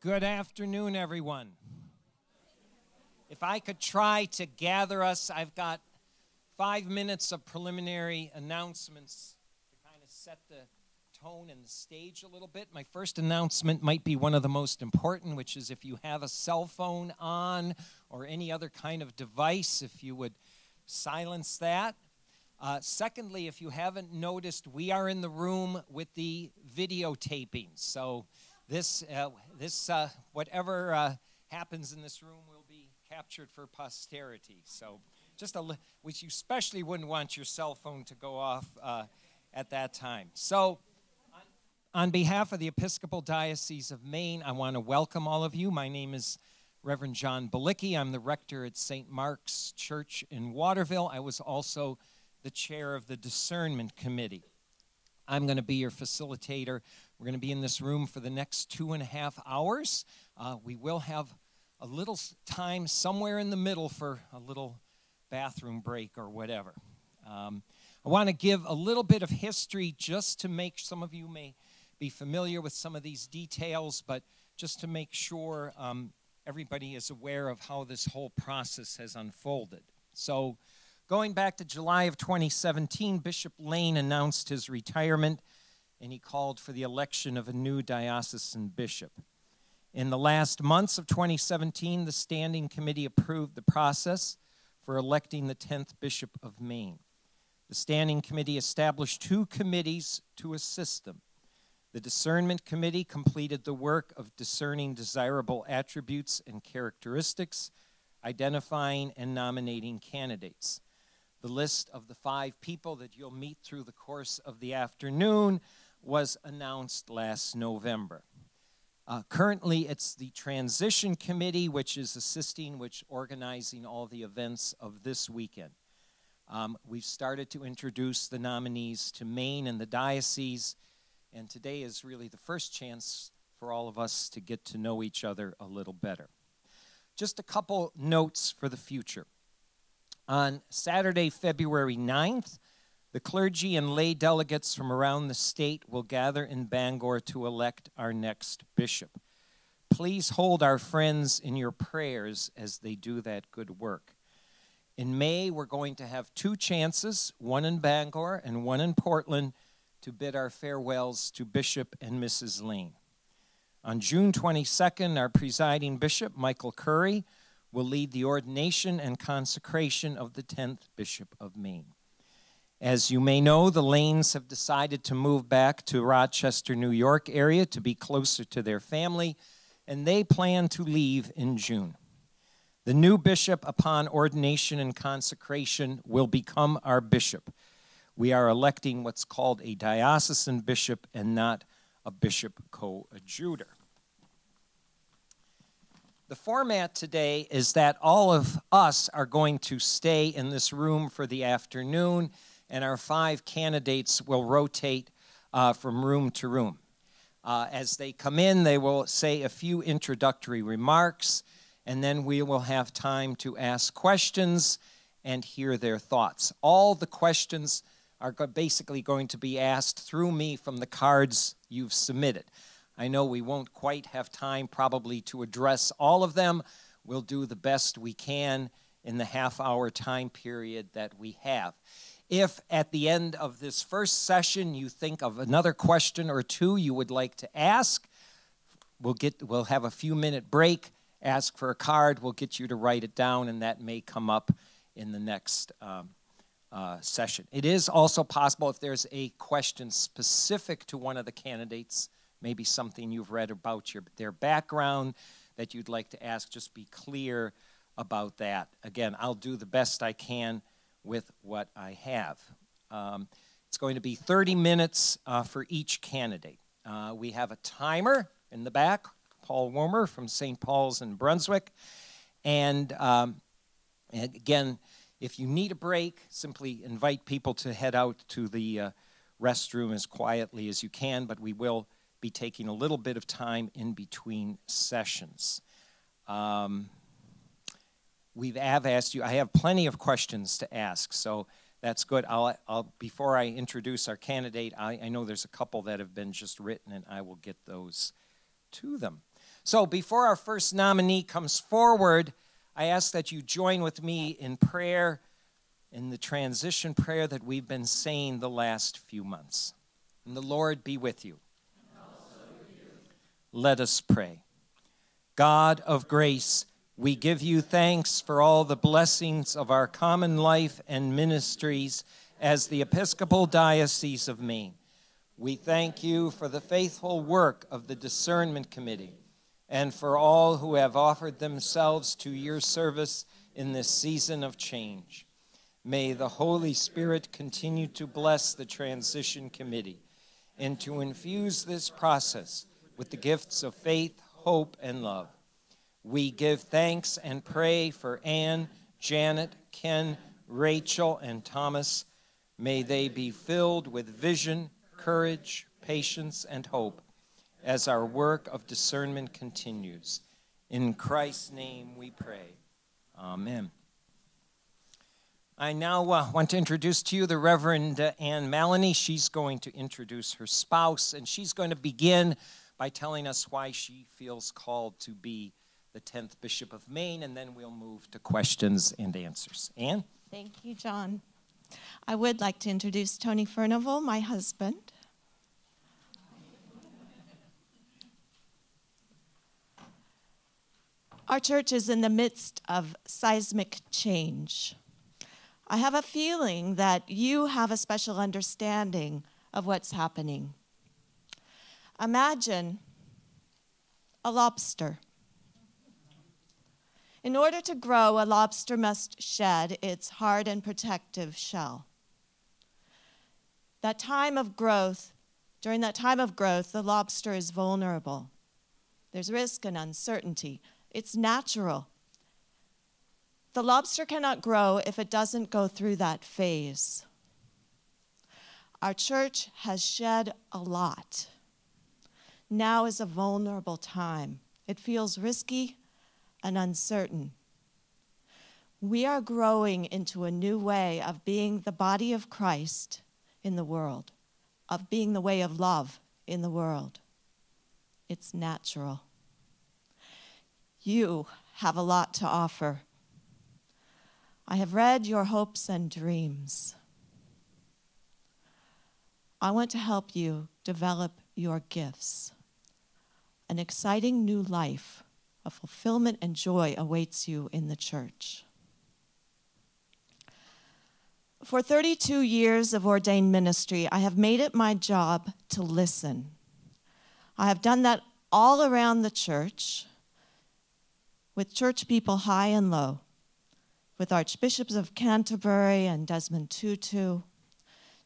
Good afternoon, everyone. If I could try to gather us, I've got 5 minutes of preliminary announcements to kind of set the tone and the stage a little bit. My first announcement might be one of the most important, which is if you have a cell phone on or any other kind of device, if you would silence that. Secondly, if you haven't noticed, we are in the room with the videotaping. So this whatever happens in this room will be captured for posterity. So which you especially wouldn't want your cell phone to go off at that time. So on behalf of the Episcopal Diocese of Maine, I want to welcome all of you. My name is Reverend John Balicki. I'm the rector at St. Mark's Church in Waterville. I was also the chair of the Discernment Committee. I'm going to be your facilitator. We're going to be in this room for the next 2.5 hours. We will have a little time somewhere in the middle for a little bathroom break or whatever. I want to give a little bit of history just to make, some of you may be familiar with some of these details, but just to make sure everybody is aware of how this whole process has unfolded. So going back to July of 2017, Bishop Lane announced his retirement, and he called for the election of a new diocesan bishop. In the last months of 2017, the Standing Committee approved the process for electing the 10th Bishop of Maine. The Standing Committee established 2 committees to assist them. The Discernment Committee completed the work of discerning desirable attributes and characteristics, identifying and nominating candidates. The list of the 5 people that you'll meet through the course of the afternoon was announced last November. Currently, it's the Transition Committee, which is assisting, organizing all the events of this weekend. We've started to introduce the nominees to Maine and the diocese, and today is really the first chance for all of us to get to know each other a little better. Just a couple notes for the future. On Saturday, February 9th, the clergy and lay delegates from around the state will gather in Bangor to elect our next bishop. Please hold our friends in your prayers as they do that good work. In May, we're going to have 2 chances, one in Bangor and one in Portland, to bid our farewells to Bishop and Mrs. Lane. On June 22nd, our presiding bishop, Michael Curry, will lead the ordination and consecration of the 10th Bishop of Maine. As you may know, the Lanes have decided to move back to Rochester, New York area to be closer to their family, and they plan to leave in June. The new bishop, upon ordination and consecration, will become our bishop. We are electing what's called a diocesan bishop and not a bishop coadjutor. The format today is that all of us are going to stay in this room for the afternoon, and our 5 candidates will rotate from room to room. As they come in, they will say a few introductory remarks, and then we will have time to ask questions and hear their thoughts. All the questions are basically going to be asked through me from the cards you've submitted. I know we won't quite have time probably to address all of them. We'll do the best we can in the half-hour time period that we have. If at the end of this first session you think of another question or 2 you would like to ask, we'll have a few-minute break, ask for a card, we'll get you to write it down, and that may come up in the next session. It is also possible if there's a question specific to one of the candidates, maybe something you've read about their background that you'd like to ask, just be clear about that. Again, I'll do the best I can with what I have. It's going to be 30 minutes for each candidate. We have a timer in the back, Paul Wormer from St. Paul's in Brunswick. And again, if you need a break, simply invite people to head out to the restroom as quietly as you can, but we will be taking a little bit of time in between sessions. We have asked you, I have plenty of questions to ask, so that's good. Before I introduce our candidate, I know there's a couple that have been just written, and I will get those to them. So before our first nominee comes forward, I ask that you join with me in prayer, in the transition prayer that we've been saying the last few months. And the Lord be with you. And also with you. Let us pray. God of grace, we give you thanks for all the blessings of our common life and ministries as the Episcopal Diocese of Maine. We thank you for the faithful work of the Discernment Committee and for all who have offered themselves to your service in this season of change. May the Holy Spirit continue to bless the Transition Committee and to infuse this process with the gifts of faith, hope, and love. We give thanks and pray for Anne, Janet, Ken, Rachel, and Thomas. May they be filled with vision, courage, patience, and hope as our work of discernment continues. In Christ's name we pray. Amen. I now want to introduce to you the Reverend Anne Maloney. She's going to introduce her spouse, and she's going to begin by telling us why she feels called to be the 10th Bishop of Maine, and then we'll move to questions and answers. Anne? Thank you, John. I would like to introduce Tony Furnival, my husband. Our church is in the midst of seismic change. I have a feeling that you have a special understanding of what's happening. Imagine a lobster. In order to grow, a lobster must shed its hard and protective shell. During that time of growth, the lobster is vulnerable. There's risk and uncertainty. It's natural. The lobster cannot grow if it doesn't go through that phase. Our church has shed a lot. Now is a vulnerable time. It feels risky and uncertain. We are growing into a new way of being the body of Christ in the world, of being the way of love in the world. It's natural. You have a lot to offer. I have read your hopes and dreams. I want to help you develop your gifts. An exciting new life of fulfillment and joy awaits you in the church. For 32 years of ordained ministry, I have made it my job to listen. I have done that all around the church, with church people high and low, with Archbishops of Canterbury and Desmond Tutu,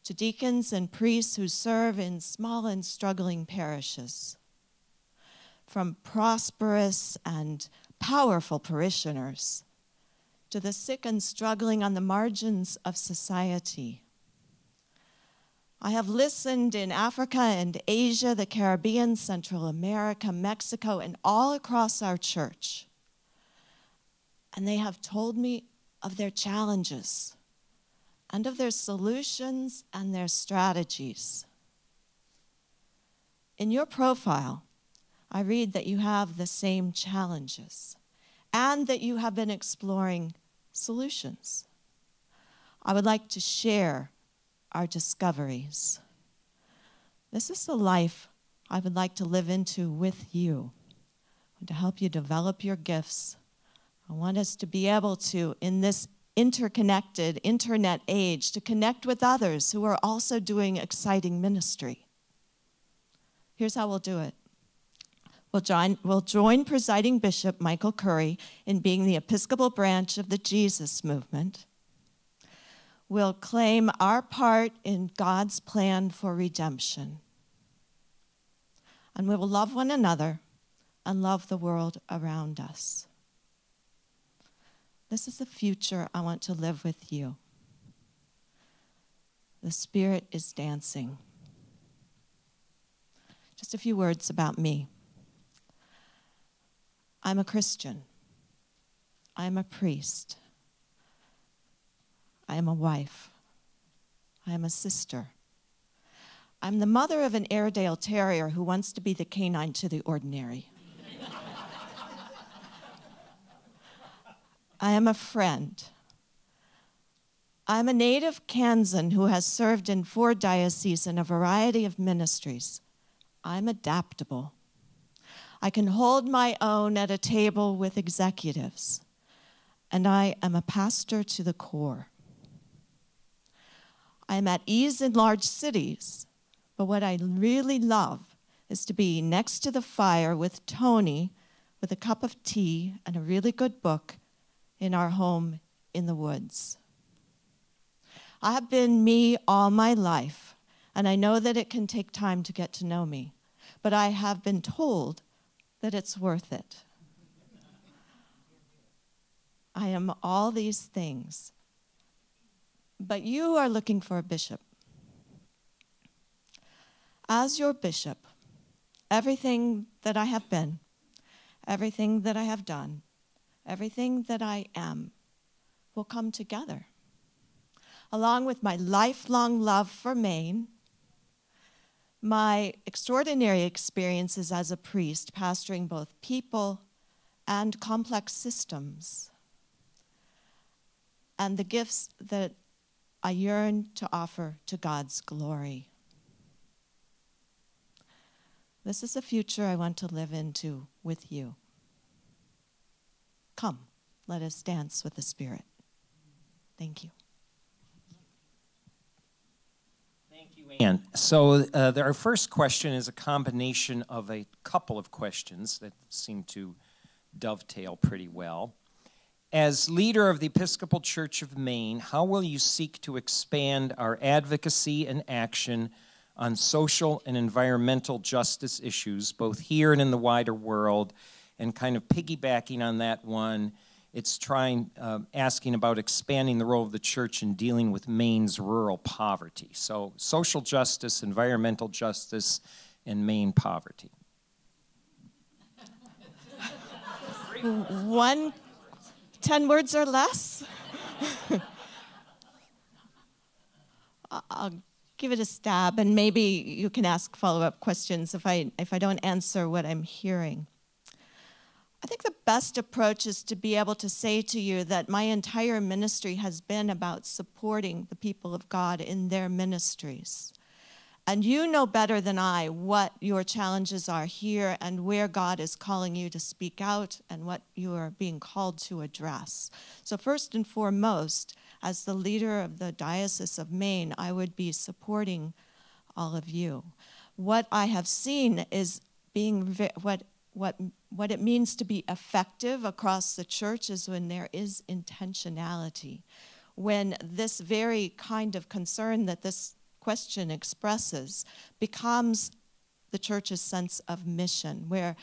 to deacons and priests who serve in small and struggling parishes, from prosperous and powerful parishioners to the sick and struggling on the margins of society. I have listened in Africa and Asia, the Caribbean, Central America, Mexico, and all across our church. And they have told me of their challenges and of their solutions and their strategies. In your profile, I read that you have the same challenges and that you have been exploring solutions. I would like to share our discoveries. This is the life I would like to live into with you, and to help you develop your gifts. I want us to be able to, in this interconnected internet age, to connect with others who are also doing exciting ministry. Here's how we'll do it. We'll join Presiding Bishop Michael Curry in being the Episcopal branch of the Jesus movement. We'll claim our part in God's plan for redemption. And we will love one another and love the world around us. This is the future I want to live with you. The Spirit is dancing. Just a few words about me. I'm a Christian. I'm a priest. I am a wife. I am a sister. I'm the mother of an Airedale Terrier who wants to be the canine to the ordinary. I am a friend. I'm a native Kansan who has served in 4 dioceses in a variety of ministries. I'm adaptable. I can hold my own at a table with executives, and I am a pastor to the core. I am at ease in large cities, but what I really love is to be next to the fire with Tony with a cup of tea and a really good book in our home in the woods. I have been me all my life, and I know that it can take time to get to know me, but I have been told that it's worth it. I am all these things, but you are looking for a bishop. As your bishop, everything that I have been, everything that I have done, everything that I am will come together. Along with my lifelong love for Maine, my extraordinary experiences as a priest, pastoring both people and complex systems, and the gifts that I yearn to offer to God's glory. This is a future I want to live into with you. Come, let us dance with the Spirit. Thank you. Thank you, Anne. So our first question is a combination of a couple of questions that seem to dovetail pretty well. As leader of the Episcopal Church of Maine, how will you seek to expand our advocacy and action on social and environmental justice issues, both here and in the wider world? And kind of piggybacking on that one, it's asking about expanding the role of the church in dealing with Maine's rural poverty. So social justice, environmental justice, and Maine poverty. 10 words or less? I'll give it a stab, and maybe you can ask follow-up questions if I don't answer what I'm hearing. I think the best approach is to be able to say to you that my entire ministry has been about supporting the people of God in their ministries. And you know better than I what your challenges are here and where God is calling you to speak out and what you are being called to address. So first and foremost, as the leader of the Diocese of Maine, I would be supporting all of you. What I have seen is what it means to be effective across the church is when there is intentionality, when this very kind of concern that this question expresses becomes the church's sense of mission, where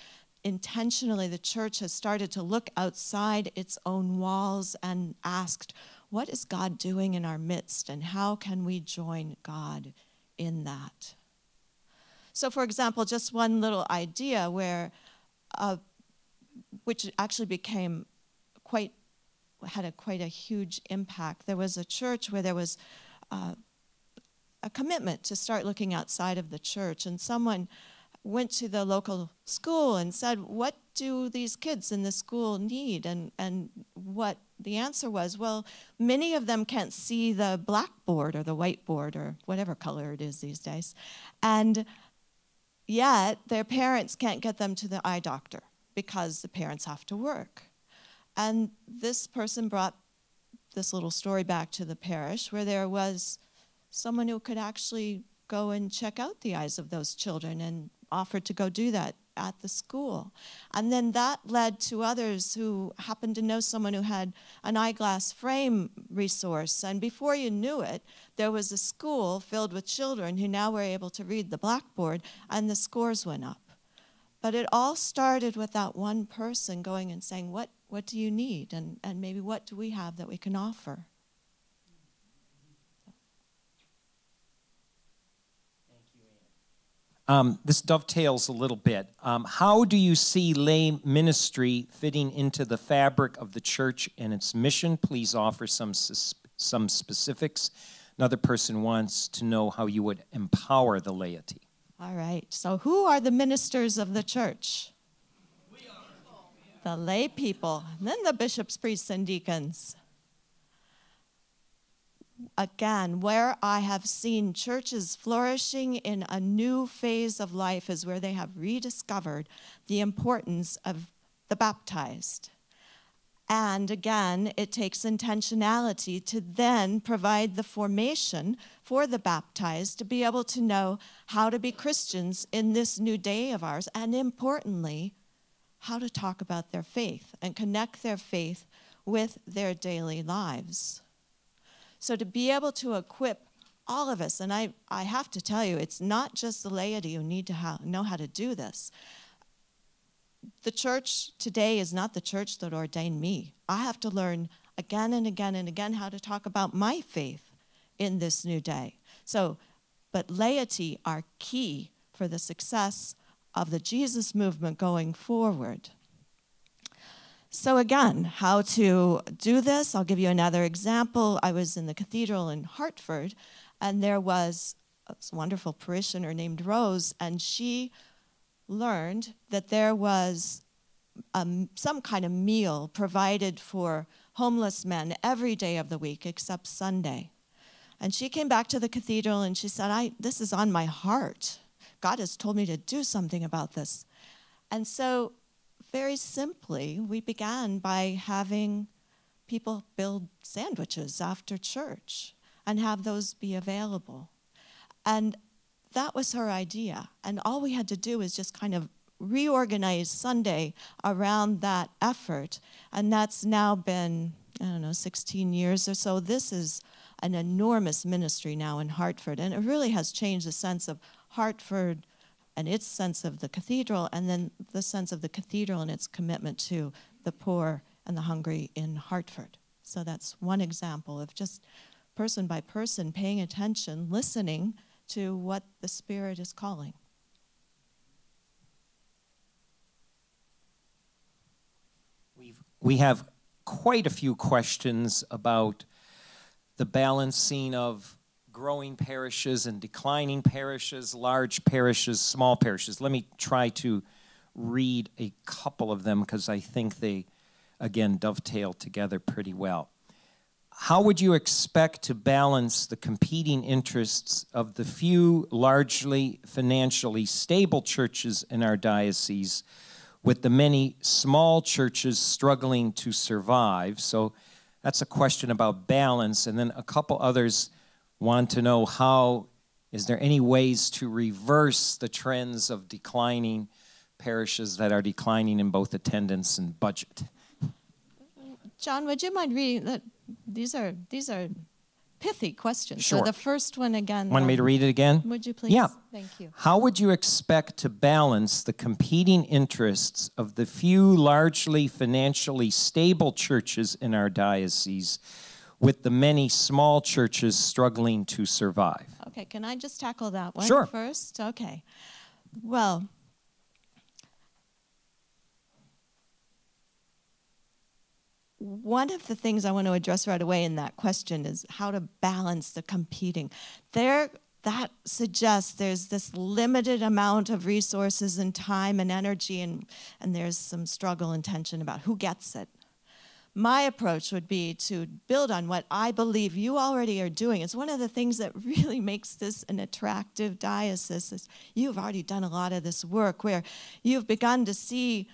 intentionally the church has started to look outside its own walls and asked, what is God doing in our midst, and how can we join God in that? So, for example, just one little idea where, which actually became had quite a huge impact. There was a church where there was a commitment to start looking outside of the church, and someone went to the local school and said, what do these kids in the school need? And what the answer was, well, many of them can't see the blackboard or the whiteboard or whatever color it is these days, and yet their parents can't get them to the eye doctor because the parents have to work. And this person brought this little story back to the parish where there was someone who could actually go and check out the eyes of those children and offered to go do that at the school. And then that led to others who happened to know someone who had an eyeglass frame resource. And before you knew it, there was a school filled with children who now were able to read the blackboard, and the scores went up. But it all started with that one person going and saying, what do you need? And maybe what do we have that we can offer? This dovetails a little bit. How do you see lay ministry fitting into the fabric of the church and its mission? Please offer some specifics. Another person wants to know how you would empower the laity. All right. So who are the ministers of the church? The lay people, and then the bishops, priests, and deacons. Again, where I have seen churches flourishing in a new phase of life is where they have rediscovered the importance of the baptized. And again, it takes intentionality to then provide the formation for the baptized to be able to know how to be Christians in this new day of ours, and importantly, how to talk about their faith and connect their faith with their daily lives. So to be able to equip all of us, and I have to tell you, it's not just the laity who need to know how to do this. The church today is not the church that ordained me. I have to learn again and again and again how to talk about my faith in this new day. So, but laity are key for the success of the Jesus movement going forward. So again, how to do this, I'll give you another example. I was in the cathedral in Hartford, and there was a wonderful parishioner named Rose, and she learned that there was some kind of meal provided for homeless men every day of the week except Sunday. And she came back to the cathedral and she said, this is on my heart. God has told me to do something about this. And so very simply, we began by having people build sandwiches after church and have those be available. And that was her idea. And all we had to do was just kind of reorganize Sunday around that effort. And that's now been, 16 years or so. This is an enormous ministry now in Hartford. And it really has changed the sense of Hartford and its sense of the cathedral, and then the sense of the cathedral and its commitment to the poor and the hungry in Hartford. So that's one example of just person by person paying attention, listening to what the Spirit is calling. We have quite a few questions about the balancing of growing parishes and declining parishes, large parishes, small parishes. Let me try to read a couple of them because I think they, again, dovetail together pretty well. How would you expect to balance the competing interests of the few largely financially stable churches in our diocese with the many small churches struggling to survive? So that's a question about balance. And then a couple others want to know is there any ways to reverse the trends of declining parishes that are declining in both attendance and budget? John, would you mind reading that? These are pithy questions. Sure. So the first one again. Want me to read it again? Would you please? Yeah. Thank you. How would you expect to balance the competing interests of the few largely financially stable churches in our diocese with the many small churches struggling to survive? Okay, can I just tackle that one Sure. first? Okay. Well, one of the things I want to address right away in that question is how to balance the competing. That suggests there's this limited amount of resources and time and energy, and there's some struggle and tension about who gets it. My approach would be to build on what I believe you already are doing. It's one of the things that really makes this an attractive diocese. Is you've already done a lot of this work where you've begun to see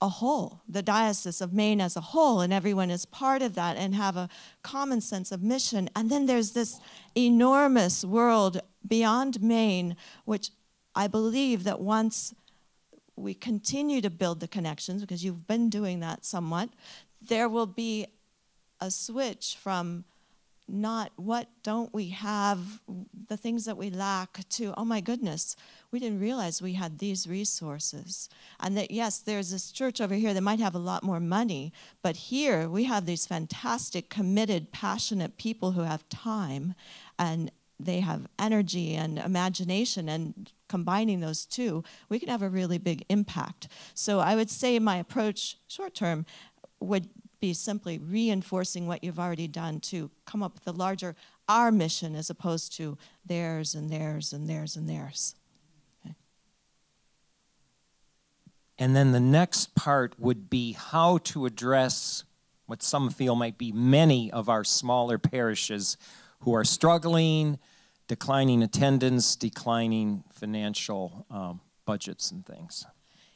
a whole, the Diocese of Maine as a whole, and everyone is part of that and have a common sense of mission. And then there's this enormous world beyond Maine, which I believe that once we continue to build the connections, because you've been doing that somewhat, there will be a switch from not what don't we have, the things that we lack, to, oh my goodness, we didn't realize we had these resources. And that, yes, there's this church over here that might have a lot more money, but here we have these fantastic, committed, passionate people who have time, and they have energy and imagination, and combining those two, we can have a really big impact. So I would say my approach, short term, would be simply reinforcing what you've already done to come up with a larger, our mission, as opposed to theirs and theirs and theirs and theirs. Okay. And then the next part would be how to address what some feel might be many of our smaller parishes who are struggling, declining attendance, declining financial budgets and things.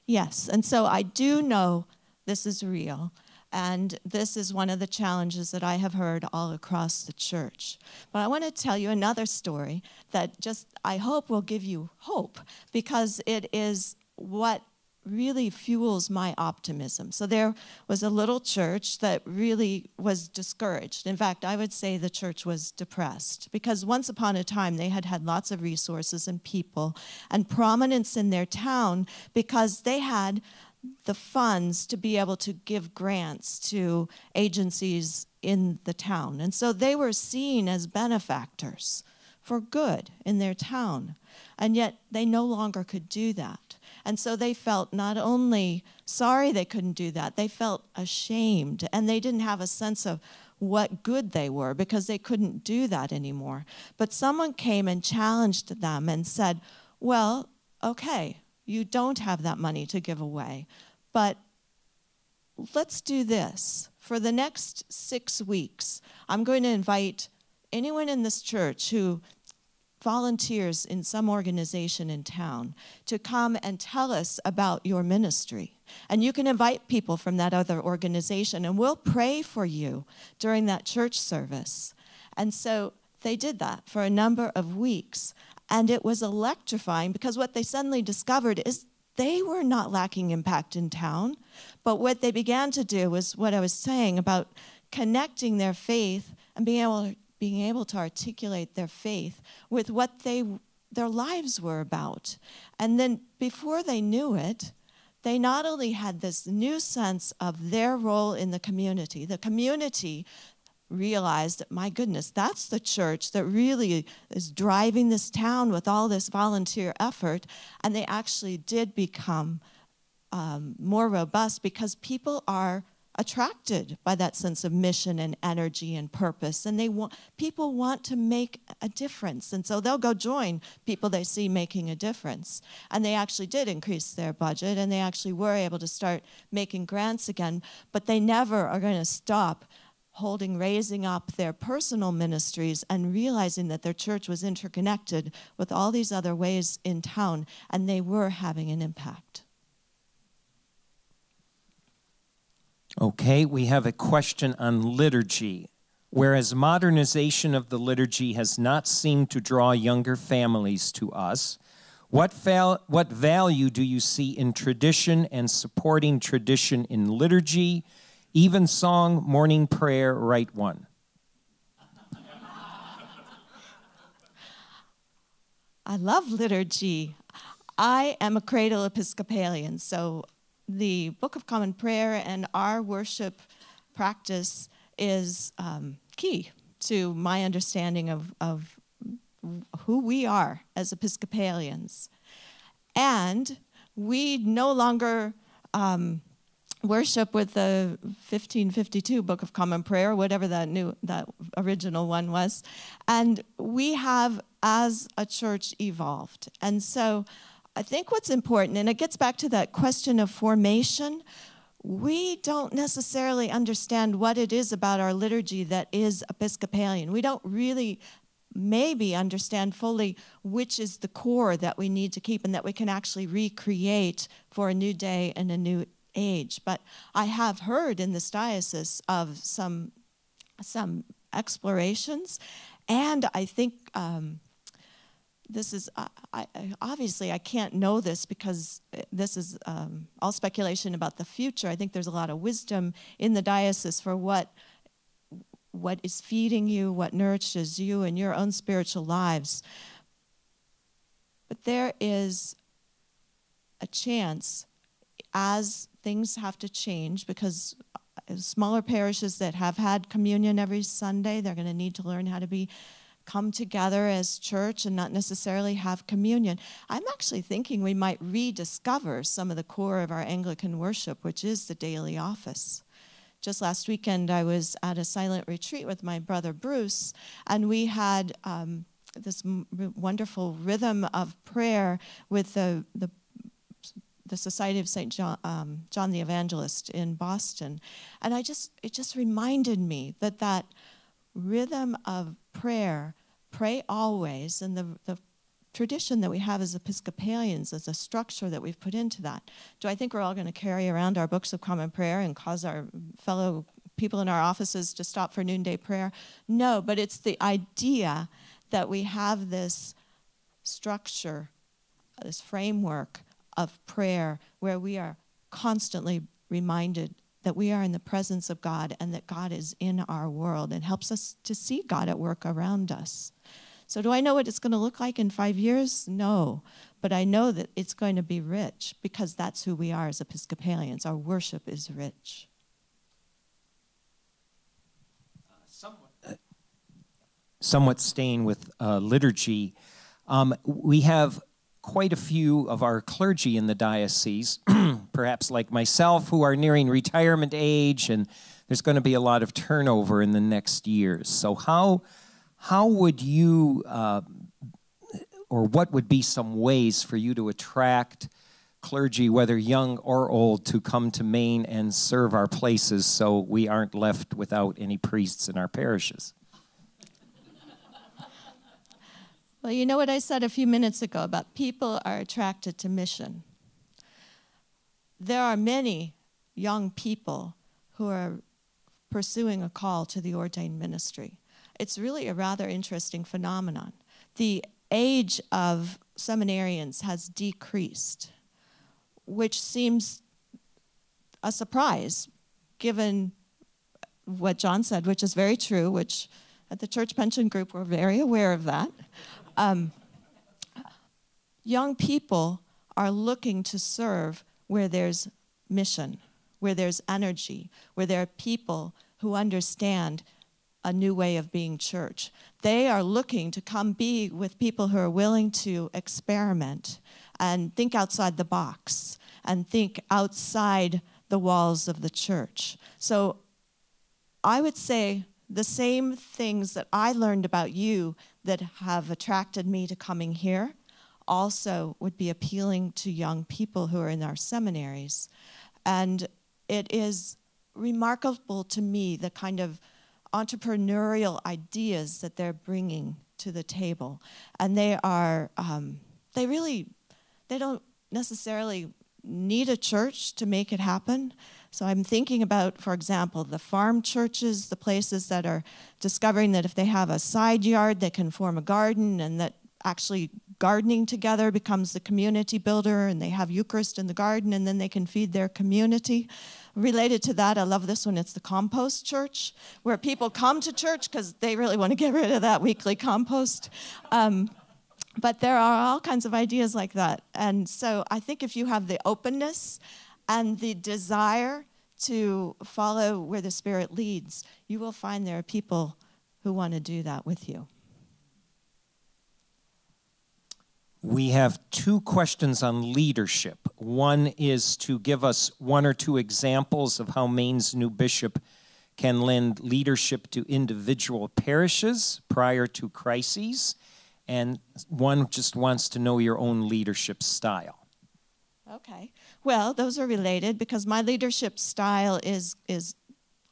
Yes, and so I do know this is real, and this is one of the challenges that I have heard all across the church. But I want to tell you another story that just, I hope, will give you hope, because it is what really fuels my optimism. So there was a little church that really was discouraged. In fact, I would say the church was depressed, because once upon a time they had had lots of resources and people and prominence in their town, because they had the funds to be able to give grants to agencies in the town. And so they were seen as benefactors for good in their town. And yet they no longer could do that. And so they felt not only sorry they couldn't do that, they felt ashamed, and they didn't have a sense of what good they were because they couldn't do that anymore. But someone came and challenged them and said, well, okay, you don't have that money to give away, but let's do this. For the next 6 weeks, I'm going to invite anyone in this church who volunteers in some organization in town to come and tell us about your ministry. And you can invite people from that other organization, and we'll pray for you during that church service. And so they did that for a number of weeks, and it was electrifying, because what they suddenly discovered is they were not lacking impact in town, but what they began to do was what I was saying about connecting their faith and being able to articulate their faith with what their lives were about. And then before they knew it, they not only had this new sense of their role in the community realized that, my goodness, that's the church that really is driving this town with all this volunteer effort, and they actually did become more robust, because people are attracted by that sense of mission and energy and purpose, and people want to make a difference, and so they'll go join people they see making a difference. And they actually did increase their budget, and they actually were able to start making grants again, but they never are going to stop raising up their personal ministries and realizing that their church was interconnected with all these other ways in town, and they were having an impact. Okay, we have a question on liturgy. Whereas modernization of the liturgy has not seemed to draw younger families to us, what value do you see in tradition and supporting tradition in liturgy, evensong, morning prayer, rite one? I love liturgy. I am a cradle Episcopalian, so the Book of Common Prayer and our worship practice is key to my understanding of who we are as Episcopalians. And we no longer worship with the 1552 Book of Common Prayer, whatever that original one was. And we have, as a church, evolved. And so I think what's important, and it gets back to that question of formation, we don't necessarily understand what it is about our liturgy that is Episcopalian. We don't really maybe understand fully which is the core that we need to keep and that we can actually recreate for a new day and a new age. But I have heard in this diocese of some explorations, and I think this is, obviously I can't know this because this is all speculation about the future. I think there's a lot of wisdom in the diocese for what is feeding you, what nourishes you in your own spiritual lives. But there is a chance, as things have to change, because smaller parishes that have had communion every Sunday, they're going to need to learn how to come together as church and not necessarily have communion. I'm actually thinking we might rediscover some of the core of our Anglican worship, which is the daily office. Just last weekend, I was at a silent retreat with my brother Bruce, and we had this wonderful rhythm of prayer with the the Society of St. John, John the Evangelist in Boston. And it just reminded me that rhythm of prayer, pray always, and the tradition that we have as Episcopalians, as a structure that we've put into that. Do I think we're all going to carry around our books of common prayer and cause our fellow people in our offices to stop for noonday prayer? No, but it's the idea that we have this structure, this framework of prayer where we are constantly reminded that we are in the presence of God and that God is in our world and helps us to see God at work around us. So do I know what it's going to look like in 5 years? No, but I know that it's going to be rich because that's who we are as Episcopalians. Our worship is rich. Somewhat staying with liturgy, we have quite a few of our clergy in the diocese, perhaps like myself, who are nearing retirement age, and there's going to be a lot of turnover in the next years. So how would you, or what would be some ways for you to attract clergy, whether young or old, to come to Maine and serve our places so we aren't left without any priests in our parishes? Well, you know what I said a few minutes ago about people are attracted to mission. There are many young people who are pursuing a call to the ordained ministry. It's really a rather interesting phenomenon. The age of seminarians has decreased, which seems a surprise given what John said, which is very true, which at the Church Pension Group we're very aware of that. Young people are looking to serve where there's mission, where there's energy, where there are people who understand a new way of being church. They are looking to come be with people who are willing to experiment and think outside the box and think outside the walls of the church. So I would say the same things that I learned about you that have attracted me to coming here also would be appealing to young people who are in our seminaries. And it is remarkable to me the kind of entrepreneurial ideas that they're bringing to the table. And they are, they don't necessarily need a church to make it happen. So I'm thinking about, for example, the farm churches, the places that are discovering that if they have a side yard, they can form a garden, and that actually gardening together becomes the community builder, and they have Eucharist in the garden, and then they can feed their community. Related to that, I love this one, it's the compost church, where people come to church because they really want to get rid of that weekly compost. But there are all kinds of ideas like that. And so I think if you have the openness and the desire to follow where the Spirit leads, you will find there are people who want to do that with you. We have two questions on leadership. One is to give us one or two examples of how Maine's new bishop can lend leadership to individual parishes prior to crises. And one just wants to know your own leadership style. Okay. Well, those are related because my leadership style is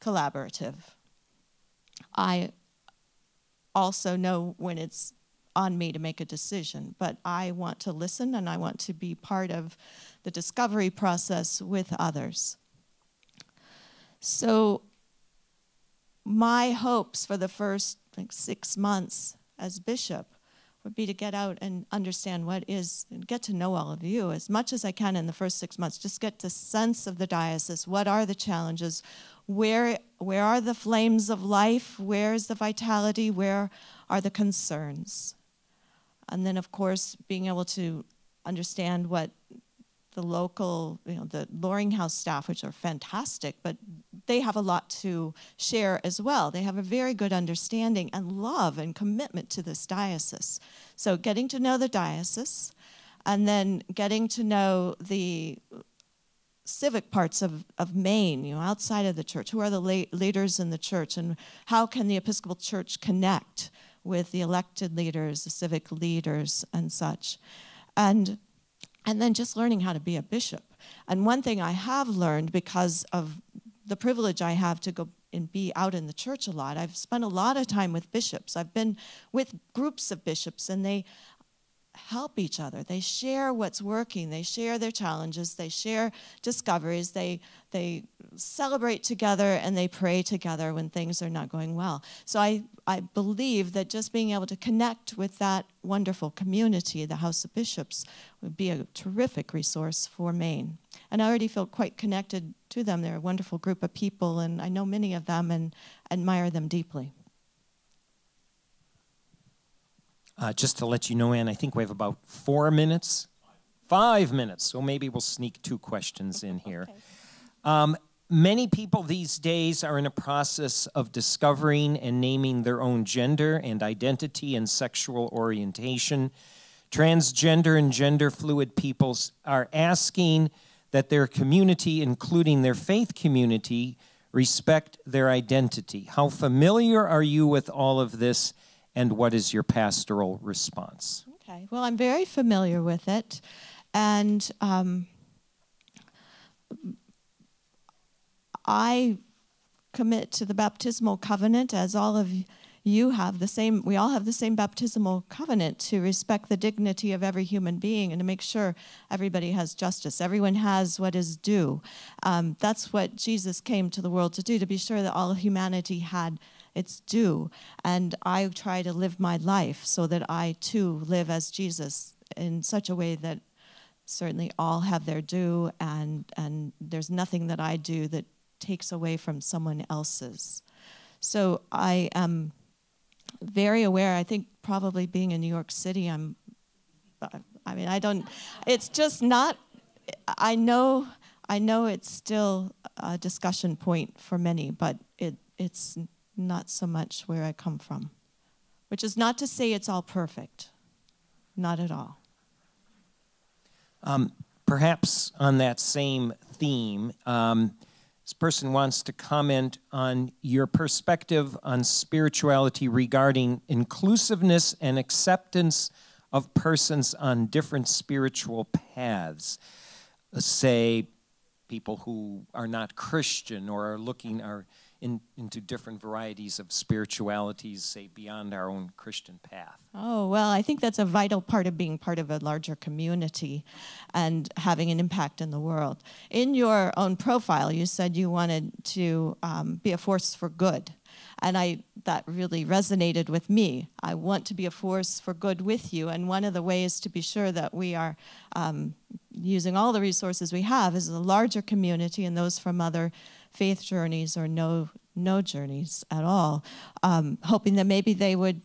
collaborative. I also know when it's on me to make a decision, but I want to listen and I want to be part of the discovery process with others. So my hopes for the first 6 months as bishop would be to get out and understand what is, and get to know all of you as much as I can in the first 6 months. Just get the sense of the diocese. What are the challenges? Where are the flames of life? Where is the vitality? Where are the concerns? And then, of course, being able to understand what the local, the Loring House staff, which are fantastic, but they have a lot to share as well. They have a very good understanding and love and commitment to this diocese. So getting to know the diocese and then getting to know the civic parts of Maine, outside of the church. Who are the leaders in the church, and how can the Episcopal Church connect with the elected leaders, the civic leaders, and such. And and then just learning how to be a bishop. And one thing I have learned because of the privilege I have to go and be out in the church a lot, I've spent a lot of time with bishops. I've been with groups of bishops, and they help each other. They share what's working. They share their challenges. They share discoveries. They celebrate together, and they pray together when things are not going well. So I believe that just being able to connect with that wonderful community, the House of Bishops, would be a terrific resource for Maine. And I already feel quite connected to them. They're a wonderful group of people, and I know many of them and admire them deeply. Just to let you know, Ann, I think we have about 4 minutes. 5 minutes, so maybe we'll sneak 2 questions in here. Okay. Many people these days are in a process of discovering and naming their own gender and identity and sexual orientation. Transgender and gender fluid peoples are asking that their community, including their faith community, respect their identity. How familiar are you with all of this, and what is your pastoral response? Okay, well, I'm very familiar with it, and I commit to the baptismal covenant, as all of you have the same. We all have the same baptismal covenant to respect the dignity of every human being and to make sure everybody has justice. Everyone has what is due. That's what Jesus came to the world to do, to be sure that all humanity had its due. And I try to live my life so that I too live as Jesus in such a way that certainly all have their due, and there's nothing that I do that takes away from someone else's. So I am very aware. I think probably being in New York City, it's just not, I know it's still a discussion point for many, but it's not so much where I come from, which is not to say it's all perfect, not at all. Perhaps on that same theme, this person wants to comment on your perspective on spirituality regarding inclusiveness and acceptance of persons on different spiritual paths. Say, people who are not Christian or are looking into different varieties of spiritualities, say, beyond our own Christian path. Oh, well, I think that's a vital part of being part of a larger community and having an impact in the world. In your own profile, you said you wanted to be a force for good. And that really resonated with me. I want to be a force for good with you. And one of the ways to be sure that we are using all the resources we have is a larger community, and those from other faith journeys or no journeys at all, hoping that maybe they would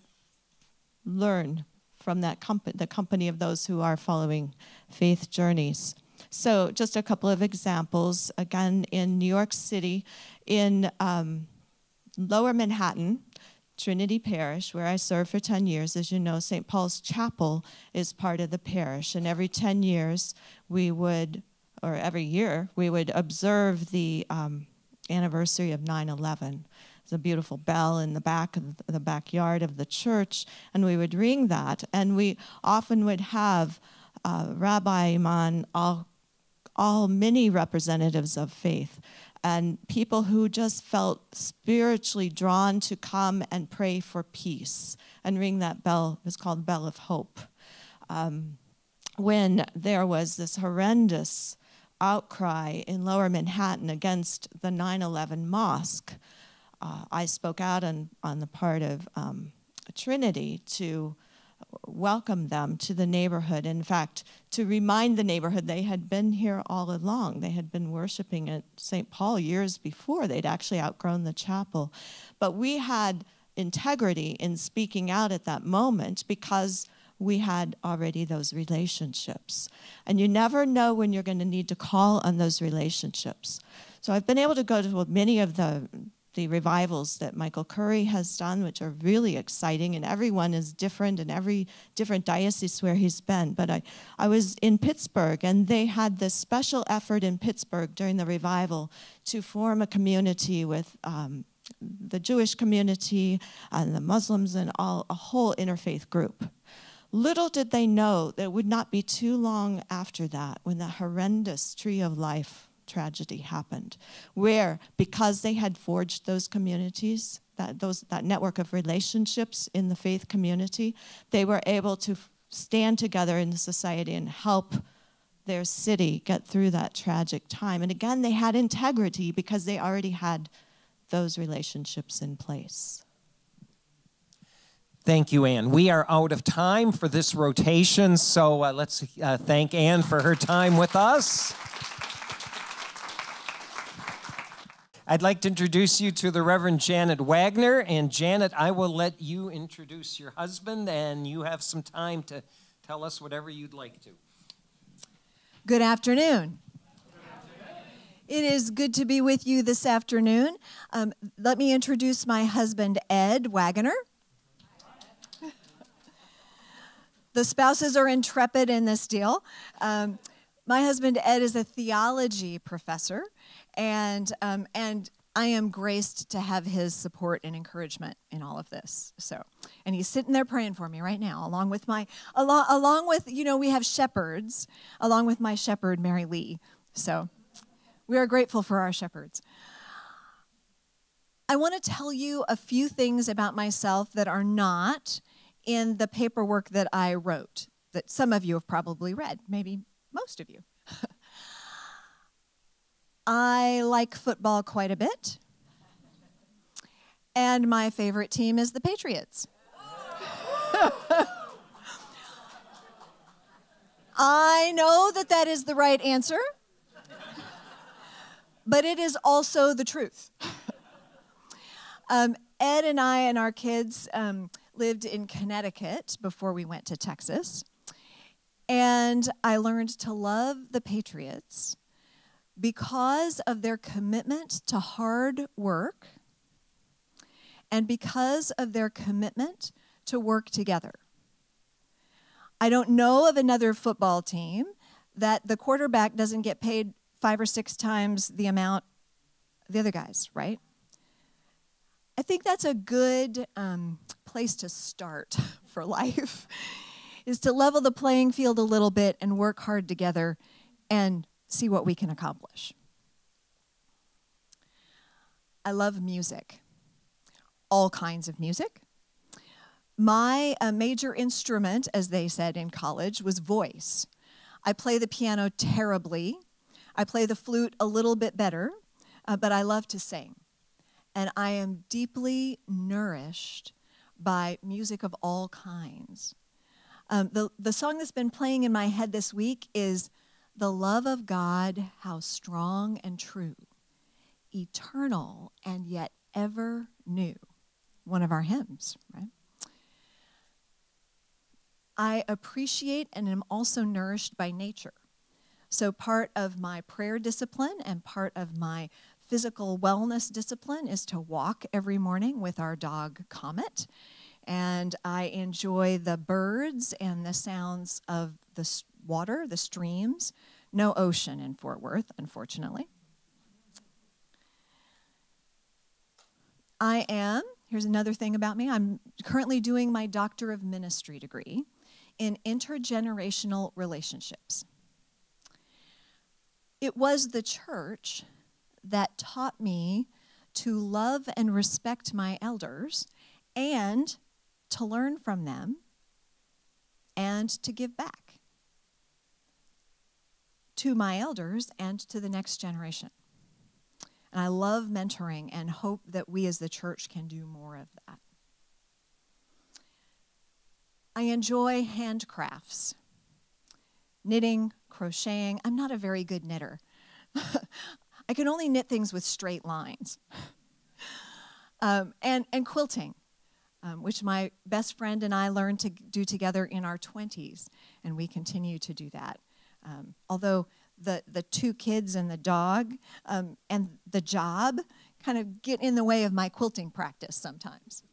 learn from the company of those who are following faith journeys. So just a couple of examples. Again, in New York City, in Lower Manhattan, Trinity Parish, where I served for 10 years. As you know, St. Paul's Chapel is part of the parish, and every 10 years every year, we would observe the anniversary of 9/11. There's a beautiful bell in the backyard of the church, and we would ring that, and we often would have Rabbi, Imam, all many representatives of faith, and people who just felt spiritually drawn to come and pray for peace and ring that bell. It was called Bell of Hope. When there was this horrendous outcry in Lower Manhattan against the 9/11 mosque, I spoke out on the part of Trinity to welcome them to the neighborhood. In fact, to remind the neighborhood they had been here all along. They had been worshiping at St. Paul years before. They'd actually outgrown the chapel. But we had integrity in speaking out at that moment because we had already those relationships. And you never know when you're going to need to call on those relationships. So I've been able to go to many of the revivals that Michael Curry has done, which are really exciting, and everyone is different in every different diocese where he's been. But I was in Pittsburgh, and they had this special effort in Pittsburgh during the revival to form a community with the Jewish community and the Muslims and a whole interfaith group. Little did they know that it would not be too long after that when the horrendous Tree of Life tragedy happened, where because they had forged those communities, that network of relationships in the faith community, they were able to stand together in the society and help their city get through that tragic time. And again, they had integrity because they already had those relationships in place. Thank you, Anne. We are out of time for this rotation, so let's thank Anne for her time with us. I'd like to introduce you to the Reverend Janet Wagner. And Janet, I will let you introduce your husband, and you have some time to tell us whatever you'd like to. Good afternoon. It is good to be with you this afternoon. Let me introduce my husband, Ed Wagner. The spouses are intrepid in this deal. My husband, Ed, is a theology professor, and I am graced to have his support and encouragement in all of this. And he's sitting there praying for me right now, along with we have shepherds, along with my shepherd, Mary Lee. So we are grateful for our shepherds. I want to tell you a few things about myself that are not in the paperwork that I wrote, that some of you have probably read, maybe most of you. I like football quite a bit, and my favorite team is the Patriots. I know that that is the right answer, but it is also the truth. Ed and I and our kids lived in Connecticut before we went to Texas, and I learned to love the Patriots because of their commitment to hard work and because of their commitment to work together. I don't know of another football team that the quarterback doesn't get paid 5 or 6 times the amount of the other guys, right? I think that's a good place to start for life, is to level the playing field a little bit and work hard together and see what we can accomplish. I love music, all kinds of music. My major instrument, as they said in college, was voice. I play the piano terribly. I play the flute a little bit better, but I love to sing. And I am deeply nourished by music of all kinds. The song that's been playing in my head this week is "The Love of God, How Strong and True, Eternal and Yet Ever New." One of our hymns, right? I appreciate and am also nourished by nature. So part of my prayer discipline and part of my physical wellness discipline is to walk every morning with our dog Comet. And I enjoy the birds and the sounds of the water, the streams. No ocean in Fort Worth, unfortunately. Here's another thing about me, I'm currently doing my Doctor of Ministry degree in intergenerational relationships. It was the church that taught me to love and respect my elders and to learn from them and to give back to my elders and to the next generation. And I love mentoring and hope that we as the church can do more of that. I enjoy handcrafts, knitting, crocheting. I'm not a very good knitter. I can only knit things with straight lines. And quilting, which my best friend and I learned to do together in our 20s, and we continue to do that. Although the 2 kids and the dog and the job kind of get in the way of my quilting practice sometimes.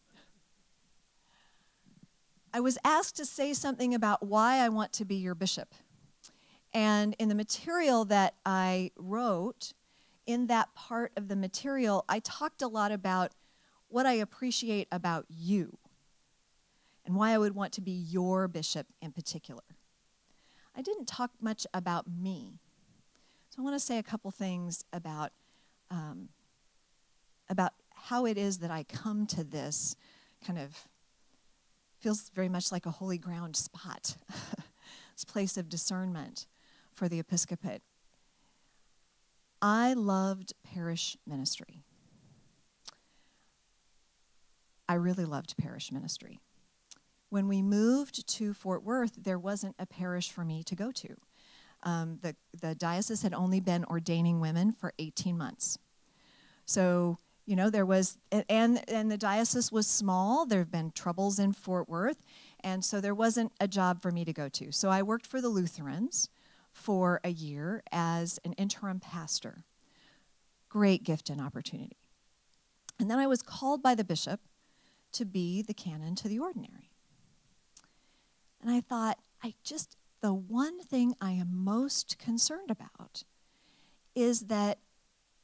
I was asked to say something about why I want to be your bishop. And in the material that I wrote, in that part of the material, I talked a lot about what I appreciate about you and why I would want to be your bishop in particular. I didn't talk much about me. So I want to say a couple things about how it is that I come to this kind of, feels very much like a holy ground spot, this place of discernment for the episcopate. I loved parish ministry. I really loved parish ministry. When we moved to Fort Worth, there wasn't a parish for me to go to. The diocese had only been ordaining women for 18 months. So, you know, there was, and the diocese was small. There have been troubles in Fort Worth, and so there wasn't a job for me to go to. So I worked for the Lutherans for a year as an interim pastor. Great gift and opportunity. And then I was called by the bishop to be the canon to the ordinary. And I thought, the one thing I am most concerned about is that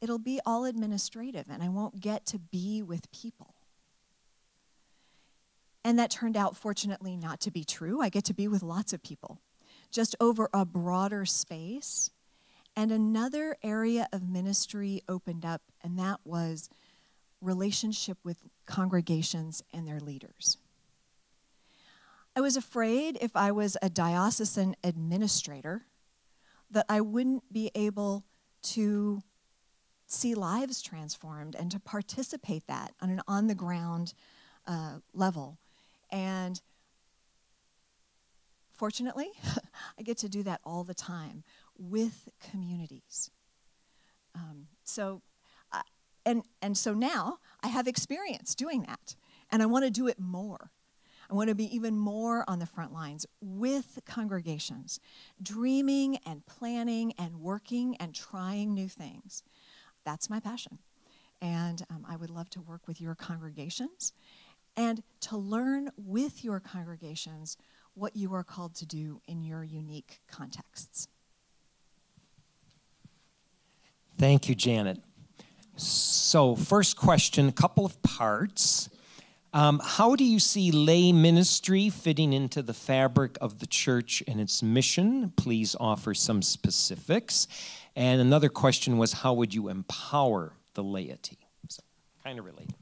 it'll be all administrative and I won't get to be with people. And that turned out, fortunately, not to be true. I get to be with lots of people, just over a broader space. And another area of ministry opened up, and that was relationship with congregations and their leaders. I was afraid if I was a diocesan administrator that I wouldn't be able to see lives transformed and to participate that on an on-the-ground level. And fortunately, I get to do that all the time with communities. So now I have experience doing that, and I want to do it more. I want to be even more on the front lines with congregations, dreaming and planning and working and trying new things. That's my passion. And I would love to work with your congregations and to learn with your congregations what you are called to do in your unique contexts. Thank you, Janet. So, first question, a couple of parts. How do you see lay ministry fitting into the fabric of the church and its mission? Please offer some specifics. And another question was, how would you empower the laity? So, kind of related.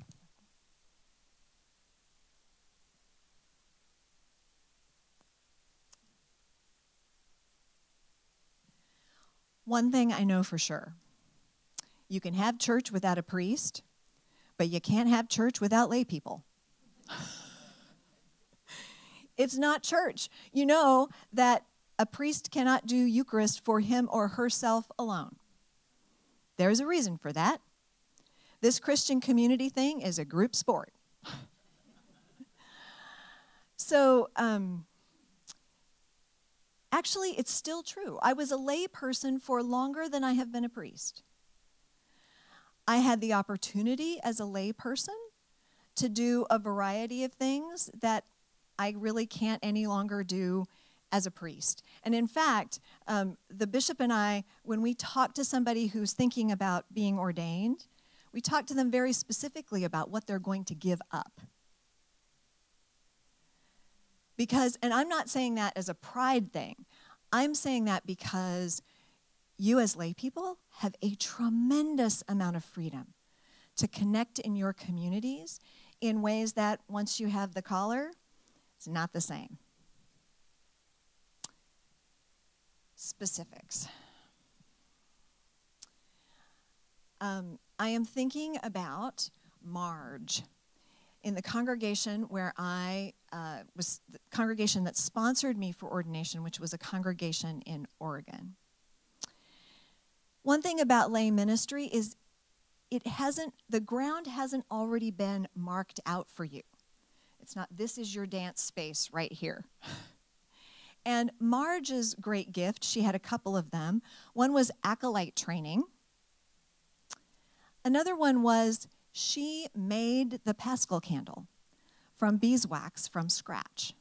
One thing I know for sure, you can have church without a priest, but you can't have church without lay people. It's not church. You know that a priest cannot do Eucharist for him or herself alone. There's a reason for that. This Christian community thing is a group sport. So, actually, it's still true. I was a lay person for longer than I have been a priest. I had the opportunity as a lay person to do a variety of things that I really can't any longer do as a priest. And in fact, the bishop and I, when we talk to somebody who's thinking about being ordained, we talk to them very specifically about what they're going to give up. Because, and I'm not saying that as a pride thing, I'm saying that because you as lay people have a tremendous amount of freedom to connect in your communities in ways that once you have the collar, it's not the same. Specifics. I am thinking about Marge. In the congregation where I was, the congregation that sponsored me for ordination, which was a congregation in Oregon. One thing about lay ministry is the ground hasn't already been marked out for you. It's not, this is your dance space right here. And Marge's great gift, she had a couple of them. One was acolyte training. Another one was she made the Paschal candle from beeswax from scratch.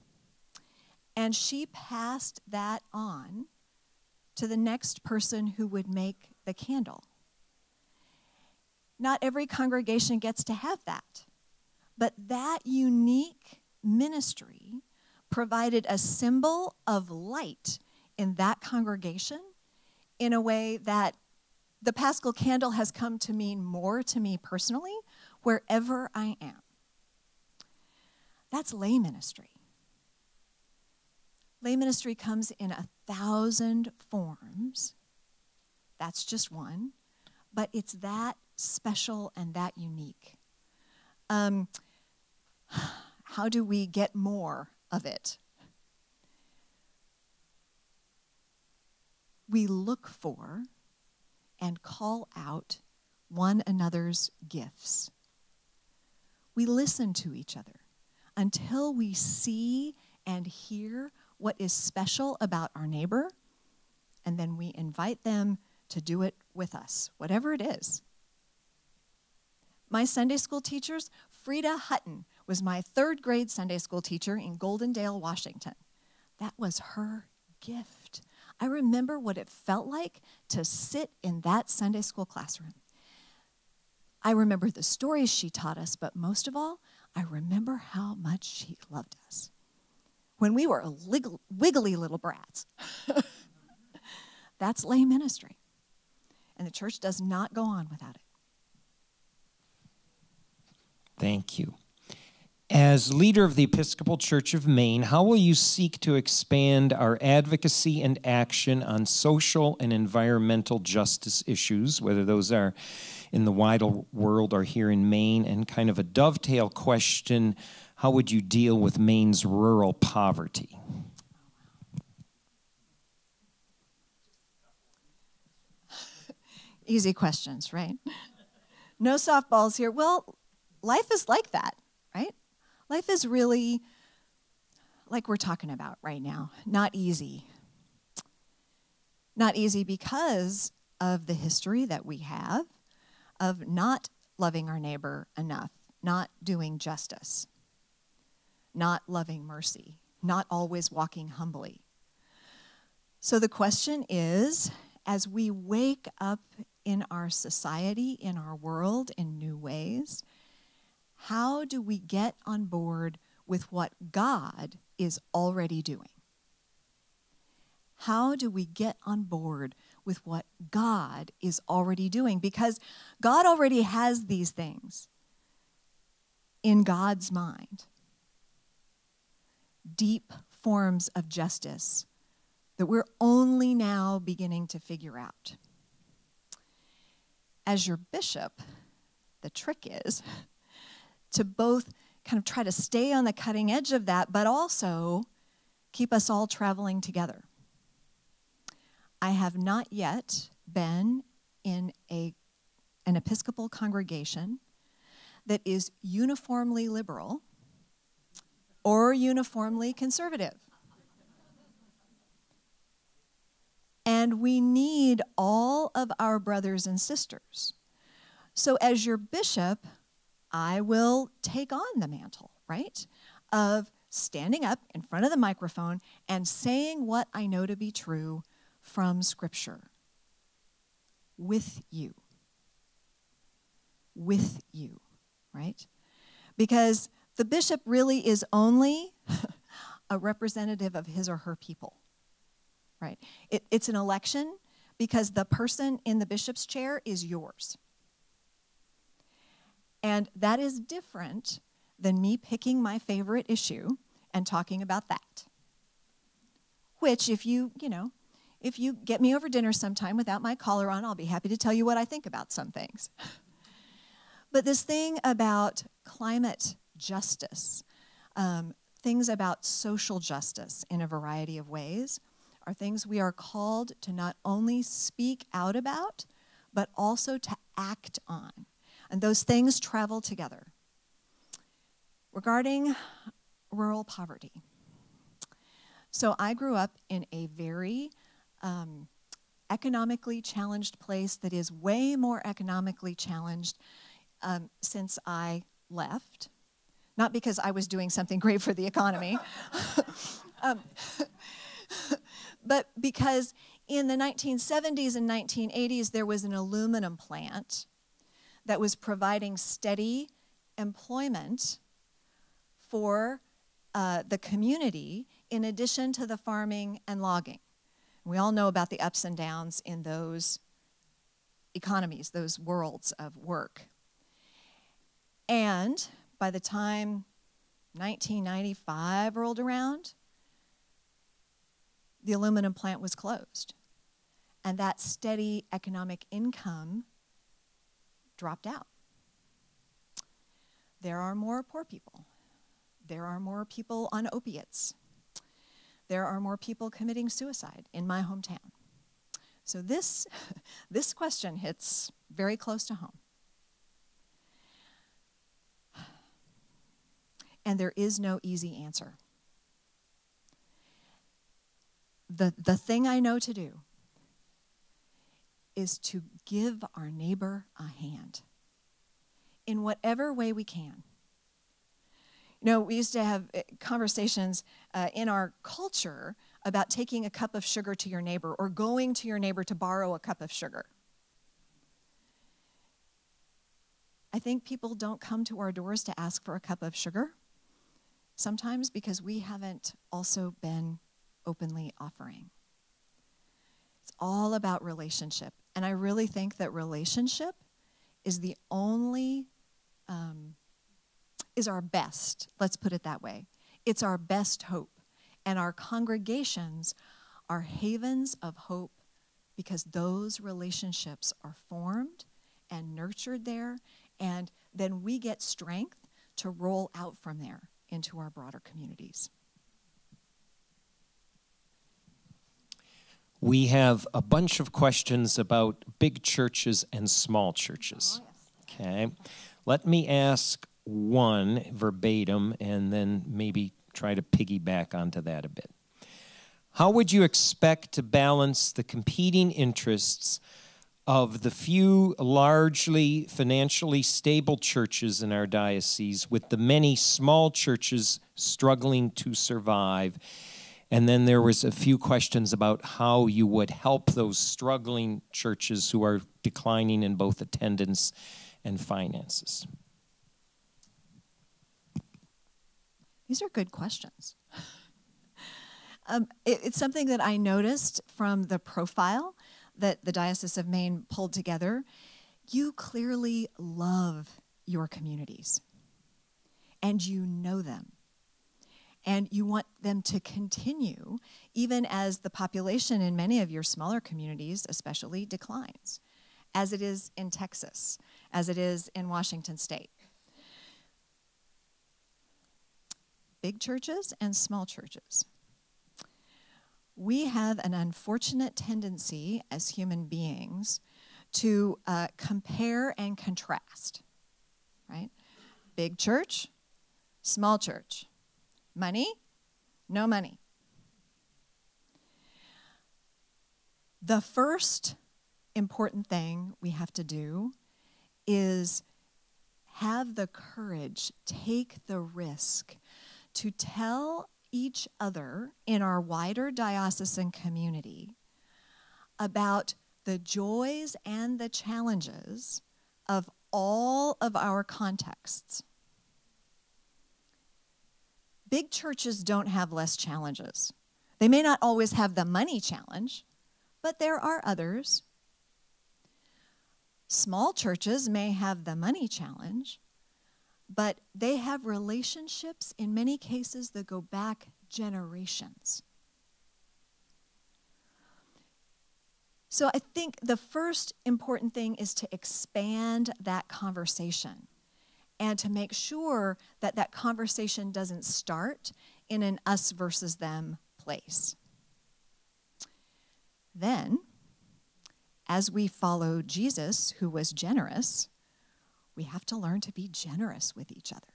And she passed that on to the next person who would make the candle. Not every congregation gets to have that. But that unique ministry provided a symbol of light in that congregation in a way that the Paschal Candle has come to mean more to me personally wherever I am. That's lay ministry. Lay ministry comes in 1,000 forms. That's just one, but it's that special and that unique. How do we get more of it? We look for and call out one another's gifts. We listen to each other until we see and hear what is special about our neighbor, and then we invite them to do it with us, whatever it is. My Sunday school teachers, Frida Hutton was my 3rd grade Sunday school teacher in Goldendale, Washington. That was her gift. I remember what it felt like to sit in that Sunday school classroom. I remember the stories she taught us, but most of all, I remember how much she loved us when we were wiggly little brats. That's lay ministry. And the church does not go on without it. Thank you. As leader of the Episcopal Church of Maine, how will you seek to expand our advocacy and action on social and environmental justice issues, whether those are in the wider world or here in Maine? And kind of a dovetail question, how would you deal with Maine's rural poverty? Easy questions, right? No softballs here. Well, life is like that, right? Life is really like we're talking about right now. Not easy. Not easy because of the history that we have of not loving our neighbor enough, not doing justice, not loving mercy, not always walking humbly. So the question is, as we wake up in our society, in our world, in new ways, how do we get on board with what God is already doing? How do we get on board with what God is already doing? Because God already has these things in God's mind. Deep forms of justice that we're only now beginning to figure out. As your bishop, the trick is to both kind of try to stay on the cutting edge of that, but also keep us all traveling together. I have not yet been in an Episcopal congregation that is uniformly liberal or uniformly conservative. And we need all of our brothers and sisters. So as your bishop, I will take on the mantle, right, of standing up in front of the microphone and saying what I know to be true from Scripture with you. With you, right? Because the bishop really is only a representative of his or her people, right? It's an election because the person in the bishop's chair is yours. And that is different than me picking my favorite issue and talking about that. Which, if you get me over dinner sometime without my collar on, I'll be happy to tell you what I think about some things. But this thing about climate justice, things about social justice in a variety of ways, are things we are called to not only speak out about, but also to act on. And those things travel together. Regarding rural poverty. So I grew up in a very economically challenged place that is way more economically challenged since I left. Not because I was doing something great for the economy, but because in the 1970s and 1980s, there was an aluminum plant that was providing steady employment for the community in addition to the farming and logging. We all know about the ups and downs in those economies, those worlds of work. And by the time 1995 rolled around, the aluminum plant was closed. And that steady economic income dropped out. There are more poor people. There are more people on opiates. There are more people committing suicide in my hometown. So this question hits very close to home. And there is no easy answer. The thing I know to do is to give our neighbor a hand in whatever way we can. You know, we used to have conversations in our culture about taking a cup of sugar to your neighbor or going to your neighbor to borrow a cup of sugar. I think people don't come to our doors to ask for a cup of sugar, sometimes because we haven't also been openly offering. It's all about relationship. And I really think that relationship is the only, is our best, let's put it that way. It's our best hope. And our congregations are havens of hope because those relationships are formed and nurtured there, and then we get strength to roll out from there into our broader communities. We have a bunch of questions about big churches and small churches. Oh, yes. Okay. Let me ask one verbatim and then maybe try to piggyback onto that a bit. How would you expect to balance the competing interests of the few largely financially stable churches in our diocese with the many small churches struggling to survive? And then there was a few questions about how you would help those struggling churches who are declining in both attendance and finances. These are good questions. It's something that I noticed from the profile that the Diocese of Maine pulled together. You clearly love your communities, and you know them. And you want them to continue, even as the population in many of your smaller communities especially declines, as it is in Texas, as it is in Washington State. Big churches and small churches. We have an unfortunate tendency as human beings to compare and contrast, right? Big church, small church. Money, no money. The first important thing we have to do is have the courage, take the risk to tell each other in our wider diocesan community about the joys and the challenges of all of our contexts. Big churches don't have less challenges. They may not always have the money challenge, but there are others. Small churches may have the money challenge, but they have relationships in many cases that go back generations. So I think the first important thing is to expand that conversation and to make sure that that conversation doesn't start in an us versus them place. Then, as we follow Jesus, who was generous, we have to learn to be generous with each other.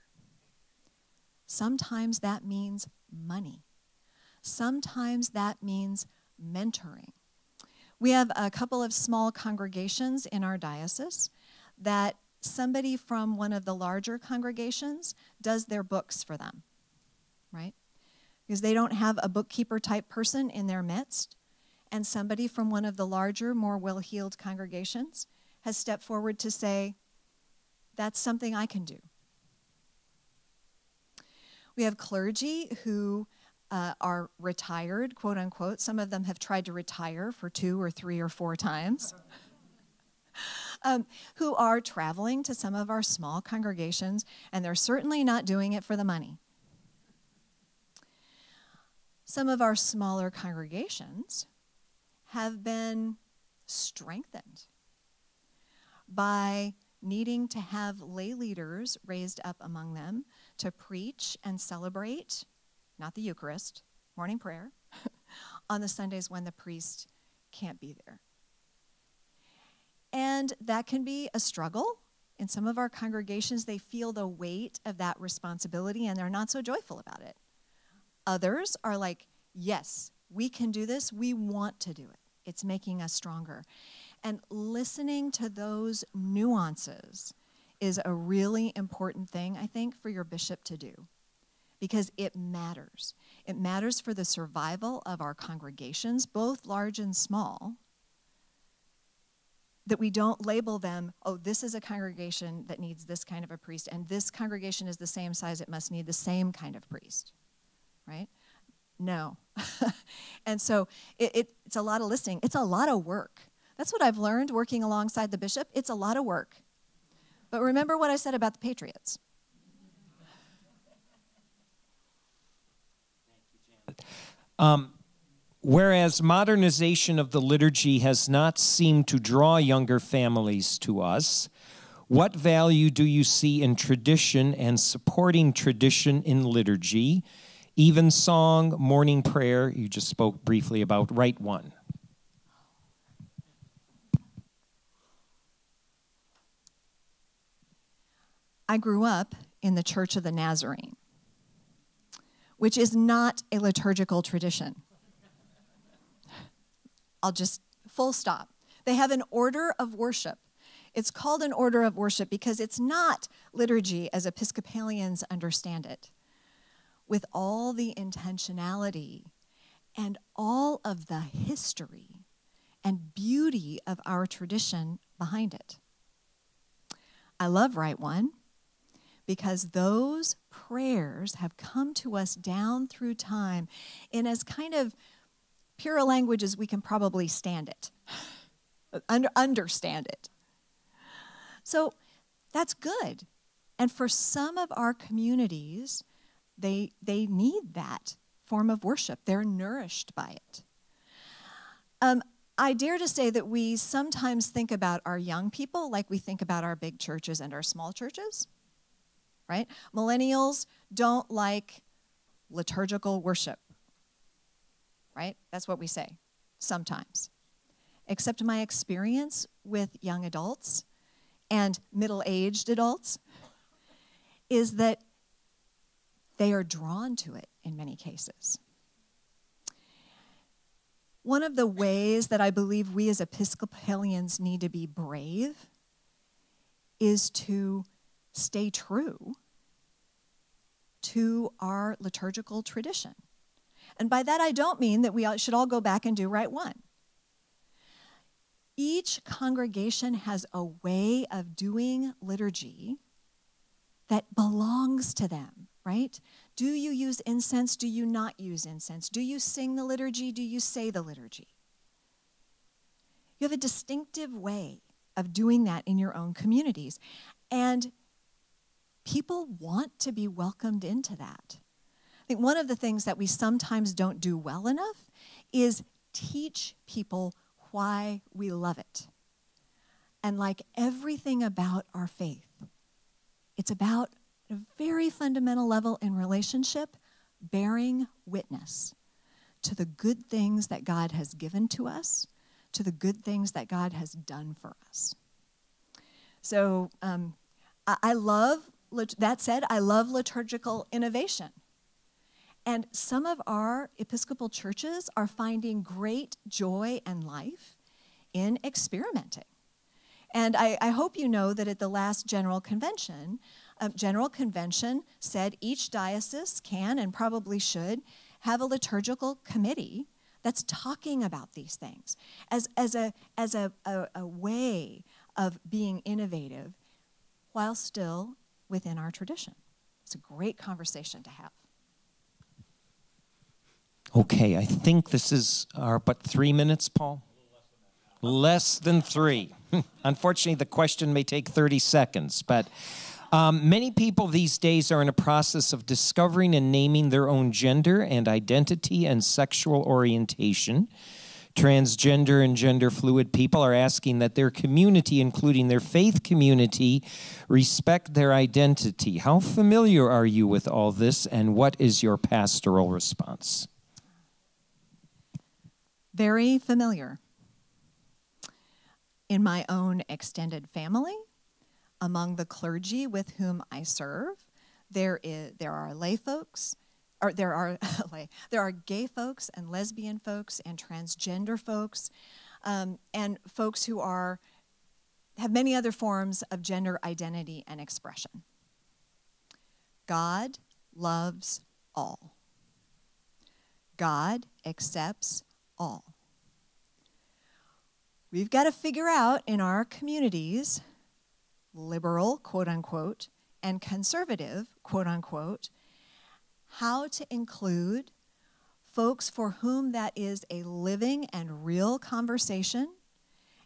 Sometimes that means money. Sometimes that means mentoring. We have a couple of small congregations in our diocese that somebody from one of the larger congregations does their books for them, right? Because they don't have a bookkeeper type person in their midst, and somebody from one of the larger, more well-heeled congregations has stepped forward to say, that's something I can do. We have clergy who are retired, quote unquote. Some of them have tried to retire for 2 or 3 or 4 times. Who are traveling to some of our small congregations, and they're certainly not doing it for the money. Some of our smaller congregations have been strengthened by needing to have lay leaders raised up among them to preach and celebrate, not the Eucharist, morning prayer, on the Sundays when the priest can't be there. And that can be a struggle. In some of our congregations, they feel the weight of that responsibility and they're not so joyful about it. Others are like, yes, we can do this. We want to do it. It's making us stronger. And listening to those nuances is a really important thing, I think, for your bishop to do, because it matters. It matters for the survival of our congregations, both large and small, that we don't label them, oh, this is a congregation that needs this kind of a priest, and this congregation is the same size, it must need the same kind of priest, right? No. And so it's a lot of listening. It's a lot of work. That's what I've learned working alongside the bishop. It's a lot of work. But remember what I said about the Patriots. Thank you, Janet. Whereas modernization of the liturgy has not seemed to draw younger families to us, what value do you see in tradition and supporting tradition in liturgy, evensong, morning prayer? You just spoke briefly about Rite One. I grew up in the Church of the Nazarene, which is not a liturgical tradition. I'll just full stop. They have an order of worship. It's called an order of worship because it's not liturgy as Episcopalians understand it, with all the intentionality and all of the history and beauty of our tradition behind it. I love Rite One because those prayers have come to us down through time in as kind of pure language as we can probably stand it, understand it. So that's good. And for some of our communities, they need that form of worship. They're nourished by it. I dare to say that we sometimes think about our young people like we think about our big churches and our small churches, right? Millennials don't like liturgical worship, right? That's what we say sometimes. Except my experience with young adults and middle-aged adults is that they are drawn to it in many cases. One of the ways that I believe we as Episcopalians need to be brave is to stay true to our liturgical tradition. And by that I don't mean that we should all go back and do Rite One. Each congregation has a way of doing liturgy that belongs to them, right? Do you use incense? Do you not use incense? Do you sing the liturgy? Do you say the liturgy? You have a distinctive way of doing that in your own communities. And people want to be welcomed into that. I think one of the things that we sometimes don't do well enough is teach people why we love it. And like everything about our faith, it's about, at a very fundamental level in relationship, bearing witness to the good things that God has given to us, to the good things that God has done for us. So I love, that said, I love liturgical innovation. And some of our Episcopal churches are finding great joy and life in experimenting. And I hope you know that at the last General Convention said each diocese can and probably should have a liturgical committee that's talking about these things as a way of being innovative while still within our tradition. It's a great conversation to have. Okay, I think this is our, but 3 minutes, Paul? Less than 3. Unfortunately, the question may take 30 seconds, but many people these days are in a process of discovering and naming their own gender and identity and sexual orientation. Transgender and gender fluid people are asking that their community, including their faith community, respect their identity. How familiar are you with all this, and what is your pastoral response? Very familiar. In my own extended family, among the clergy with whom I serve, there are lay folks, or there are gay folks and lesbian folks and transgender folks, and folks who have many other forms of gender identity and expression. God loves all. God accepts all. We've got to figure out in our communities, liberal, quote unquote, and conservative, quote unquote, how to include folks for whom that is a living and real conversation,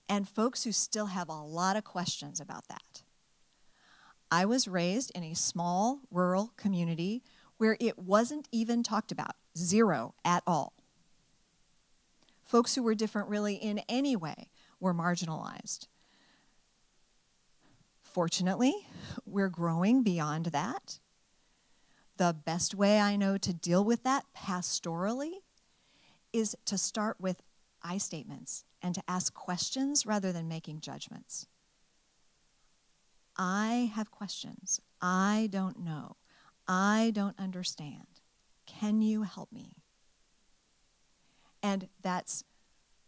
and folks who still have a lot of questions about that. I was raised in a small rural community where it wasn't even talked about, zero at all. Folks who were different really in any way were marginalized. Fortunately, we're growing beyond that. The best way I know to deal with that pastorally is to start with I statements and to ask questions rather than making judgments. I have questions. I don't know. I don't understand. Can you help me? And that's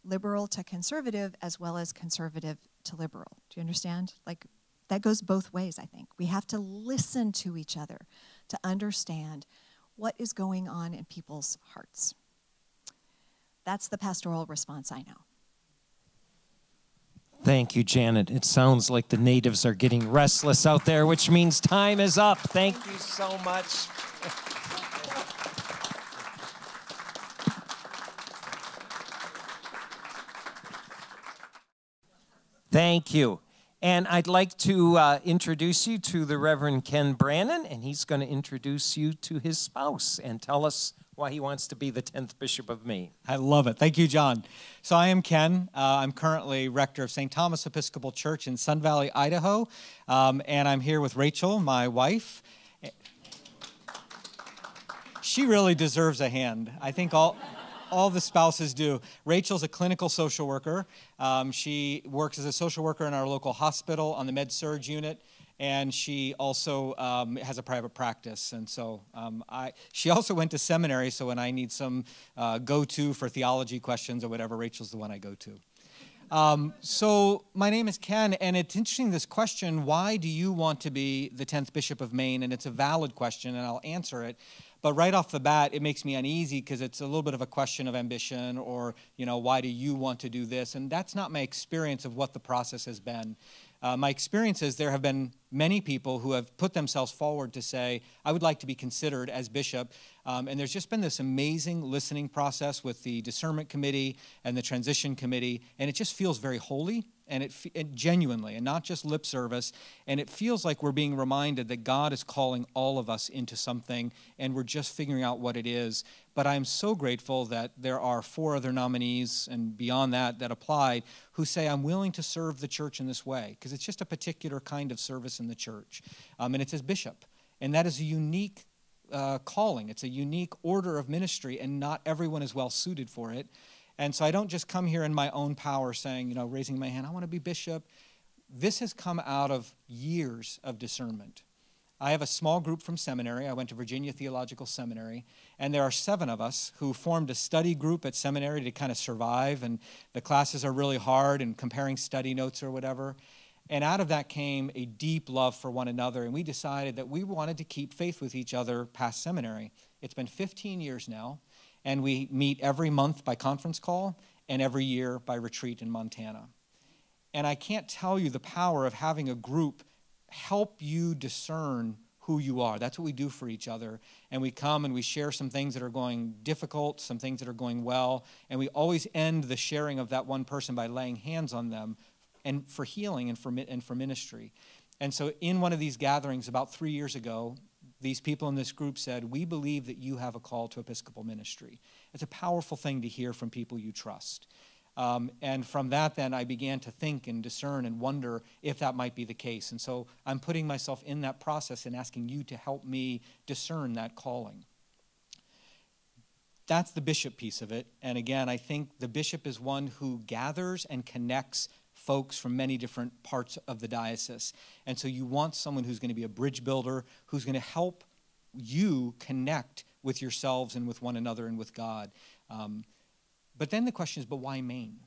liberal to conservative as well as conservative to liberal. Do you understand? Like, that goes both ways, I think. We have to listen to each other to understand what is going on in people's hearts. That's the pastoral response I know. Thank you, Janet. It sounds like the natives are getting restless out there, which means time is up. Thank you so much. Thank you. And I'd like to introduce you to the Reverend Ken Brannon, and he's going to introduce you to his spouse and tell us why he wants to be the 10th Bishop of Maine. I love it. Thank you, John. So I am Ken. I'm currently rector of St. Thomas Episcopal Church in Sun Valley, Idaho, and I'm here with Rachel, my wife. She really deserves a hand. I think all the spouses do. Rachel's a clinical social worker. She works as a social worker in our local hospital on the Med-Surg unit, and she also has a private practice. And so she also went to seminary, so when I need some go-to for theology questions or whatever, Rachel's the one I go to. So my name is Ken, and it's interesting, this question, why do you want to be the 10th Bishop of Maine? And it's a valid question, and I'll answer it. But right off the bat, it makes me uneasy because it's a little bit of a question of ambition or, why do you want to do this? And that's not my experience of what the process has been. My experience is there have been many people who have put themselves forward to say, I would like to be considered as bishop. And there's just been this amazing listening process with the discernment committee and the transition committee. And it just feels very holy and it genuinely, and not just lip service. And it feels like we're being reminded that God is calling all of us into something and we're just figuring out what it is. But I'm so grateful that there are 4 other nominees and beyond that applied who say, I'm willing to serve the church in this way, because it's just a particular kind of service in the church. And it's as bishop. And that is a unique calling. It's a unique order of ministry, and not everyone is well suited for it. And so I don't just come here in my own power saying, raising my hand, I want to be bishop. This has come out of years of discernment. I have a small group from seminary. I went to Virginia Theological Seminary, and there are 7 of us who formed a study group at seminary to kind of survive, and the classes are really hard and comparing study notes or whatever. And out of that came a deep love for one another, and we decided that we wanted to keep faith with each other past seminary. It's been 15 years now, and we meet every month by conference call and every year by retreat in Montana. And I can't tell you the power of having a group help you discern who you are. That's what we do for each other. And we come and we share some things that are going difficult, some things that are going well, and we always end the sharing of that one person by laying hands on them and for healing and for ministry. And so in one of these gatherings about 3 years ago, these people in this group said, we believe that you have a call to Episcopal ministry. It's a powerful thing to hear from people you trust. And from that, then, I began to think and discern and wonder if that might be the case. And so I'm putting myself in that process and asking you to help me discern that calling. That's the bishop piece of it. And again, I think the bishop is one who gathers and connects folks from many different parts of the diocese. And so you want someone who's going to be a bridge builder, who's going to help you connect with yourselves and with one another and with God. But then the question is, but why Maine?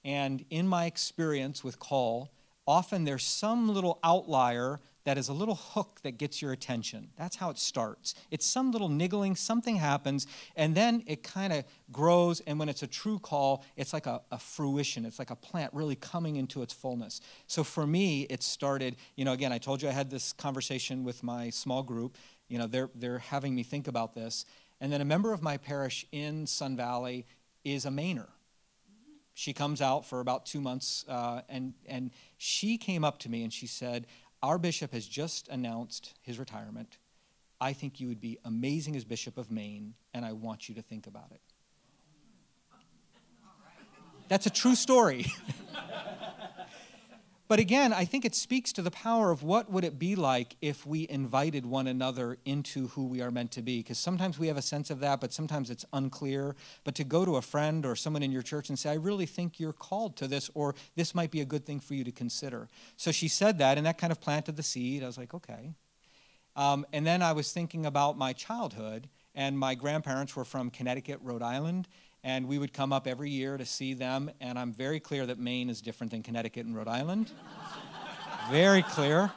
And in my experience with call, often there's some little outlier that is a little hook that gets your attention. That's how it starts. It's some little niggling, something happens, and then it kind of grows, and when it's a true call, it's like a fruition. It's like a plant really coming into its fullness. So for me, it started, again, I told you I had this conversation with my small group. They're having me think about this. And then a member of my parish in Sun Valley is a Mainer. She comes out for about 2 months, and she came up to me and she said, our bishop has just announced his retirement. I think you would be amazing as Bishop of Maine, and I want you to think about it. That's a true story. But again, I think it speaks to the power of what would it be like if we invited one another into who we are meant to be. Because sometimes we have a sense of that, but sometimes it's unclear. But to go to a friend or someone in your church and say, I really think you're called to this, or this might be a good thing for you to consider. So she said that, and that kind of planted the seed. I was like, okay. And then I was thinking about my childhood, and my grandparents were from Connecticut, Rhode Island, and we would come up every year to see them, and I'm very clear that Maine is different than Connecticut and Rhode Island. Very clear.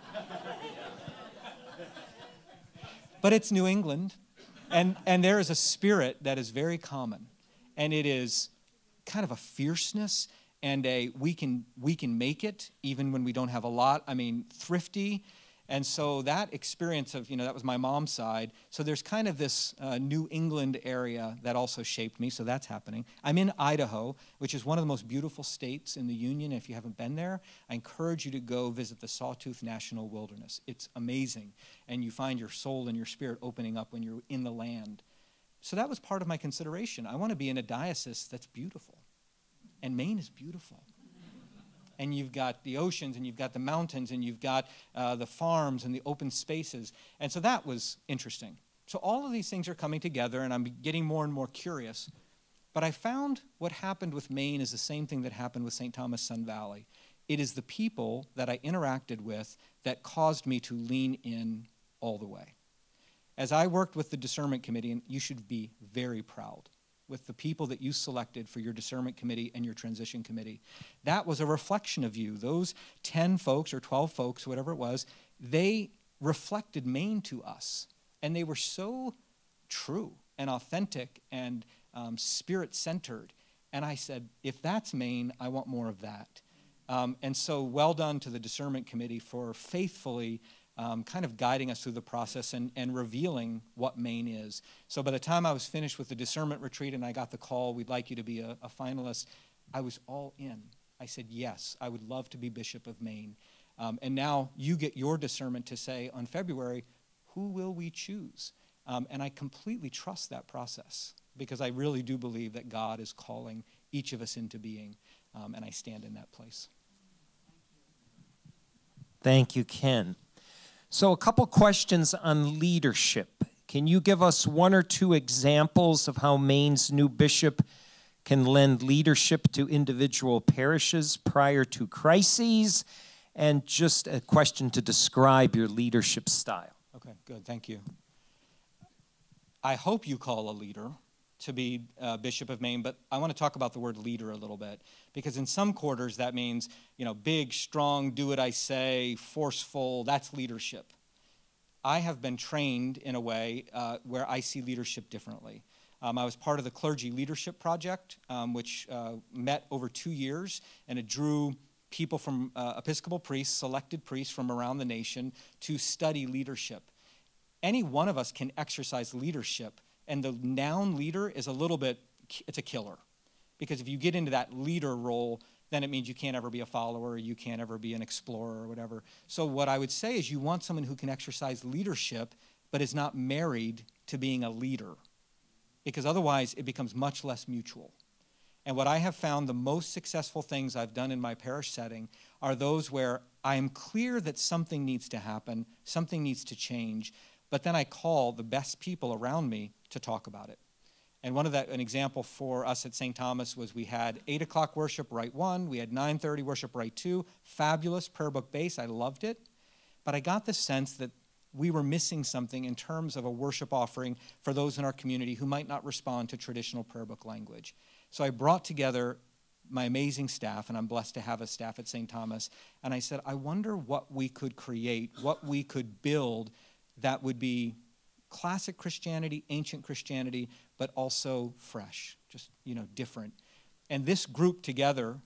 But it's New England, and there is a spirit that is very common, and it is kind of a fierceness and we can make it even when we don't have a lot. I mean, thrifty. And so that experience of, that was my mom's side. So there's kind of this New England area that also shaped me, so that's happening. I'm in Idaho, which is one of the most beautiful states in the Union. If you haven't been there, I encourage you to go visit the Sawtooth National Wilderness. It's amazing, and you find your soul and your spirit opening up when you're in the land. So that was part of my consideration. I want to be in a diocese that's beautiful, and Maine is beautiful. And you've got the oceans, and you've got the mountains, and you've got the farms and the open spaces. And so that was interesting. So all of these things are coming together, and I'm getting more and more curious. But I found what happened with Maine is the same thing that happened with St. Thomas Sun Valley. It is the people that I interacted with that caused me to lean in all the way. As I worked with the discernment committee, and you should be very proud with the people that you selected for your discernment committee and your transition committee. That was a reflection of you. Those 10 folks or 12 folks, whatever it was, they reflected Maine to us. And they were so true and authentic and spirit-centered. And I said, if that's Maine, I want more of that. And so well done to the discernment committee for faithfully kind of guiding us through the process and revealing what Maine is. So by the time I was finished with the discernment retreat and I got the call, we'd like you to be a finalist, I was all in. I said, yes, I would love to be Bishop of Maine. And now you get your discernment to say on February, who will we choose? And I completely trust that process because I really do believe that God is calling each of us into being, and I stand in that place. Thank you, Ken. So a couple questions on leadership. Can you give us one or two examples of how Maine's new bishop can lend leadership to individual parishes prior to crises? And just a question to describe your leadership style. Okay, good, thank you. I hope you call a leader to be Bishop of Maine, but I want to talk about the word leader a little bit, because in some quarters that means, big, strong, do what I say, forceful, that's leadership. I have been trained in a way where I see leadership differently. I was part of the Clergy Leadership Project, which met over 2 years, and it drew people from Episcopal priests, selected priests from around the nation to study leadership. any one of us can exercise leadership, and the noun leader is a little bit, it's a killer. Because if you get into that leader role, then it means you can't ever be a follower, you can't ever be an explorer or whatever. So what I would say is you want someone who can exercise leadership, but is not married to being a leader. Because otherwise it becomes much less mutual. And what I have found the most successful things I've done in my parish setting are those where I am clear that something needs to happen, something needs to change, but then I call the best people around me to talk about it. And an example for us at St. Thomas was we had 8 o'clock worship, right 1. We had 9:30 worship, right 2. Fabulous prayer book base. I loved it. But I got the sense that we were missing something in terms of a worship offering for those in our community who might not respond to traditional prayer book language. So I brought together my amazing staff, and I'm blessed to have a staff at St. Thomas, and I said, I wonder what we could create, what we could build that would be classic Christianity, ancient Christianity, but also fresh, just, different. And this group together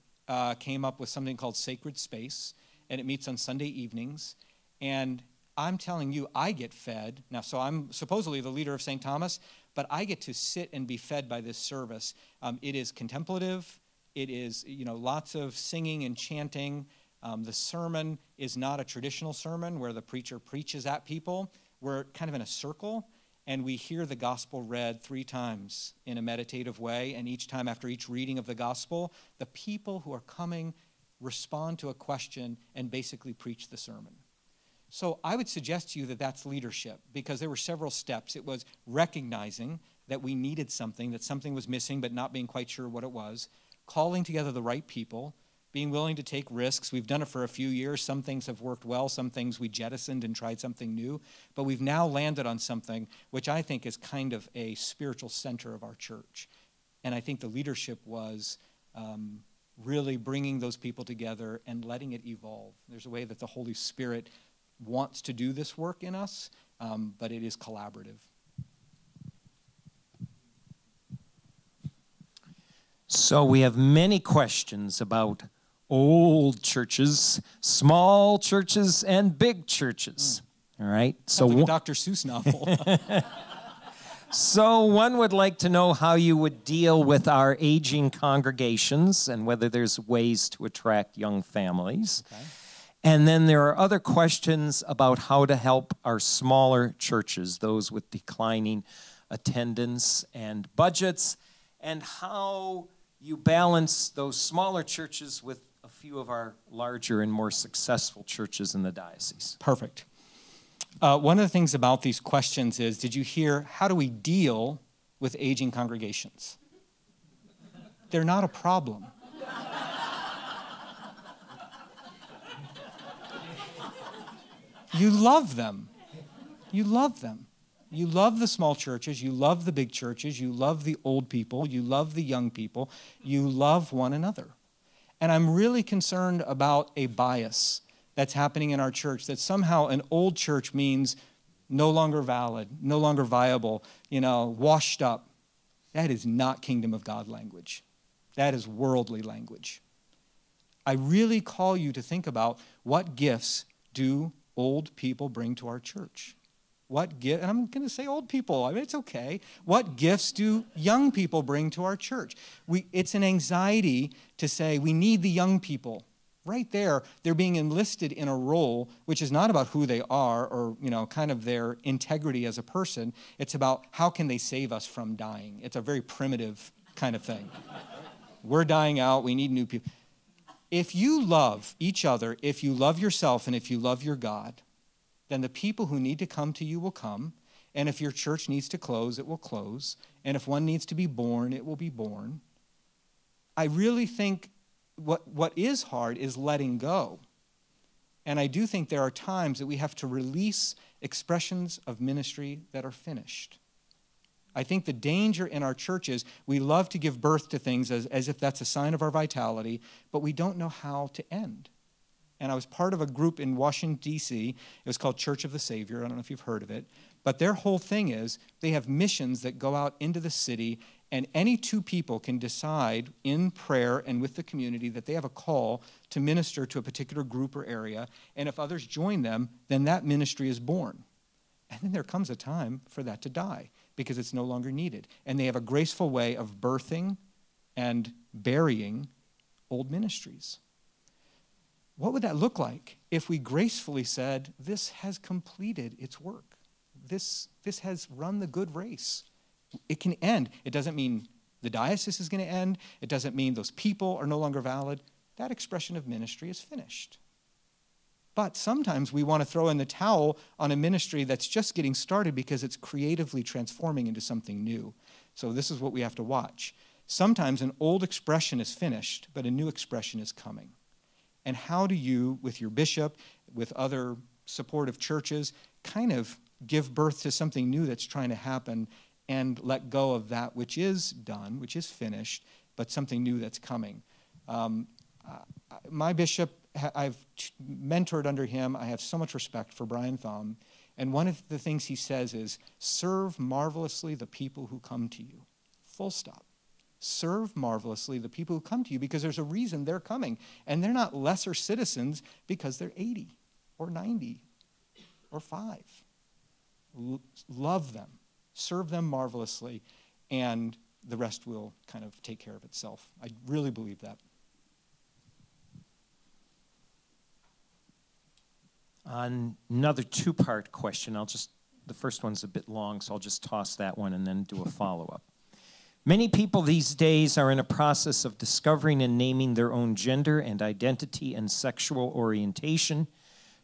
came up with something called Sacred Space, and it meets on Sunday evenings. And I'm telling you, I get fed. Now, so I'm supposedly the leader of St. Thomas, but I get to sit and be fed by this service. It is contemplative. It is, lots of singing and chanting. The sermon is not a traditional sermon where the preacher preaches at people. We're kind of in a circle, and we hear the gospel read 3 times in a meditative way, and each time after each reading of the gospel, the people who are coming respond to a question and basically preach the sermon. So I would suggest to you that that's leadership, because there were several steps. It was recognizing that we needed something, that something was missing but not being quite sure what it was, calling together the right people, being willing to take risks. We've done it for a few years. Some things have worked well. Some things we jettisoned and tried something new. But we've now landed on something which I think is kind of a spiritual center of our church. And I think the leadership was really bringing those people together and letting it evolve. There's a way that the Holy Spirit wants to do this work in us, but it is collaborative. So we have many questions about old churches, small churches, and big churches. All right. So like a Dr. Seuss novel. So one would like to know how you would deal with our aging congregations and whether there's ways to attract young families. Okay. And then there are other questions about how to help our smaller churches, those with declining attendance and budgets, and how you balance those smaller churches with a few of our larger and more successful churches in the diocese. Perfect. One of the things about these questions is, did you hear, how do we deal with aging congregations? They're not a problem. You love them. You love them. You love the small churches. You love the big churches. You love the old people. You love the young people. You love one another. And I'm really concerned about a bias that's happening in our church, that somehow an old church means no longer valid, no longer viable, washed up. That is not kingdom of God language. That is worldly language. I really call you to think about what gifts do old people bring to our church. And I'm going to say old people. I mean, it's okay. What gifts do young people bring to our church? It's an anxiety to say we need the young people. Right there, they're being enlisted in a role which is not about who they are or, kind of their integrity as a person. It's about how can they save us from dying. It's a very primitive kind of thing. We're dying out. We need new people. If you love each other, if you love yourself, and if you love your God, then the people who need to come to you will come. And if your church needs to close, it will close. And if one needs to be born, it will be born. I really think what is hard is letting go. And I do think there are times that we have to release expressions of ministry that are finished. I think the danger in our churches, we love to give birth to things as if that's a sign of our vitality, but we don't know how to end. And I was part of a group in Washington, D.C. It was called Church of the Savior. I don't know if you've heard of it. But their whole thing is they have missions that go out into the city, and any 2 people can decide in prayer and with the community that they have a call to minister to a particular group or area. And if others join them, then that ministry is born. And then there comes a time for that to die because it's no longer needed. And they have a graceful way of birthing and burying old ministries. What would that look like if we gracefully said, this has completed its work? This has run the good race. It can end. It doesn't mean the diocese is going to end. It doesn't mean those people are no longer valid. That expression of ministry is finished. But sometimes we want to throw in the towel on a ministry that's just getting started because it's creatively transforming into something new. So this is what we have to watch. Sometimes an old expression is finished, but a new expression is coming. And how do you, with your bishop, with other supportive churches, kind of give birth to something new that's trying to happen and let go of that which is done, which is finished, but something new that's coming? My bishop, I've mentored under him. I have so much respect for Brian Thom. And one of the things he says is, serve marvelously the people who come to you. Full stop. Serve marvelously the people who come to you because there's a reason they're coming. And they're not lesser citizens because they're 80 or 90 or 5. Love them. Serve them marvelously. And the rest will kind of take care of itself. I really believe that. Another two-part question. The first one's a bit long, so I'll just toss that one and then do a follow-up. Many people these days are in a process of discovering and naming their own gender and identity and sexual orientation.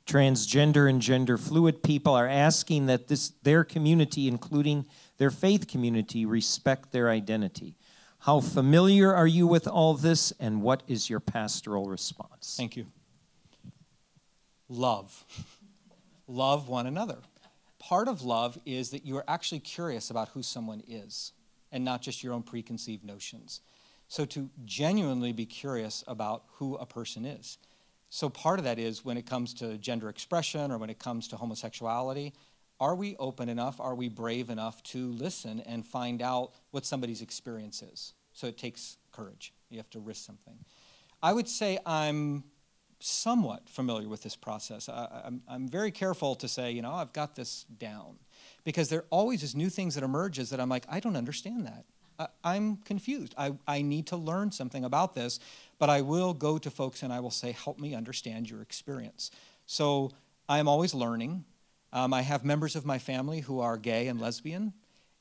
Transgender and gender fluid people are asking that their community, including their faith community, respect their identity. How familiar are you with all this, and what is your pastoral response? Thank you. Love. Love one another. Part of love is that you are actually curious about who someone is and not just your own preconceived notions. So to genuinely be curious about who a person is. So part of that is when it comes to gender expression or when it comes to homosexuality, are we open enough, are we brave enough to listen and find out what somebody's experience is? So it takes courage. You have to risk something. I would say I'm somewhat familiar with this process. I'm very careful to say, I've got this down. Because there always is new things that emerges that I'm like, I don't understand that. I'm confused. I need to learn something about this, but I will go to folks and I will say, help me understand your experience. So I'm always learning. I have members of my family who are gay and lesbian,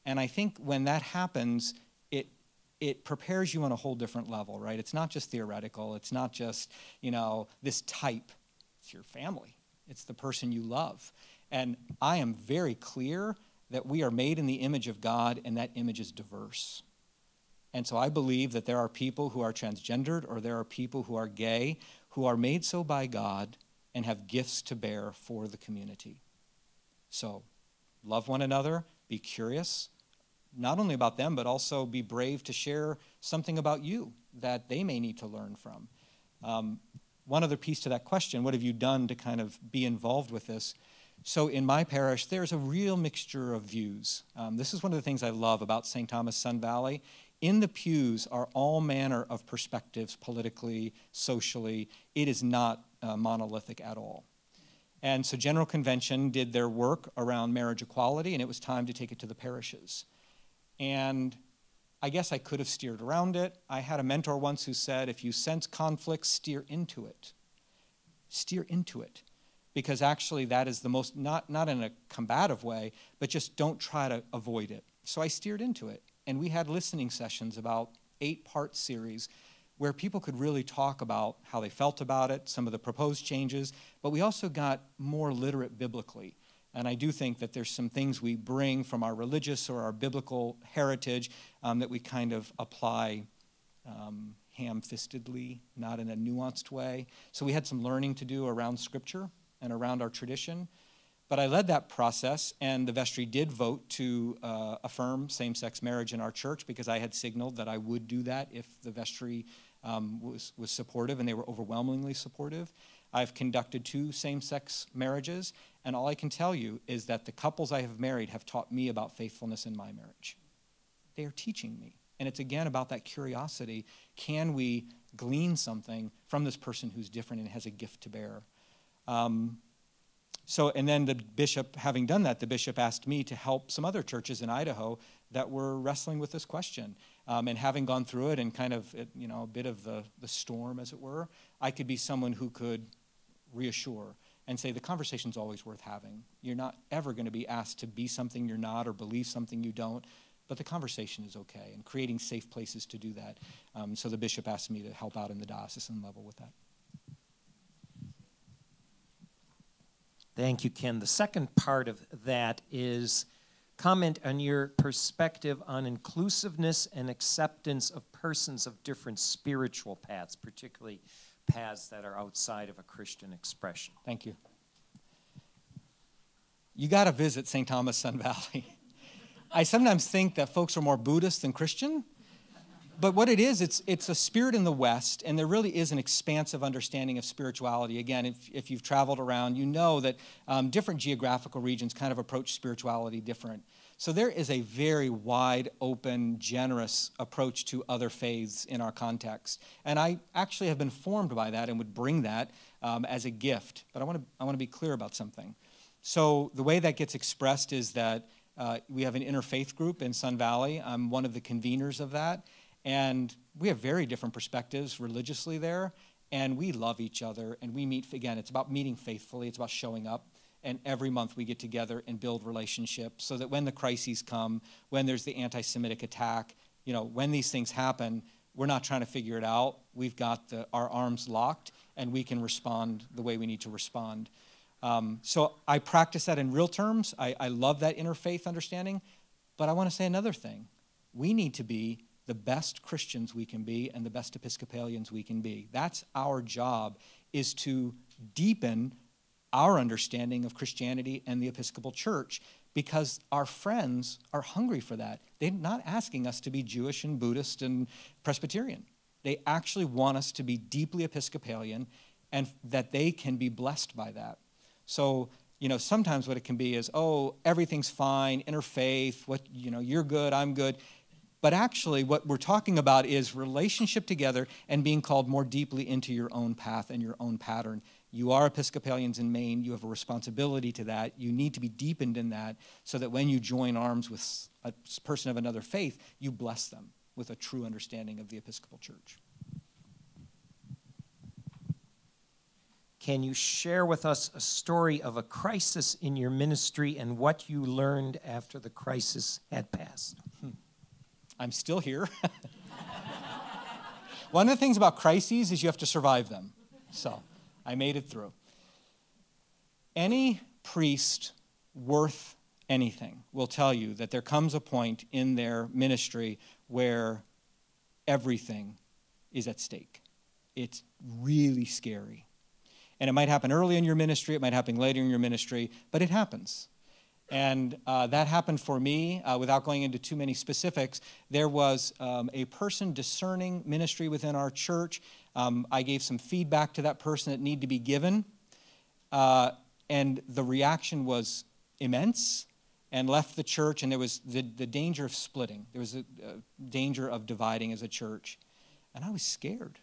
and I think when that happens, it prepares you on a whole different level, right? It's not just theoretical. It's not just, this type. It's your family. It's the person you love. And I am very clear that we are made in the image of God, and that image is diverse. And so I believe that there are people who are transgendered or there are people who are gay who are made so by God and have gifts to bear for the community. So love one another, be curious, not only about them, but also be brave to share something about you that they may need to learn from. One other piece to that question, what have you done to kind of be involved with this? So in my parish, there's a real mixture of views. This is one of the things I love about St. Thomas Sun Valley. In the pews are all manner of perspectives, politically, socially. It is not monolithic at all. And so General Convention did their work around marriage equality, and it was time to take it to the parishes. And I guess I could have steered around it. I had a mentor once who said, if you sense conflict, steer into it. Steer into it. Because actually that is the most, not in a combative way, but just don't try to avoid it. So I steered into it. And we had listening sessions, about 8-part series, where people could really talk about how they felt about it, some of the proposed changes, but we also got more literate biblically. And I do think that there's some things we bring from our religious or our biblical heritage that we kind of apply ham-fistedly, not in a nuanced way. So we had some learning to do around Scripture and around our tradition. But I led that process, and the vestry did vote to affirm same-sex marriage in our church because I had signaled that I would do that if the vestry was supportive, and they were overwhelmingly supportive. I've conducted 2 same-sex marriages, and all I can tell you is that the couples I have married have taught me about faithfulness in my marriage. They are teaching me. And it's again about that curiosity. Can we glean something from this person who's different and has a gift to bear? So, and then the bishop, having done that, the bishop asked me to help some other churches in Idaho that were wrestling with this question. And having gone through it and kind of, a bit of the storm, as it were, I could be someone who could reassure and say the conversation's always worth having. You're not ever going to be asked to be something you're not or believe something you don't, but the conversation is okay, and creating safe places to do that. So the bishop asked me to help out in the diocesan level with that. Thank you, Ken. The second part of that is comment on your perspective on inclusiveness and acceptance of persons of different spiritual paths, particularly paths that are outside of a Christian expression. Thank you. You got to visit St. Thomas Sun Valley. I sometimes think that folks are more Buddhist than Christian, but what it is, it's a spirit in the West, and there really is an expansive understanding of spirituality. Again, if you've traveled around, you know that different geographical regions kind of approach spirituality different. So there is a very wide, open, generous approach to other faiths in our context. And I actually have been formed by that and would bring that as a gift. But I want to be clear about something. So the way that gets expressed is that we have an interfaith group in Sun Valley. I'm one of the conveners of that. And we have very different perspectives religiously there. And we love each other. And we meet, again, it's about meeting faithfully. It's about showing up. And every month we get together and build relationships so that when the crises come, when there's the anti-Semitic attack, when these things happen, we're not trying to figure it out. We've got our arms locked, and we can respond the way we need to respond. So I practice that in real terms. I love that interfaith understanding. But I want to say another thing. We need to be the best Christians we can be and the best Episcopalians we can be. That's our job, is to deepen our understanding of Christianity and the Episcopal Church, because our friends are hungry for that. They're not asking us to be Jewish and Buddhist and Presbyterian. They actually want us to be deeply Episcopalian, and that they can be blessed by that. So, sometimes what it can be is, oh, everything's fine, interfaith, you're good, I'm good. But actually, what we're talking about is relationship together and being called more deeply into your own path and your own pattern. You are Episcopalians in Maine. You have a responsibility to that. You need to be deepened in that so that when you join arms with a person of another faith, you bless them with a true understanding of the Episcopal Church. Can you share with us a story of a crisis in your ministry and what you learned after the crisis had passed? I'm still here. One of the things about crises is you have to survive them. So I made it through. Any priest worth anything will tell you that there comes a point in their ministry where everything is at stake. It's really scary. And it might happen early in your ministry, it might happen later in your ministry, but it happens. And that happened for me. Without going into too many specifics, there was a person discerning ministry within our church. I gave some feedback to that person that needed to be given. And the reaction was immense, and left the church, and there was the danger of splitting. There was a danger of dividing as a church. And I was scared.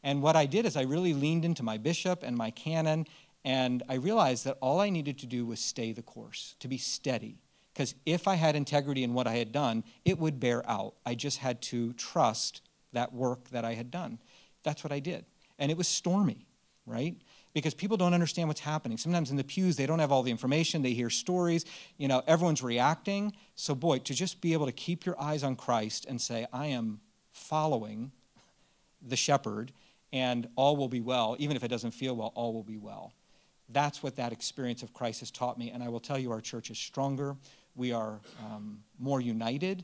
And what I did is I really leaned into my bishop and my canon, and I realized that all I needed to do was stay the course, to be steady. Because if I had integrity in what I had done, it would bear out. I just had to trust that work that I had done. That's what I did. And it was stormy, right? Because people don't understand what's happening. Sometimes in the pews, they don't have all the information. They hear stories. Everyone's reacting. So boy, to just be able to keep your eyes on Christ and say, I am following the shepherd, and all will be well. Even if it doesn't feel well, all will be well. That's what that experience of Christ has taught me. And I will tell you, our church is stronger. We are more united.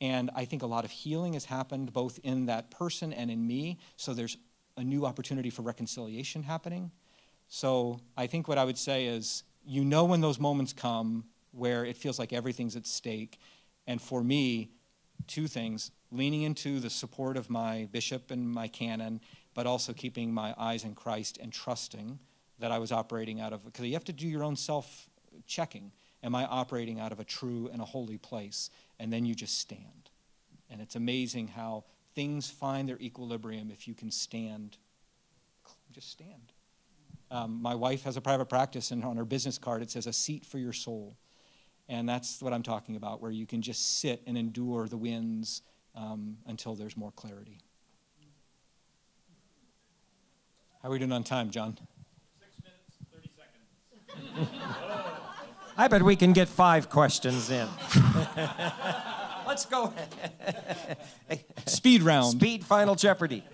And I think a lot of healing has happened both in that person and in me. So there's a new opportunity for reconciliation happening. So I think what I would say is, when those moments come where it feels like everything's at stake. And for me, two things: leaning into the support of my bishop and my canon, but also keeping my eyes in Christ and trusting that I was operating out of, because you have to do your own self-checking. Am I operating out of a true and a holy place? And then you just stand. And it's amazing how things find their equilibrium if you can stand. Just stand. My wife has a private practice, and on her business card it says a seat for your soul. And that's what I'm talking about, where you can just sit and endure the winds until there's more clarity. How are we doing on time, John? 6 minutes, 30 seconds. I bet we can get 5 questions in. Let's go. Speed round. Speed Final Jeopardy.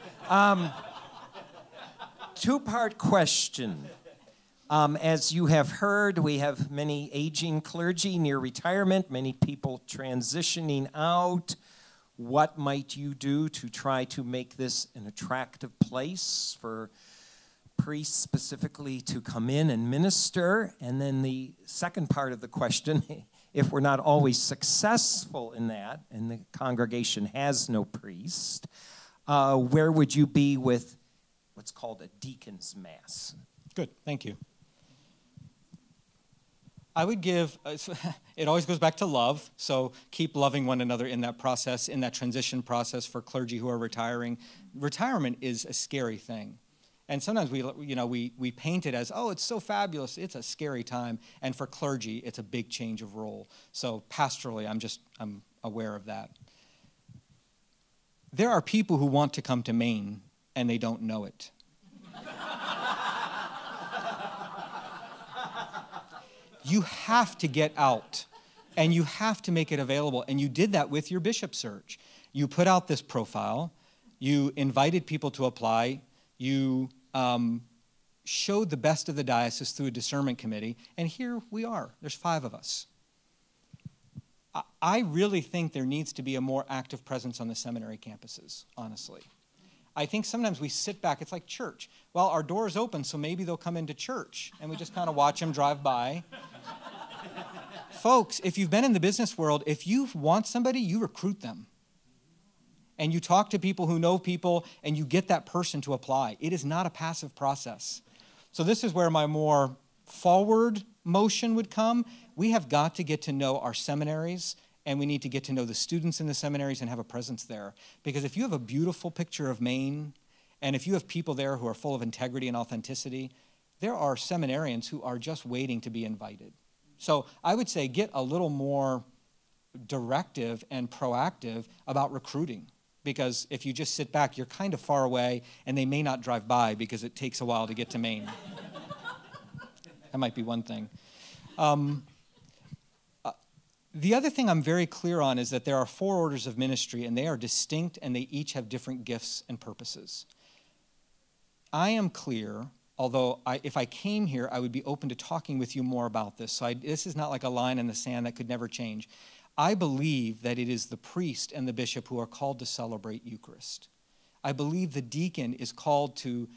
2-part question. As you have heard, we have many aging clergy near retirement, many people transitioning out. What might you do to try to make this an attractive place for priests specifically to come in and minister? And then the second part of the question, if we're not always successful in that, and the congregation has no priest, where would you be with what's called a deacon's mass? Good, thank you. I would give, it always goes back to love, so keep loving one another in that process, in that transition process for clergy who are retiring. Retirement is a scary thing. And sometimes we paint it as, oh, it's so fabulous, it's a scary time. And for clergy, it's a big change of role. So pastorally, I'm aware of that. There are people who want to come to Maine, and they don't know it. You have to get out, and you have to make it available. And you did that with your bishop search. You put out this profile. You invited people to apply. You showed the best of the diocese through a discernment committee. And here we are. There's 5 of us. I really think there needs to be a more active presence on the seminary campuses, honestly. I think sometimes we sit back. It's like church. Well, our door is open, so maybe they'll come into church. And we just kind of watch them drive by. Folks, if you've been in the business world, if you want somebody, you recruit them. And you talk to people who know people, and you get that person to apply. It is not a passive process. So this is where my more forward motion would come. We have got to get to know our seminaries, and we need to get to know the students in the seminaries and have a presence there. Because if you have a beautiful picture of Maine, and if you have people there who are full of integrity and authenticity, there are seminarians who are just waiting to be invited. So I would say get a little more directive and proactive about recruiting. Because if you just sit back, you're kind of far away, and they may not drive by because it takes a while to get to Maine. That might be one thing. The other thing I'm very clear on is that there are 4 orders of ministry, and they are distinct, and they each have different gifts and purposes. I am clear, although if I came here, I would be open to talking with you more about this. So this is not like a line in the sand that could never change. I believe that it is the priest and the bishop who are called to celebrate Eucharist. I believe the deacon is called to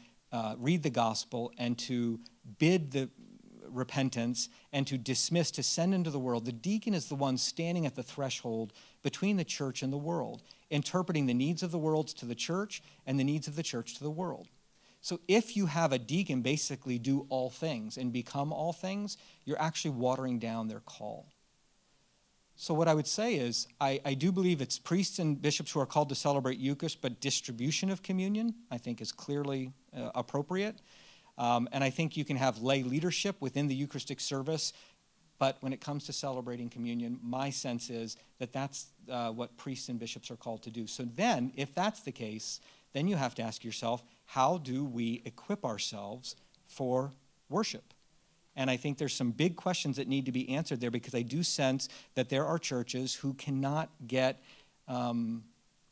read the gospel and to bid the repentance and to dismiss, to send into the world. The deacon is the one standing at the threshold between the church and the world, interpreting the needs of the world to the church and the needs of the church to the world. So if you have a deacon basically do all things and become all things, you're actually watering down their call. So what I would say is, I do believe it's priests and bishops who are called to celebrate Eucharist, but distribution of communion, I think, is clearly appropriate. And I think you can have lay leadership within the Eucharistic service, but when it comes to celebrating communion, my sense is that that's what priests and bishops are called to do. So then, if that's the case, then you have to ask yourself, how do we equip ourselves for worship? And I think there's some big questions that need to be answered there, because I do sense that there are churches who cannot get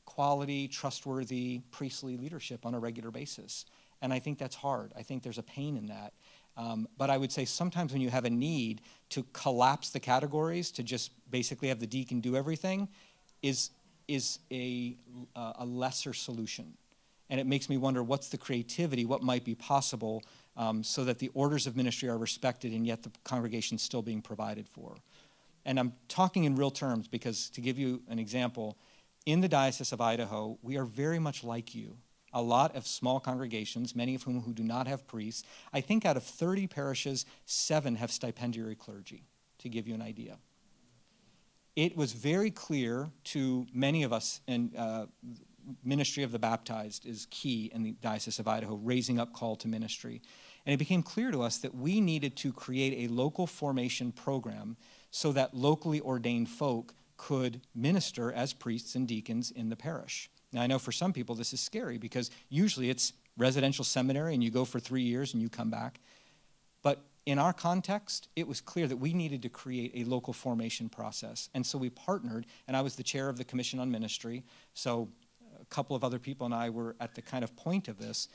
quality, trustworthy, priestly leadership on a regular basis. And I think that's hard. I think there's a pain in that. But I would say sometimes when you have a need to collapse the categories, to just basically have the deacon do everything, is a lesser solution. And it makes me wonder, what's the creativity, what might be possible, so that the orders of ministry are respected and yet the congregation's still being provided for. And I'm talking in real terms because, to give you an example, in the Diocese of Idaho, we are very much like you. A lot of small congregations, many of whom who do not have priests. I think out of 30 parishes, 7 have stipendiary clergy, to give you an idea. It was very clear to many of us, and ministry of the baptized is key in the Diocese of Idaho, raising up call to ministry. And it became clear to us that we needed to create a local formation program so that locally ordained folk could minister as priests and deacons in the parish. Now, I know for some people this is scary because usually it's residential seminary and you go for 3 years and you come back. But in our context, it was clear that we needed to create a local formation process. And so we partnered, and I was the chair of the Commission on Ministry, so a couple of other people and I were at the kind of point of this.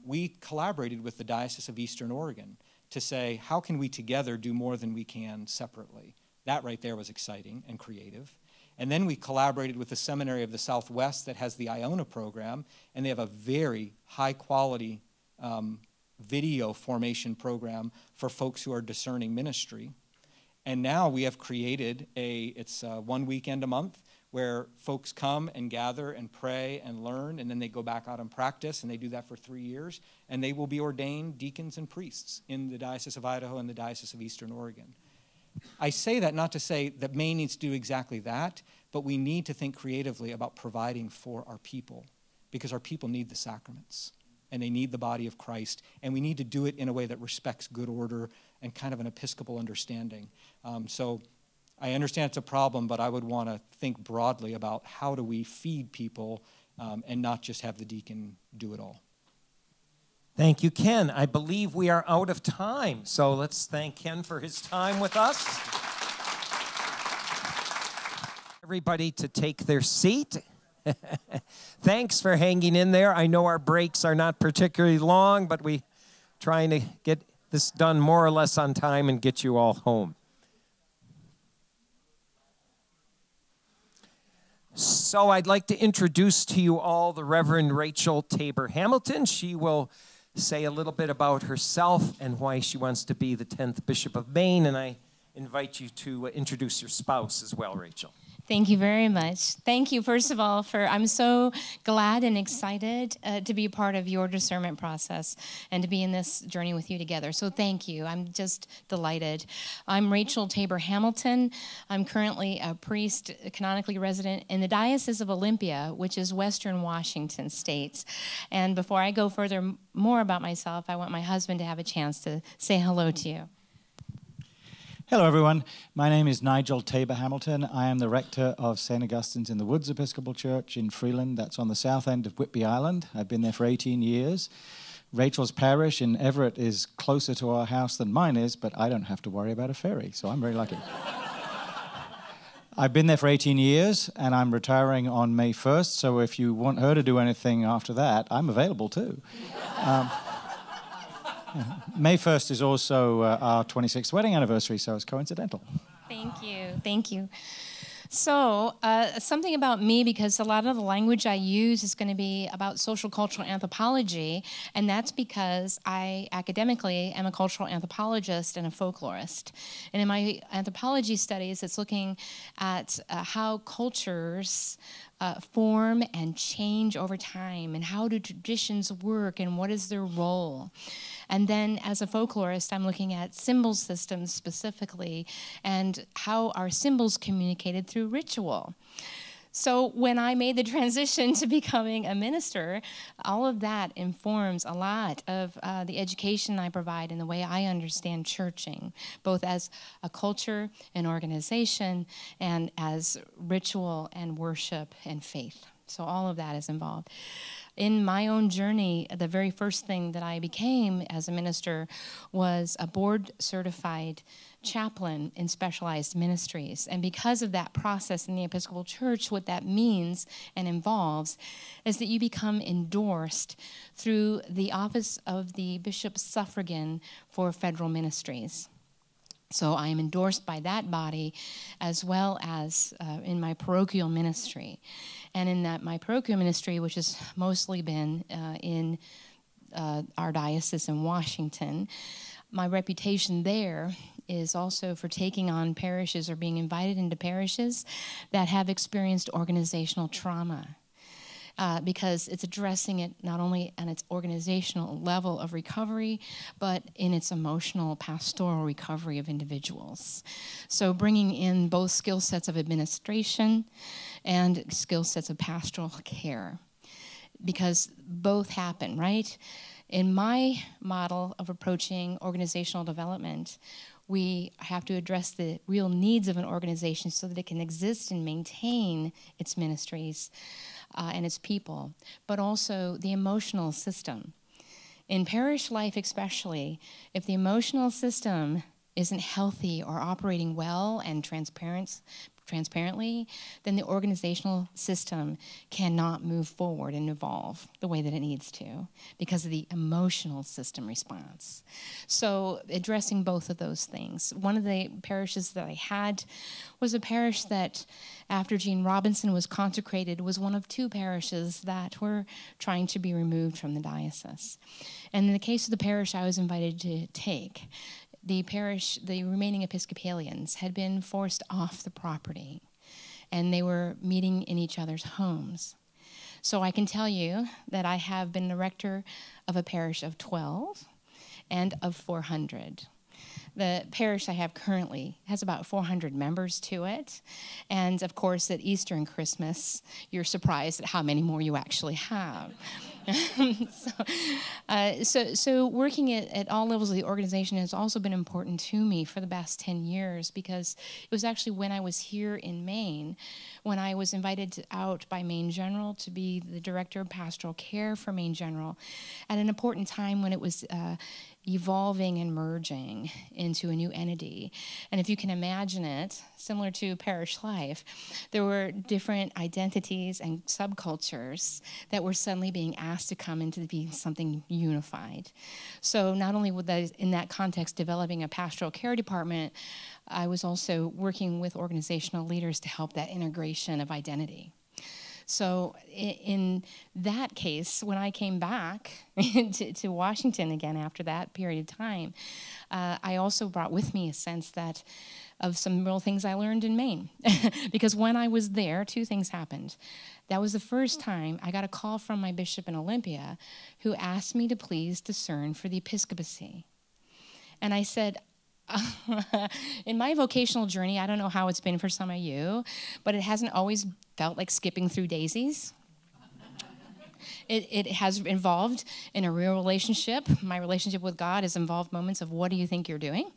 We collaborated with the Diocese of Eastern Oregon to say, how can we together do more than we can separately? That right there was exciting and creative. And then we collaborated with the Seminary of the Southwest that has the Iona program, and they have a very high-quality video formation program for folks who are discerning ministry. And now we have created it's 1 weekend a month where folks come and gather and pray and learn, and then they go back out and practice, and they do that for 3 years, and they will be ordained deacons and priests in the Diocese of Idaho and the Diocese of Eastern Oregon. I say that not to say that Maine needs to do exactly that, but we need to think creatively about providing for our people, because our people need the sacraments, and they need the body of Christ, and we need to do it in a way that respects good order and kind of an Episcopal understanding. So I understand it's a problem, but I would want to think broadly about how do we feed people and not just have the deacon do it all. Thank you, Ken. I believe we are out of time, so let's thank Ken for his time with us. Everybody to take their seat. Thanks for hanging in there. I know our breaks are not particularly long, but we're trying to get this done more or less on time and get you all home. So I'd like to introduce to you all the Reverend Rachel Tabor Hamilton. She will say a little bit about herself and why she wants to be the 10th Bishop of Maine, and I invite you to introduce your spouse as well, Rachel. Thank you very much. Thank you, first of all, I'm so glad and excited to be a part of your discernment process and to be in this journey with you together. So thank you. I'm just delighted. I'm Rachel Tabor Hamilton. I'm currently a priest, canonically resident in the Diocese of Olympia, which is Western Washington State. And before I go further more about myself, I want my husband to have a chance to say hello to you. Hello everyone, my name is Nigel Tabor Hamilton. I am the rector of St. Augustine's in the Woods Episcopal Church in Freeland. That's on the south end of Whitby Island. I've been there for 18 years. Rachel's parish in Everett is closer to our house than mine is, but I don't have to worry about a ferry, so I'm very lucky. I've been there for 18 years, and I'm retiring on May 1st, so if you want her to do anything after that, I'm available too. May 1st is also our 26th wedding anniversary, so it's coincidental. Thank you. Thank you. So something about me, because a lot of the language I use is going to be about social cultural anthropology, and that's because I academically am a cultural anthropologist and a folklorist. And in my anthropology studies, it's looking at how cultures form and change over time, and how do traditions work, and what is their role. And then as a folklorist, I'm looking at symbol systems specifically, and how are symbols communicated through ritual. So when I made the transition to becoming a minister, all of that informs a lot of the education I provide and the way I understand churching, both as a culture, an organization, and as ritual and worship and faith. So all of that is involved. In my own journey, the very first thing that I became as a minister was a board-certified chaplain in specialized ministries. And because of that process in the Episcopal Church, what that means and involves is that you become endorsed through the office of the Bishop Suffragan for federal ministries. So I am endorsed by that body as well as in my parochial ministry. And in my parochial ministry, which has mostly been in our diocese in Washington, my reputation there is also for taking on parishes or being invited into parishes that have experienced organizational trauma. Because it's addressing it not only on its organizational level of recovery, but in its emotional, pastoral recovery of individuals. So bringing in both skill sets of administration and skill sets of pastoral care, because both happen, right? In my model of approaching organizational development, we have to address the real needs of an organization so that it can exist and maintain its ministries and its people, but also the emotional system. In parish life especially, if the emotional system isn't healthy or operating well and transparently, then the organizational system cannot move forward and evolve the way that it needs to because of the emotional system response. So addressing both of those things. One of the parishes that I had was a parish that, after Gene Robinson was consecrated, was one of 2 parishes that were trying to be removed from the diocese. And in the case of the parish I was invited to take, the parish, the remaining Episcopalians, had been forced off the property, and they were meeting in each other's homes. So I can tell you that I have been the rector of a parish of 12 and of 400. The parish I have currently has about 400 members to it. And of course, at Easter and Christmas, you're surprised at how many more you actually have. So working at all levels of the organization has also been important to me for the past 10 years, because it was actually when I was here in Maine, when I was invited out by Maine General to be the director of pastoral care for Maine General at an important time when it was evolving and merging into a new entity. And if you can imagine it, similar to parish life, there were different identities and subcultures that were suddenly being asked to come into being something unified. So not only was that, in that context, developing a pastoral care department, I was also working with organizational leaders to help that integration of identity. So in that case, when I came back to Washington again after that period of time, I also brought with me a sense that of some real things I learned in Maine. Because when I was there, 2 things happened. That was the first time I got a call from my bishop in Olympia who asked me to please discern for the episcopacy. And I said, in my vocational journey, I don't know how it's been for some of you, but it hasn't always felt like skipping through daisies. It has involved in a real relationship. My relationship with God has involved moments of, what do you think you're doing?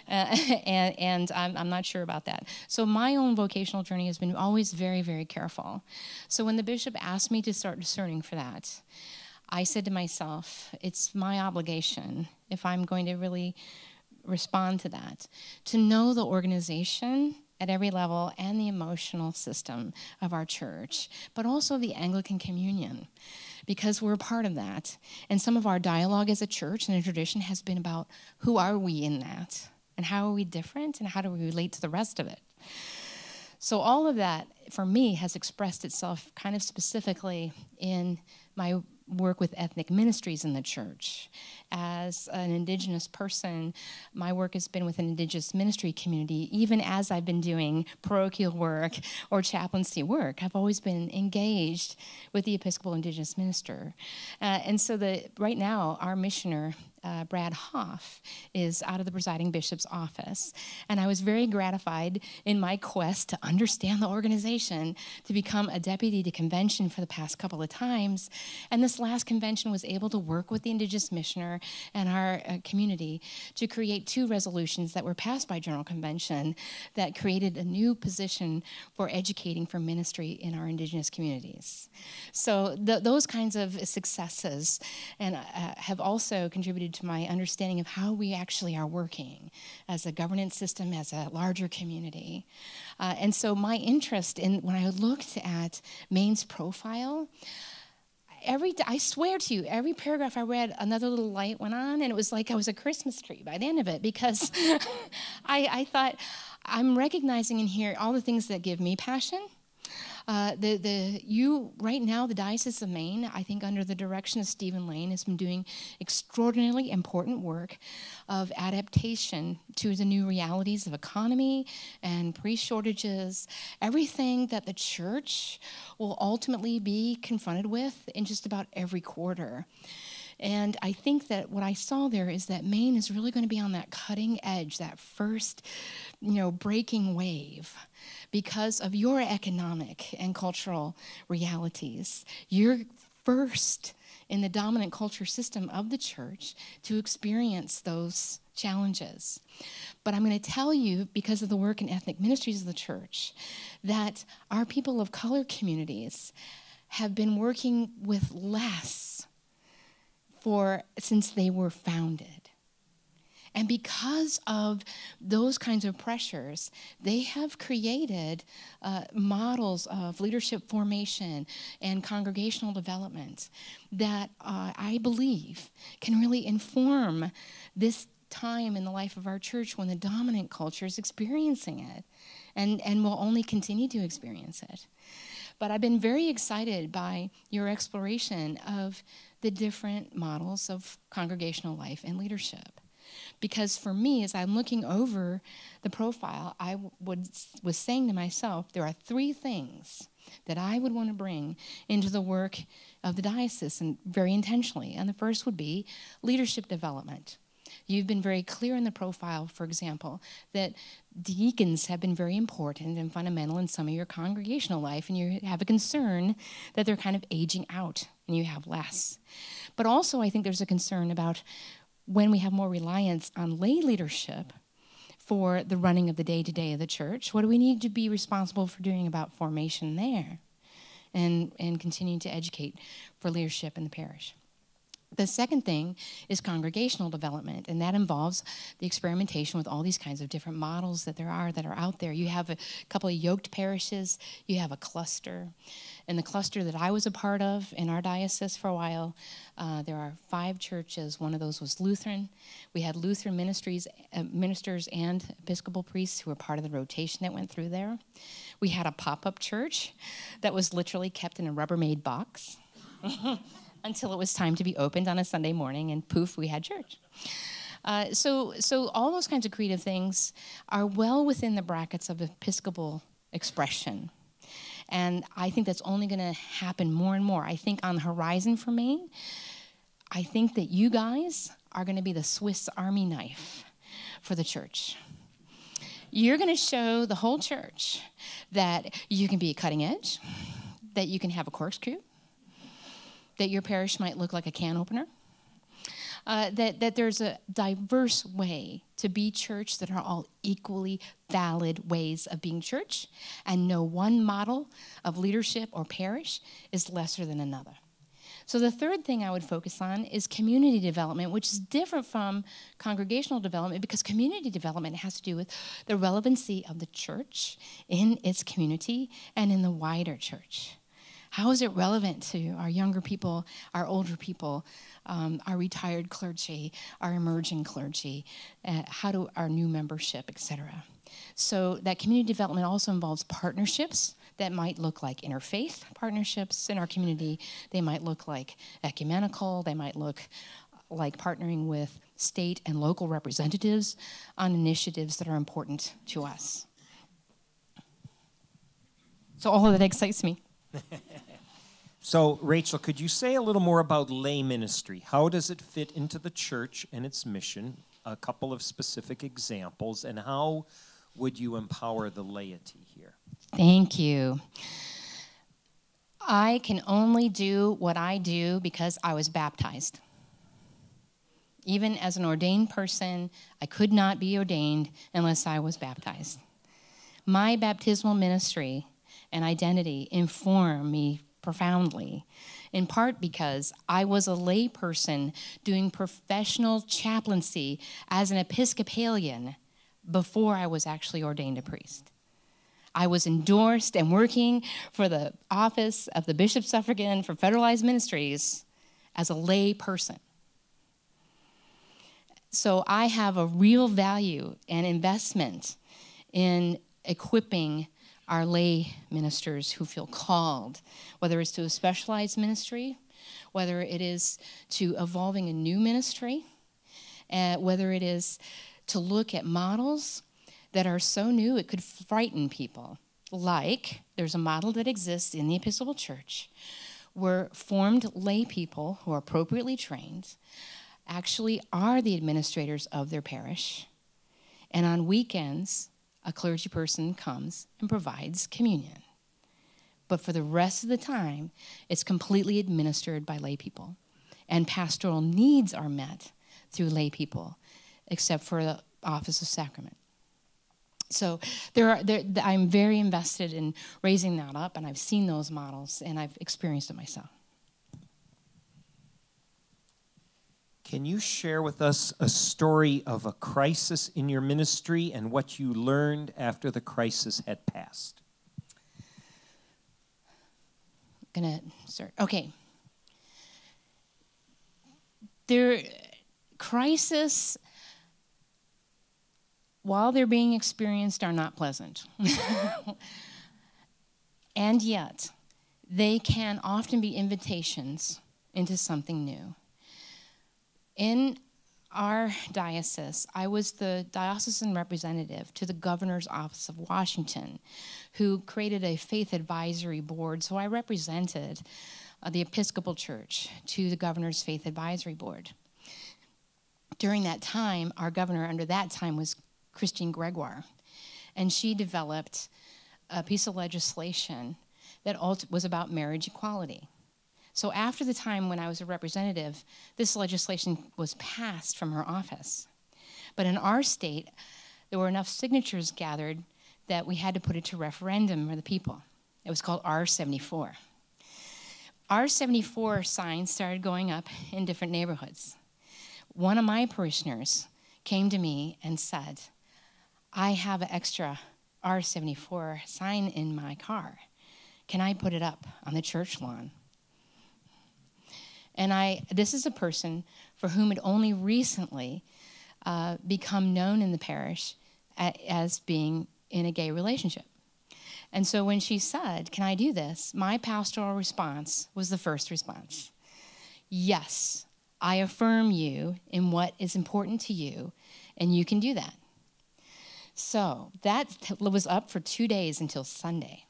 And I'm not sure about that. So my own vocational journey has been always very, very careful. So when the bishop asked me to start discerning for that, I said to myself, it's my obligation, if I'm going to really respond to that, to know the organization at every level and the emotional system of our church, but also the Anglican Communion, because we're a part of that. And some of our dialogue as a church and a tradition has been about, who are we in that? And how are we different? And how do we relate to the rest of it? So all of that, for me, has expressed itself kind of specifically in my work with ethnic ministries in the church. As an Indigenous person, my work has been with an Indigenous ministry community. Even as I've been doing parochial work or chaplaincy work, I've always been engaged with the Episcopal Indigenous minister. And so right now, our missioner, Brad Hoff, is out of the presiding bishop's office. And I was very gratified in my quest to understand the organization to become a deputy to convention for the past couple of times. And this last convention was able to work with the Indigenous missioner and our community to create 2 resolutions that were passed by General Convention that created a new position for educating for ministry in our Indigenous communities. So those kinds of successes and have also contributed to my understanding of how we actually are working as a governance system, as a larger community. And so my interest in, when I looked at Maine's profile, I swear to you, every paragraph I read, another little light went on, and it was like I was a Christmas tree by the end of it, because I thought, I'm recognizing in here all the things that give me passion. Right now, the Diocese of Maine, I think under the direction of Stephen Lane, has been doing extraordinarily important work of adaptation to the new realities of economy and priest shortages, everything that the church will ultimately be confronted with in just about every quarter. And I think that what I saw there is that Maine is really going to be on that cutting edge, that first, breaking wave, because of your economic and cultural realities. You're first in the dominant culture system of the church to experience those challenges. But I'm going to tell you, because of the work in ethnic ministries of the church, that our people of color communities have been working with less since they were founded. And because of those kinds of pressures, they have created models of leadership formation and congregational development that I believe can really inform this time in the life of our church when the dominant culture is experiencing it and will only continue to experience it. But I've been very excited by your exploration of the different models of congregational life and leadership. Because for me, as I'm looking over the profile, I was saying to myself, there are 3 things that I would want to bring into the work of the diocese, and very intentionally. And the first would be leadership development. You've been very clear in the profile, for example, that deacons have been very important and fundamental in some of your congregational life, and you have a concern that they're kind of aging out and you have less. But also, I think there's a concern about when we have more reliance on lay leadership for the running of the day-to-day of the church, what do we need to be responsible for doing about formation there and continuing to educate for leadership in the parish? The second thing is congregational development, and that involves the experimentation with all these kinds of different models that are out there. You have a couple of yoked parishes, you have a cluster. And the cluster that I was a part of in our diocese for a while, there are 5 churches. One of those was Lutheran. We had Lutheran ministers and Episcopal priests who were part of the rotation that went through there. We had a pop-up church that was literally kept in a Rubbermaid box until it was time to be opened on a Sunday morning, and poof, we had church. So all those kinds of creative things are well within the brackets of Episcopal expression. And I think that's only going to happen more and more. I think on the horizon for Maine, I think that you guys are going to be the Swiss Army knife for the church. You're going to show the whole church that you can be cutting edge, that you can have a corkscrew, that your parish might look like a can opener, that there's a diverse way to be church that are all equally valid ways of being church, and no one model of leadership or parish is lesser than another. So the third thing I would focus on is community development, which is different from congregational development, because community development has to do with the relevancy of the church in its community and in the wider church. How is it relevant to our younger people, our older people, our retired clergy, our emerging clergy, how do our new membership, etc.? So that community development also involves partnerships that might look like interfaith partnerships in our community. They might look like ecumenical. They might look like partnering with state and local representatives on initiatives that are important to us. So all of that excites me. So, Rachel, could you say a little more about lay ministry? How does it fit into the church and its mission? A couple of specific examples, and how would you empower the laity here? Thank you. I can only do what I do because I was baptized. Even as an ordained person, I could not be ordained unless I was baptized. My baptismal ministry and identity inform me profoundly, in part because I was a lay person doing professional chaplaincy as an Episcopalian before I was actually ordained a priest. I was endorsed and working for the office of the Bishop Suffragan for Federalized Ministries as a lay person. So I have a real value and investment in equipping our lay ministers who feel called, whether it's to a specialized ministry, whether it is to evolving a new ministry, whether it is to look at models that are so new it could frighten people. Like, there's a model that exists in the Episcopal Church where formed lay people who are appropriately trained actually are the administrators of their parish, and on weekends, a clergy person comes and provides communion. But for the rest of the time, it's completely administered by lay people. and pastoral needs are met through lay people, except for the office of sacrament. So I'm very invested in raising that up, and I've seen those models, and I've experienced it myself. Can you share with us a story of a crisis in your ministry and what you learned after the crisis had passed? Gonna start. Okay. Crisis, while they're being experienced, are not pleasant. And yet, they can often be invitations into something new. In our diocese, I was the diocesan representative to the governor's office of Washington, who created a faith advisory board. So I represented the Episcopal Church to the governor's faith advisory board. During that time, our governor under that time was Christine Gregoire, and she developed a piece of legislation that was about marriage equality. So after the time when I was a representative, this legislation was passed from her office. But in our state, there were enough signatures gathered that we had to put it to referendum for the people. It was called R74. R74 signs started going up in different neighborhoods. One of my parishioners came to me and said, I have an extra R74 sign in my car. Can I put it up on the church lawn? And this is a person for whom it only recently become known in the parish as being in a gay relationship. And so when she said, can I do this? My pastoral response was the first response. Yes, I affirm you in what is important to you, and you can do that. So that was up for 2 days until Sunday.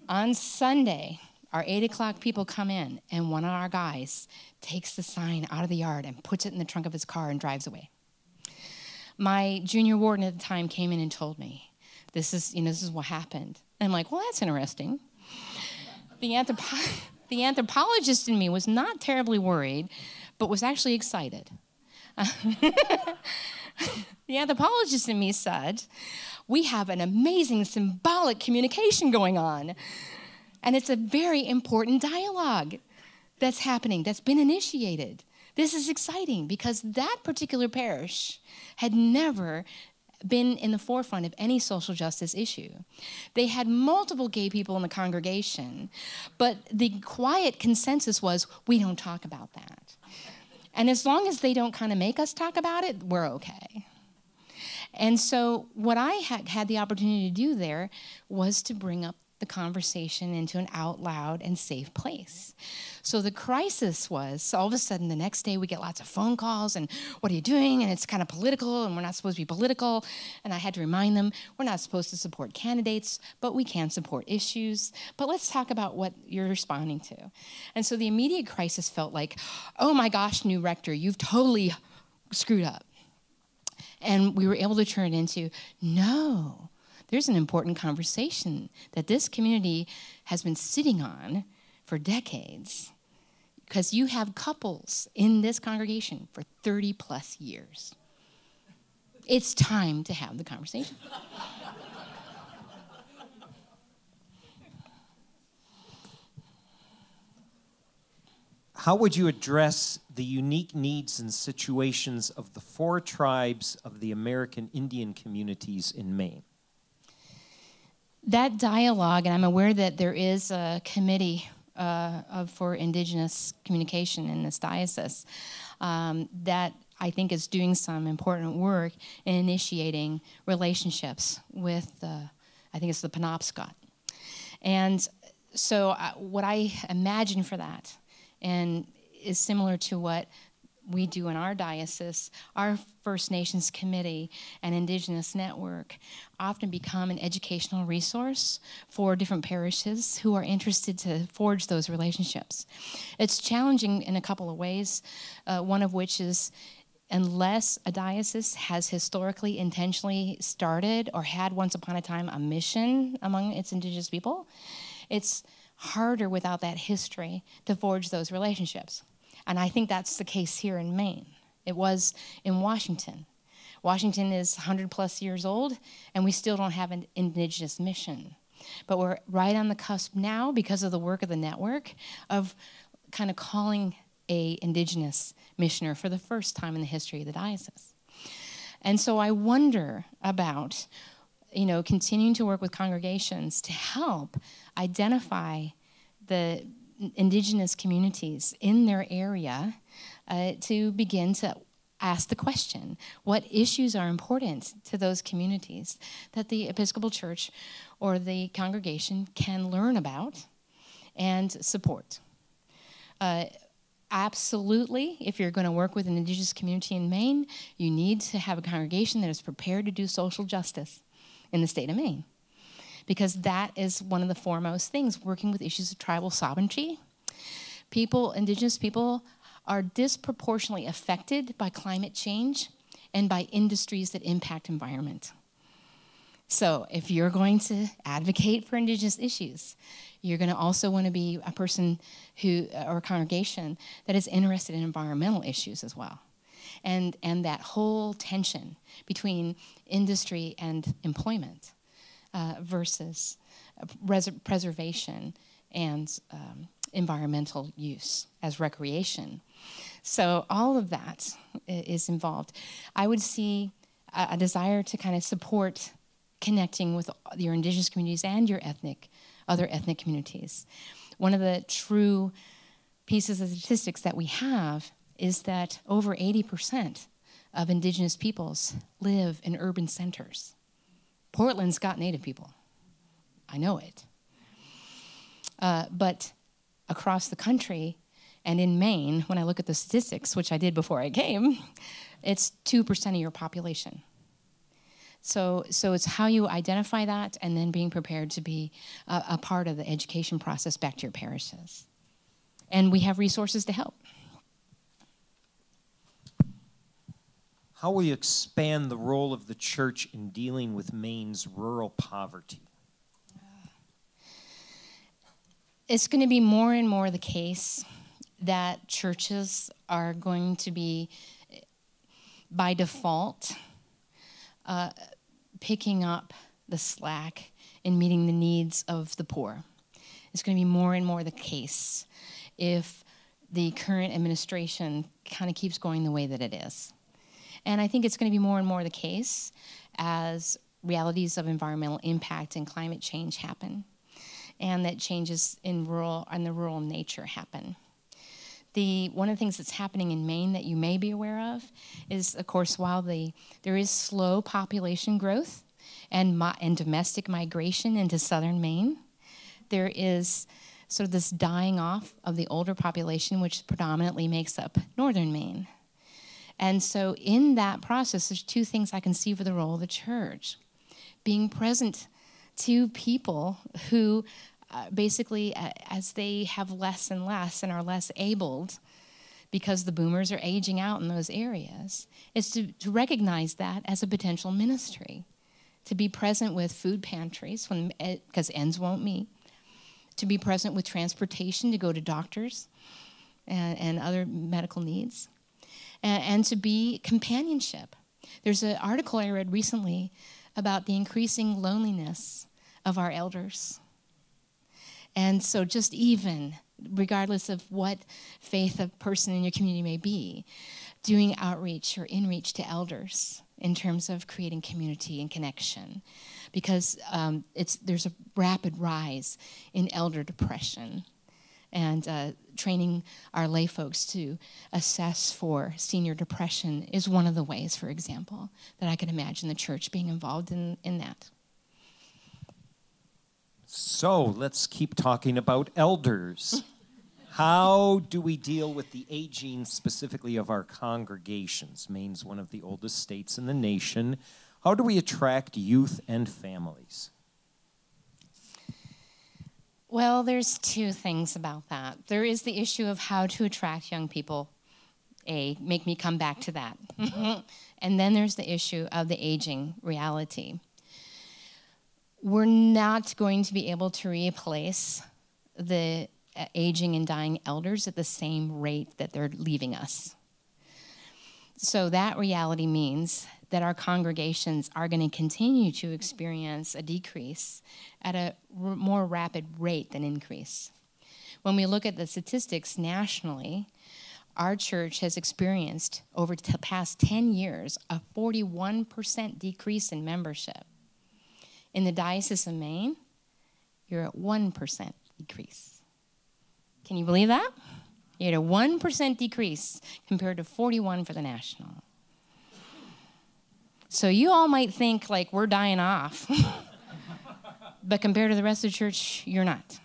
On Sunday, our 8 o'clock people come in, and one of our guys takes the sign out of the yard and puts it in the trunk of his car and drives away. My junior warden at the time came in and told me, this is what happened. And I'm like, well, that's interesting. The anthropologist in me was not terribly worried, but was actually excited. The anthropologist in me said, we have an amazing symbolic communication going on. And it's a very important dialogue that's happening, that's been initiated. This is exciting because that particular parish had never been in the forefront of any social justice issue. They had multiple gay people in the congregation, but the quiet consensus was, we don't talk about that. And as long as they don't kind of make us talk about it, we're okay. And so what I had the opportunity to do there was to bring up the conversation into an out loud and safe place. So the crisis was, all of a sudden the next day we get lots of phone calls and what are you doing? And it's kind of political and we're not supposed to be political. And I had to remind them, we're not supposed to support candidates, but we can support issues. But let's talk about what you're responding to. And so the immediate crisis felt like, oh my gosh, new rector, you've totally screwed up. And we were able to turn it into, no, there's an important conversation that this community has been sitting on for decades because you have couples in this congregation for 30 plus years. It's time to have the conversation. How would you address the unique needs and situations of the 4 tribes of the American Indian communities in Maine? That dialogue, and I'm aware that there is a committee for Indigenous communication in this diocese that I think is doing some important work in initiating relationships with, I think it's the Penobscot. And so what I imagine for that, and is similar to what we do in our diocese, our First Nations Committee and Indigenous Network often become an educational resource for different parishes who are interested to forge those relationships. It's challenging in a couple of ways, one of which is unless a diocese has historically intentionally started or had once upon a time a mission among its Indigenous people, it's harder without that history to forge those relationships. And I think that's the case here in Maine. It was in Washington. Washington is 100 plus years old, and we still don't have an indigenous mission. But we're right on the cusp now, because of the work of the network, of kind of calling a indigenous missioner for the first time in the history of the diocese. And so I wonder about, continuing to work with congregations to help identify the indigenous communities in their area, to begin to ask the question, what issues are important to those communities that the Episcopal Church or the congregation can learn about and support? Absolutely, if you're going to work with an indigenous community in Maine, you need to have a congregation that is prepared to do social justice in the state of Maine, because that is one of the foremost things, working with issues of tribal sovereignty. Indigenous people are disproportionately affected by climate change and by industries that impact environment. So if you're going to advocate for indigenous issues, you're going to also want to be a person or a congregation that is interested in environmental issues as well. And that whole tension between industry and employment versus preservation and environmental use as recreation. So all of that is involved. I would see a desire to kind of support connecting with your indigenous communities and your other ethnic communities. One of the true pieces of statistics that we have is that over 80% of indigenous peoples live in urban centers. Portland's got Native people. I know it. But across the country and in Maine, when I look at the statistics, which I did before I came, it's 2% of your population. So it's how you identify that and then being prepared to be a part of the education process back to your parishes. And we have resources to help. How will you expand the role of the church in dealing with Maine's rural poverty? It's going to be more and more the case that churches are going to be, by default, picking up the slack in meeting the needs of the poor. It's going to be more and more the case if the current administration kind of keeps going the way that it is. And I think it's going to be more and more the case as realities of environmental impact and climate change happen, and that changes in the rural nature happen. One of the things that's happening in Maine that you may be aware of is, of course, while there is slow population growth and domestic migration into southern Maine, there is sort of this dying off of the older population, which predominantly makes up northern Maine. And so in that process, there's two things I can see for the role of the church. Being present to people who basically, as they have less and less and are less abled because the boomers are aging out in those areas, is to recognize that as a potential ministry. To be present with food pantries, because ends won't meet. To be present with transportation to go to doctors and other medical needs. And to be companionship. There's an article I read recently about the increasing loneliness of our elders. And so just even, regardless of what faith a person in your community may be, doing outreach or inreach to elders in terms of creating community and connection. Because there's a rapid rise in elder depression. And training our lay folks to assess for senior depression is one of the ways, for example, that I can imagine the church being involved in that. So let's keep talking about elders. How do we deal with the aging specifically of our congregations? Maine's one of the oldest states in the nation. How do we attract youth and families? Well, there's two things about that. There is the issue of how to attract young people. Make me come back to that. And then there's the issue of the aging reality. We're not going to be able to replace the aging and dying elders at the same rate that they're leaving us. So that reality means that our congregations are going to continue to experience a decrease at a more rapid rate than increase. When we look at the statistics nationally, our church has experienced over the past 10 years a 41% decrease in membership. In the Diocese of Maine, you're at 1% decrease. Can you believe that? You had a 1% decrease compared to 41 for the national. So you all might think like we're dying off, but compared to the rest of the church, you're not.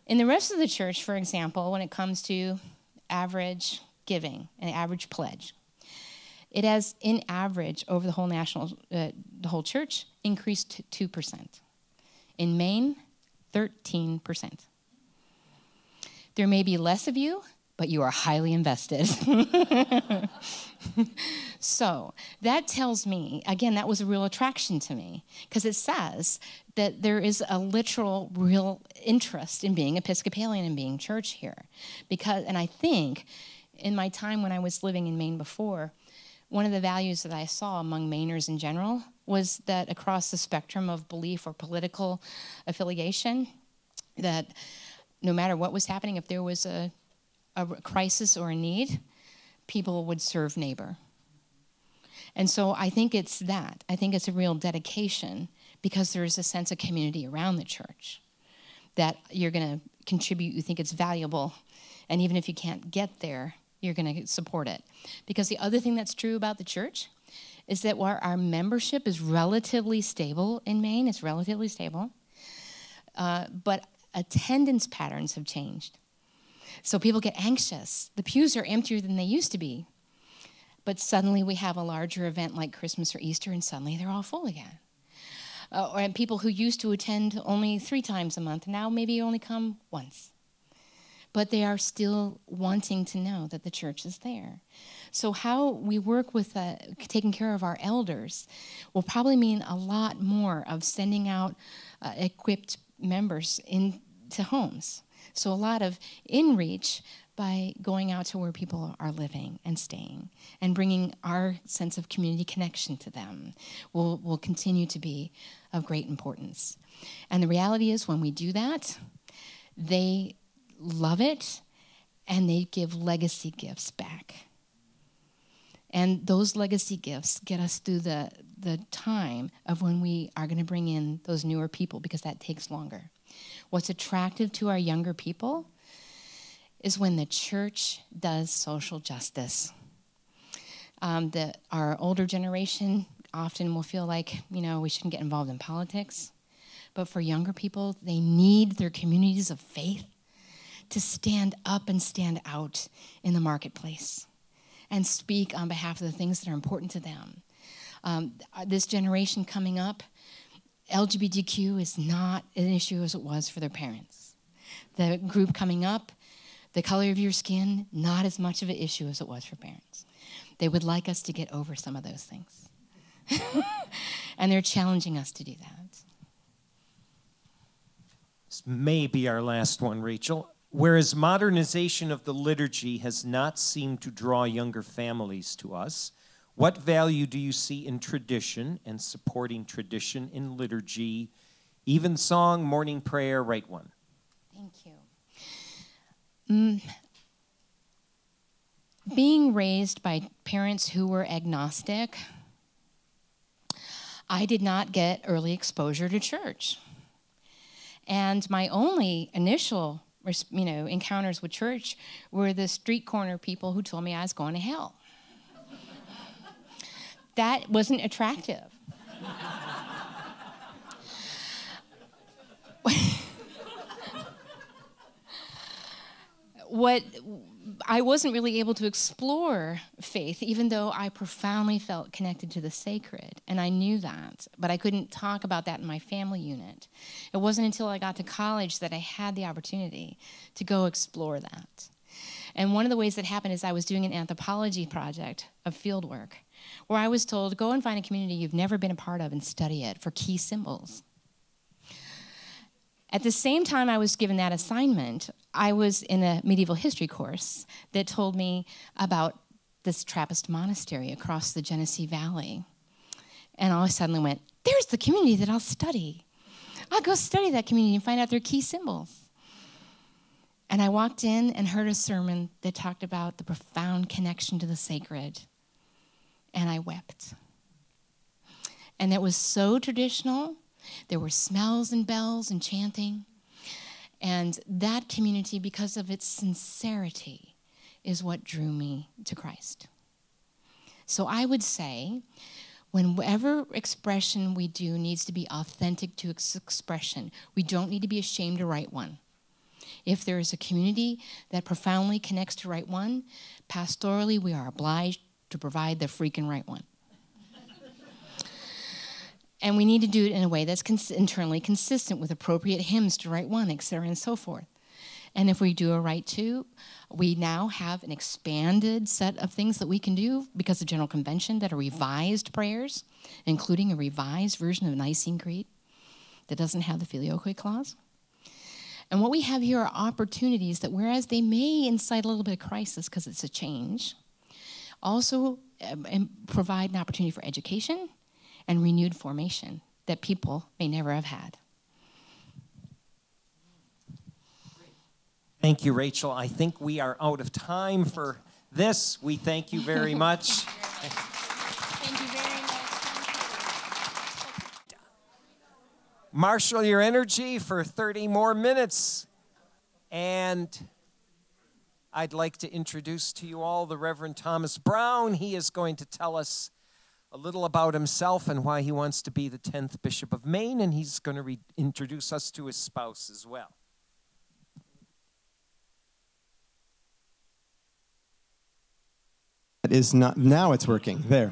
In the rest of the church, for example, when it comes to average giving and average pledge, it has, in average, over the whole church, increased to 2%. In Maine, 13%. There may be less of you, but you are highly invested. So that tells me, again, that was a real attraction to me, because it says that there is a literal, real interest in being Episcopalian and being church here. And I think in my time when I was living in Maine before, one of the values that I saw among Mainers in general was that across the spectrum of belief or political affiliation, that no matter what was happening, if there was a crisis or a need, people would serve neighbor. And so I think it's that. I think it's a real dedication because there's a sense of community around the church that you're going to contribute, you think it's valuable, and even if you can't get there, you're going to support it. Because the other thing that's true about the church is that while our membership is relatively stable in Maine, it's relatively stable, but attendance patterns have changed. So people get anxious. The pews are emptier than they used to be. But suddenly we have a larger event like Christmas or Easter, and suddenly they're all full again. Or people who used to attend only 3 times a month now maybe only come once. But they are still wanting to know that the church is there. So how we work with taking care of our elders will probably mean a lot more of sending out equipped members into homes. So a lot of in-reach by going out to where people are living and staying and bringing our sense of community connection to them will continue to be of great importance. And the reality is when we do that, they love it and they give legacy gifts back. And those legacy gifts get us through the time of when we are going to bring in those newer people, because that takes longer. What's attractive to our younger people is when the church does social justice. Our older generation often will feel like, we shouldn't get involved in politics. But for younger people, they need their communities of faith to stand up and stand out in the marketplace and speak on behalf of the things that are important to them. This generation coming up, LGBTQ is not an issue as it was for their parents. The group coming up, the color of your skin, not as much of an issue as it was for parents. They would like us to get over some of those things. And they're challenging us to do that. This may be our last one, Rachel. Whereas modernization of the liturgy has not seemed to draw younger families to us, what value do you see in tradition and supporting tradition in liturgy, evensong, morning prayer, Rite One? Thank you. Being raised by parents who were agnostic, I did not get early exposure to church. And my only initial encounters with church were the street corner people who told me I was going to hell. That wasn't attractive. I wasn't really able to explore faith, even though I profoundly felt connected to the sacred, and I knew that, but I couldn't talk about that in my family unit. It wasn't until I got to college that I had the opportunity to go explore that. And one of the ways that happened is I was doing an anthropology project of field work, where I was told, go and find a community you've never been a part of and study it for key symbols. At the same time I was given that assignment, I was in a medieval history course that told me about this Trappist monastery across the Genesee Valley. And all of a sudden I went, there's the community that I'll study. I'll go study that community and find out their key symbols. And I walked in and heard a sermon that talked about the profound connection to the sacred. And I wept. And it was so traditional. There were smells and bells and chanting. And that community, because of its sincerity, is what drew me to Christ. So I would say, whatever expression we do needs to be authentic to its expression. We don't need to be ashamed to write one. If there is a community that profoundly connects to write one, pastorally we are obliged to provide the freaking right one. And we need to do it in a way that's internally consistent with appropriate hymns to write one, etc., and so forth. And if we do a write two, we now have an expanded set of things that we can do because of General Convention that are revised prayers, including a revised version of the Nicene Creed that doesn't have the Filioque clause. And what we have here are opportunities that, whereas they may incite a little bit of crisis because it's a change, also provide an opportunity for education and renewed formation that people may never have had. Thank you, Rachel. I think we are out of time for this. We thank you very much. Thank you very much. Marshal your energy for 30 more minutes. And I'd like to introduce to you all the Reverend Thomas Brown. He is going to tell us a little about himself and why he wants to be the 10th Bishop of Maine, and he's going to introduce us to his spouse as well. It is not, now it's working, there.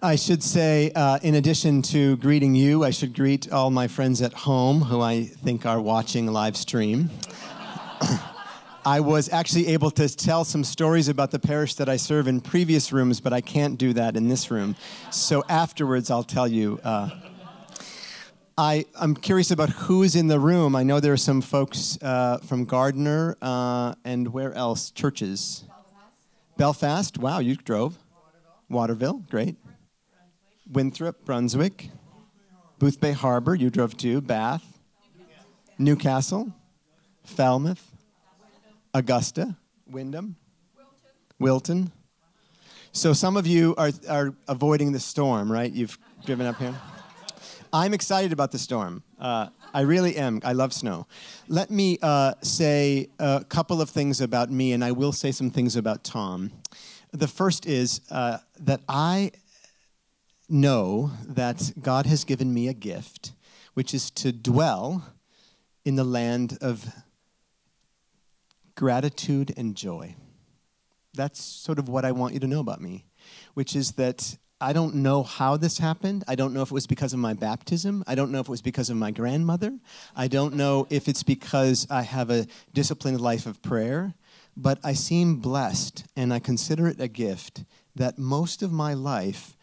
I should say, in addition to greeting you, I should greet all my friends at home who I think are watching live stream. I was actually able to tell some stories about the parish that I serve in previous rooms, but I can't do that in this room. So afterwards, I'll tell you. I'm curious about who's in the room. I know there are some folks from Gardner and where else? Churches. Belfast. Wow, you drove. Waterville, great. Winthrop, Brunswick. Boothbay Harbor, you drove to. Bath. Newcastle. Falmouth. Augusta. Wyndham. Wilton. So some of you are avoiding the storm, right? You've driven up here. I'm excited about the storm. I really am. I love snow. Let me say a couple of things about me, and I will say some things about Tom. The first is that I know that God has given me a gift, which is to dwell in the land of gratitude and joy. That's sort of what I want you to know about me, which is that I don't know how this happened. I don't know if it was because of my baptism. I don't know if it was because of my grandmother. I don't know if it's because I have a disciplined life of prayer, but I seem blessed, and I consider it a gift that most of my life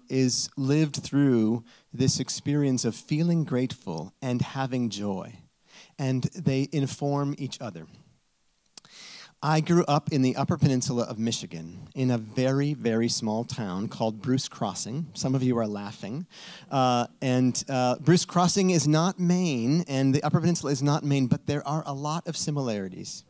is lived through this experience of feeling grateful and having joy, and they inform each other. I grew up in the Upper Peninsula of Michigan in a very, very small town called Bruce Crossing. Some of you are laughing. Bruce Crossing is not Maine, and the Upper Peninsula is not Maine, but there are a lot of similarities.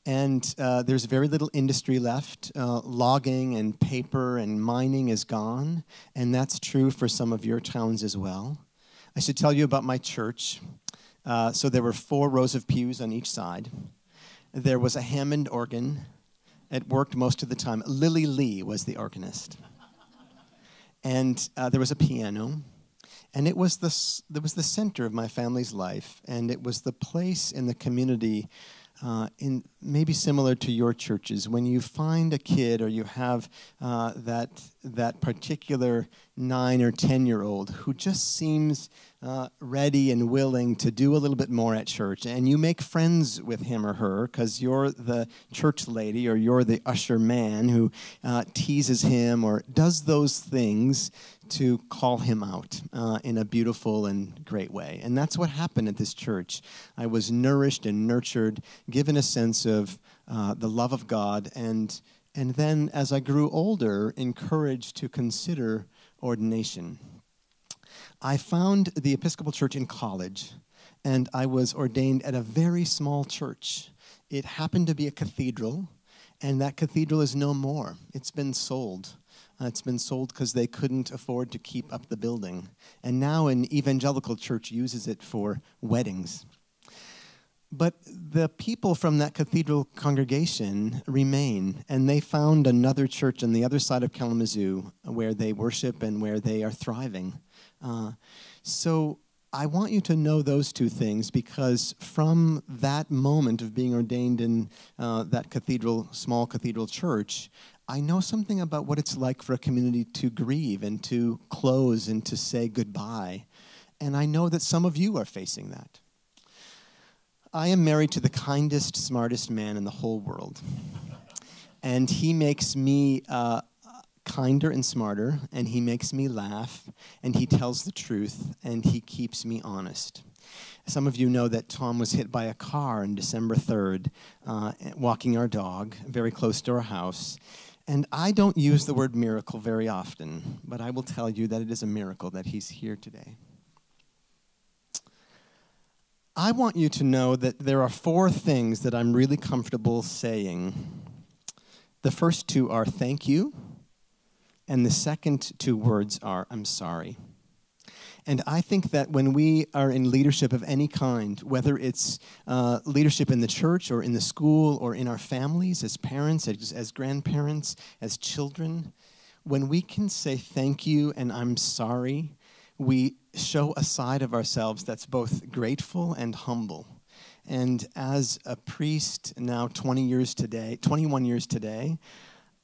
And there's very little industry left. Logging and paper and mining is gone, and that's true for some of your towns as well. I should tell you about my church. So there were 4 rows of pews on each side. There was a Hammond organ. It worked most of the time. Lily Lee was the organist. And there was a piano. And it was the center of my family's life. And it was the place in the community, in maybe similar to your churches, when you find a kid or you have that particular 9 or 10-year-old who just seems ready and willing to do a little bit more at church, and you make friends with him or her because you're the church lady or you're the usher man who teases him or does those things to call him out in a beautiful and great way. And that's what happened at this church. I was nourished and nurtured, given a sense of the love of God, and then as I grew older, encouraged to consider ordination. I found the Episcopal Church in college, and I was ordained at a very small church. It happened to be a cathedral, and that cathedral is no more. It's been sold. It's been sold because they couldn't afford to keep up the building. And now an evangelical church uses it for weddings. But the people from that cathedral congregation remain, and they found another church on the other side of Kalamazoo where they worship and where they are thriving. So I want you to know those two things, because from that moment of being ordained in that small cathedral church, I know something about what it's like for a community to grieve and to close and to say goodbye. And I know that some of you are facing that. I am married to the kindest, smartest man in the whole world. And he makes me kinder and smarter, and he makes me laugh, and he tells the truth, and he keeps me honest. Some of you know that Tom was hit by a car on December 3rd, walking our dog very close to our house. And I don't use the word miracle very often, but I will tell you that it is a miracle that he's here today. I want you to know that there are 4 things that I'm really comfortable saying. The first 2 are thank you, and the second 2 words are I'm sorry. And I think that when we are in leadership of any kind, whether it's leadership in the church or in the school or in our families, as parents, as grandparents, as children, when we can say thank you and I'm sorry, we show a side of ourselves that's both grateful and humble. And as a priest now 21 years today,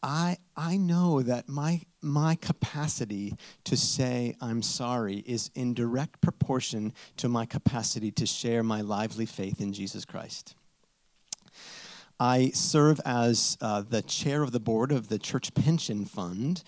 I know that my capacity to say I'm sorry is in direct proportion to my capacity to share my lively faith in Jesus Christ. I serve as the chair of the board of the Church Pension Fund,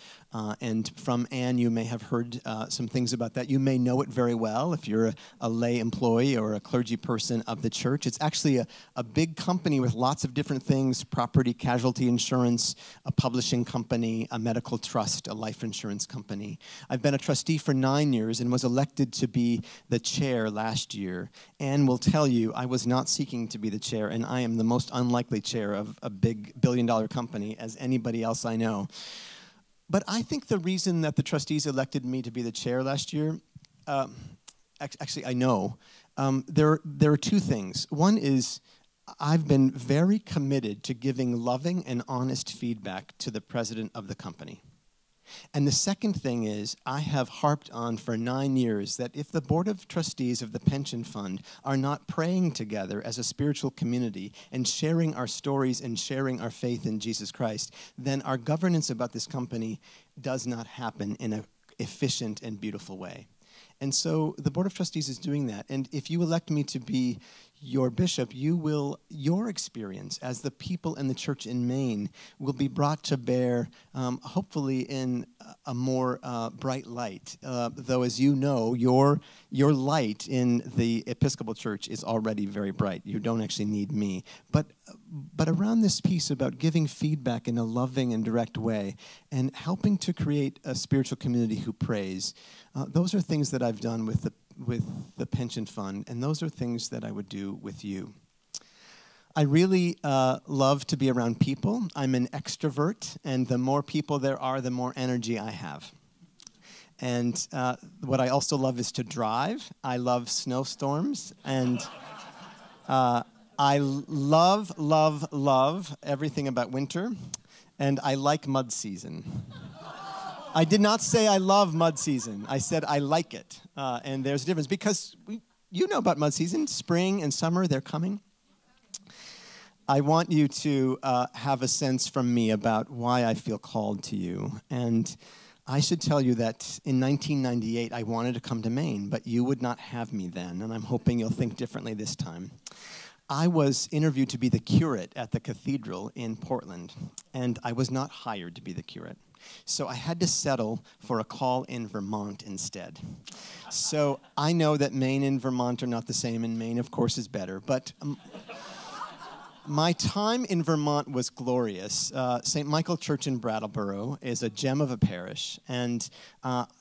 and from Anne you may have heard some things about that. You may know it very well if you're a lay employee or a clergy person of the church. It's actually a big company with lots of different things: property casualty insurance, a publishing company, a medical trust, a life insurance company. I've been a trustee for 9 years and was elected to be the chair last year. Anne will tell you I was not seeking to be the chair, and I am the most unlikely chair of a big billion-dollar company as anybody else I know. But I think the reason that the trustees elected me to be the chair last year, actually I know, there are 2 things. One is I've been very committed to giving loving and honest feedback to the president of the company. And the second thing is, I have harped on for 9 years that if the board of trustees of the pension fund are not praying together as a spiritual community and sharing our stories and sharing our faith in Jesus Christ, then our governance about this company does not happen in an efficient and beautiful way. And so the board of trustees is doing that. And if you elect me to be your bishop, your experience as the people in the church in Maine will be brought to bear, hopefully in a more bright light. Though, as you know, your light in the Episcopal Church is already very bright. You don't actually need me. But around this piece about giving feedback in a loving and direct way and helping to create a spiritual community who prays, those are things that I've done with the pension fund, and those are things that I would do with you. I really love to be around people. I'm an extrovert, and the more people there are, the more energy I have. And what I also love is to drive. I love snowstorms, and I love everything about winter, and I like mud season. I did not say I love mud season. I said I like it. And there's a difference because you know about mud season. Spring and summer, they're coming. I want you to have a sense from me about why I feel called to you. And I should tell you that in 1998, I wanted to come to Maine, but you would not have me then. And I'm hoping you'll think differently this time. I was interviewed to be the curate at the cathedral in Portland, and I was not hired to be the curate. So I had to settle for a call in Vermont instead. So I know that Maine and Vermont are not the same, and Maine, of course, is better. But my time in Vermont was glorious. St. Michael Church in Brattleboro is a gem of a parish, and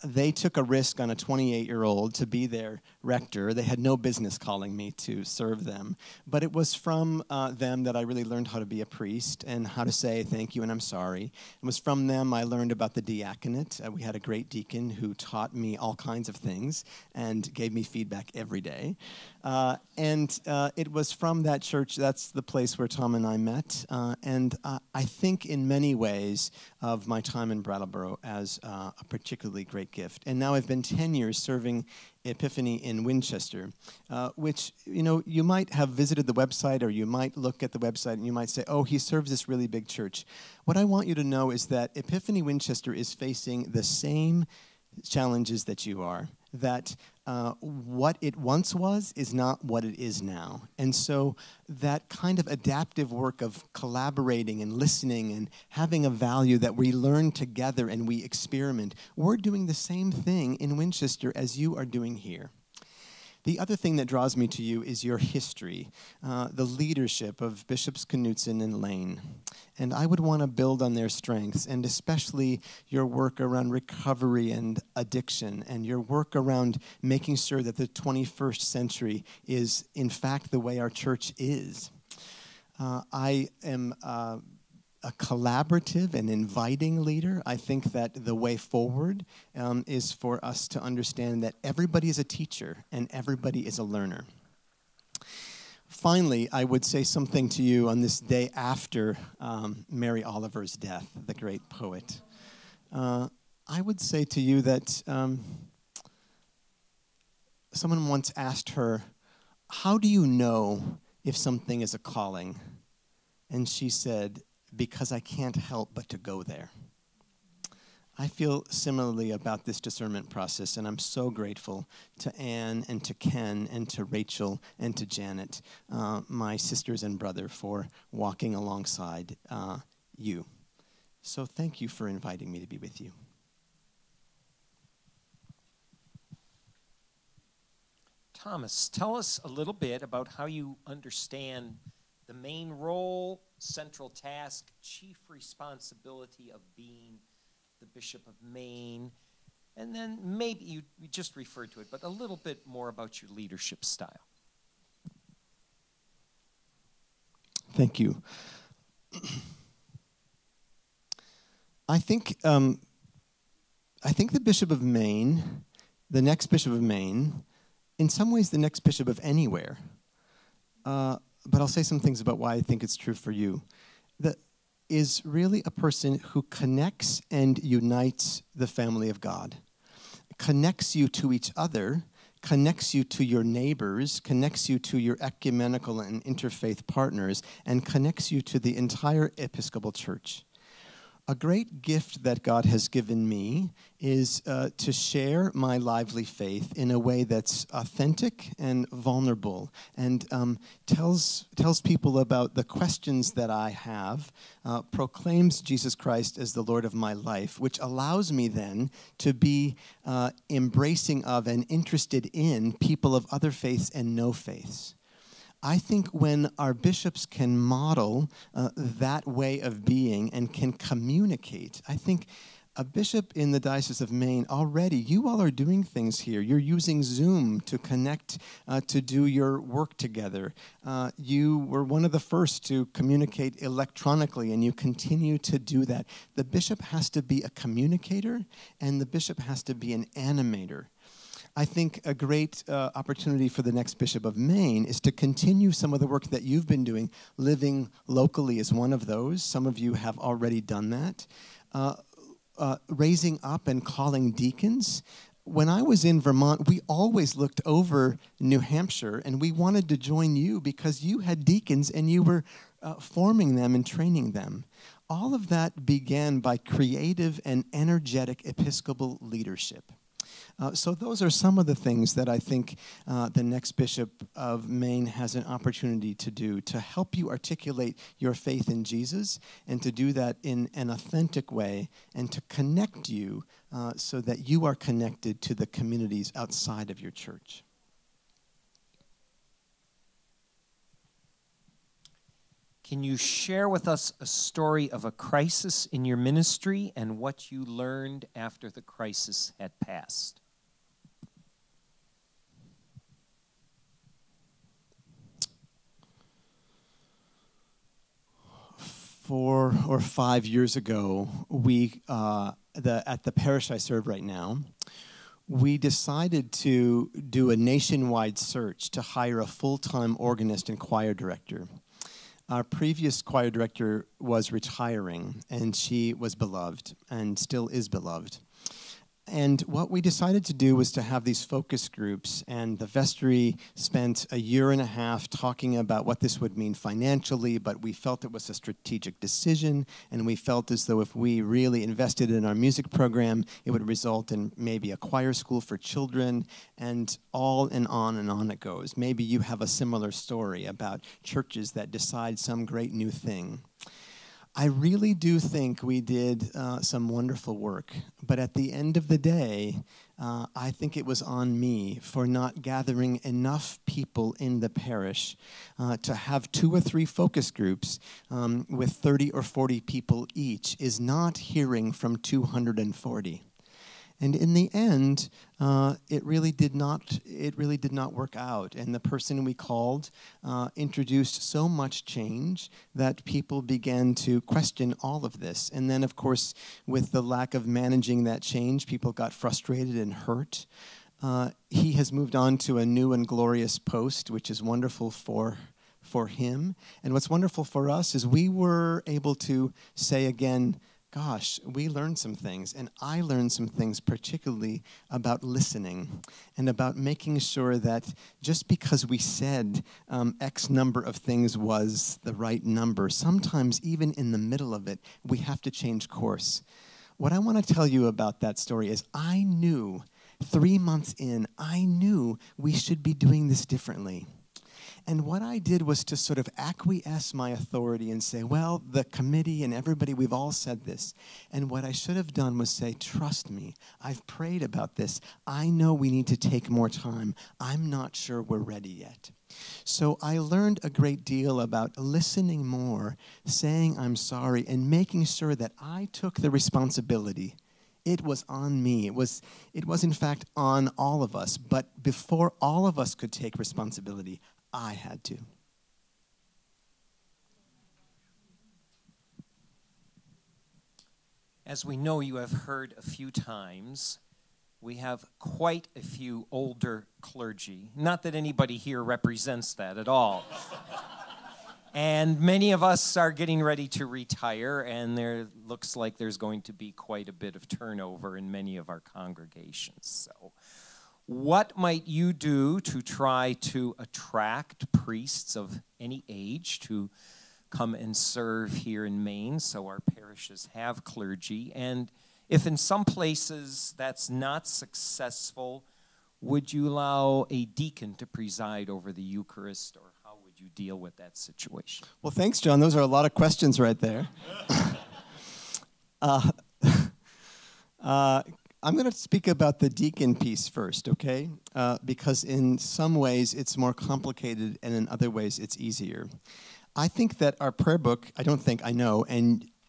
they took a risk on a 28-year-old to be their rector. They had no business calling me to serve them, but it was from them that I really learned how to be a priest and how to say thank you and I'm sorry. It was from them I learned about the diaconate. We had a great deacon who taught me all kinds of things and gave me feedback every day. And it was from that church, that's the place where Tom and I met. And I think in many ways of my time in Brattleboro as a particularly great gift. And now I've been 10 years serving Epiphany in Winchester, which, you know, you might have visited the website or you might look at the website and you might say, oh, he serves this really big church. What I want you to know is that Epiphany Winchester is facing the same challenges that you are, that what it once was is not what it is now. And so that kind of adaptive work of collaborating and listening and having a value that we learn together and we experiment, we're doing the same thing in Winchester as you are doing here. The other thing that draws me to you is your history, the leadership of Bishops Knudsen and Lane. And I would want to build on their strengths, and especially your work around recovery and addiction, and your work around making sure that the 21st century is, in fact, the way our church is. I am a collaborative and inviting leader. I think that the way forward is for us to understand that everybody is a teacher and everybody is a learner. Finally, I would say something to you on this day after Mary Oliver's death, the great poet. I would say to you that someone once asked her, how do you know if something is a calling? And she said, because I can't help but to go there. I feel similarly about this discernment process, and I'm so grateful to Anne and to Ken and to Rachel and to Janet, my sisters and brother, for walking alongside you. So thank you for inviting me to be with you. Thomas, tell us a little bit about how you understand the main role, central task, chief responsibility of being the Bishop of Maine, and then maybe you just referred to it, but a little bit more about your leadership style. Thank you. I think the Bishop of Maine, the next Bishop of Maine, in some ways the next Bishop of anywhere, but I'll say some things about why I think it's true for you, that is really a person who connects and unites the family of God, connects you to each other, connects you to your neighbors, connects you to your ecumenical and interfaith partners, and connects you to the entire Episcopal Church. A great gift that God has given me is to share my lively faith in a way that's authentic and vulnerable, and tells people about the questions that I have, proclaims Jesus Christ as the Lord of my life, which allows me then to be embracing of and interested in people of other faiths and no faiths. I think when our bishops can model that way of being and can communicate, I think a bishop in the Diocese of Maine already, you all are doing things here. You're using Zoom to connect, to do your work together. You were one of the first to communicate electronically, and you continue to do that. The bishop has to be a communicator, and the bishop has to be an animator. I think a great opportunity for the next Bishop of Maine is to continue some of the work that you've been doing. Living locally is one of those. Some of you have already done that. Raising up and calling deacons. When I was in Vermont, we always looked over New Hampshire, and we wanted to join you because you had deacons and you were forming them and training them. All of that began by creative and energetic Episcopal leadership. So those are some of the things that I think the next bishop of Maine has an opportunity to do, to help you articulate your faith in Jesus, and to do that in an authentic way, and to connect you so that you are connected to the communities outside of your church. Can you share with us a story of a crisis in your ministry and what you learned after the crisis had passed? 4 or 5 years ago, we at the parish I serve right now, we decided to do a nationwide search to hire a full-time organist and choir director. Our previous choir director was retiring, and she was beloved and still is beloved. And what we decided to do was to have these focus groups, and the vestry spent a year and a half talking about what this would mean financially, but we felt it was a strategic decision, and we felt as though if we really invested in our music program, it would result in maybe a choir school for children, and on it goes. Maybe you have a similar story about churches that decide some great new thing. I really do think we did some wonderful work, but at the end of the day, I think it was on me for not gathering enough people in the parish to have 2 or 3 focus groups with 30 or 40 people each is not hearing from 240. And in the end, it really did not work out. And the person we called introduced so much change that people began to question all of this. And then, of course, with the lack of managing that change, people got frustrated and hurt. He has moved on to a new and glorious post, which is wonderful for him. And what's wonderful for us is we were able to say again, gosh, we learned some things, and I learned some things particularly about listening and about making sure that just because we said X number of things was the right number, sometimes even in the middle of it, we have to change course. What I want to tell you about that story is I knew 3 months in, I knew we should be doing this differently. And what I did was to sort of acquiesce my authority and say, well, the committee and everybody, we've all said this. And what I should have done was say, trust me, I've prayed about this. I know we need to take more time. I'm not sure we're ready yet. So I learned a great deal about listening more, saying I'm sorry, and making sure that I took the responsibility. It was on me. It was in fact on all of us. But before all of us could take responsibility, I had to. As we know, you have heard a few times, we have quite a few older clergy. Not that anybody here represents that at all. And many of us are getting ready to retire, and there looks like there's going to be quite a bit of turnover in many of our congregations. So, what might you do to try to attract priests of any age to come and serve here in Maine so our parishes have clergy? And if in some places that's not successful, would you allow a deacon to preside over the Eucharist, or how would you deal with that situation? Well, thanks, John. Those are a lot of questions right there. I'm going to speak about the deacon piece first, okay? Because in some ways it's more complicated, and in other ways it's easier. I think that our prayer book, I know,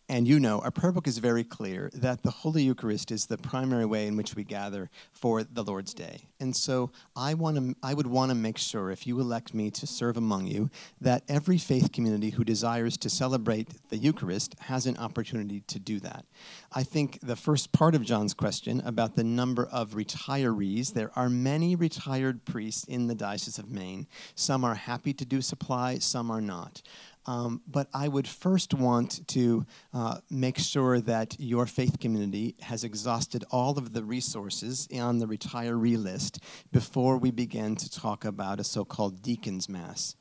and you know, our prayer book is very clear that the Holy Eucharist is the primary way in which we gather for the Lord's Day. And so I would want to make sure, if you elect me to serve among you, that every faith community who desires to celebrate the Eucharist has an opportunity to do that. I think the first part of John's question about the number of retirees, there are many retired priests in the Diocese of Maine. Some are happy to do supply, some are not. But I would first want to make sure that your faith community has exhausted all of the resources on the retiree list before we begin to talk about a so-called deacon's mass.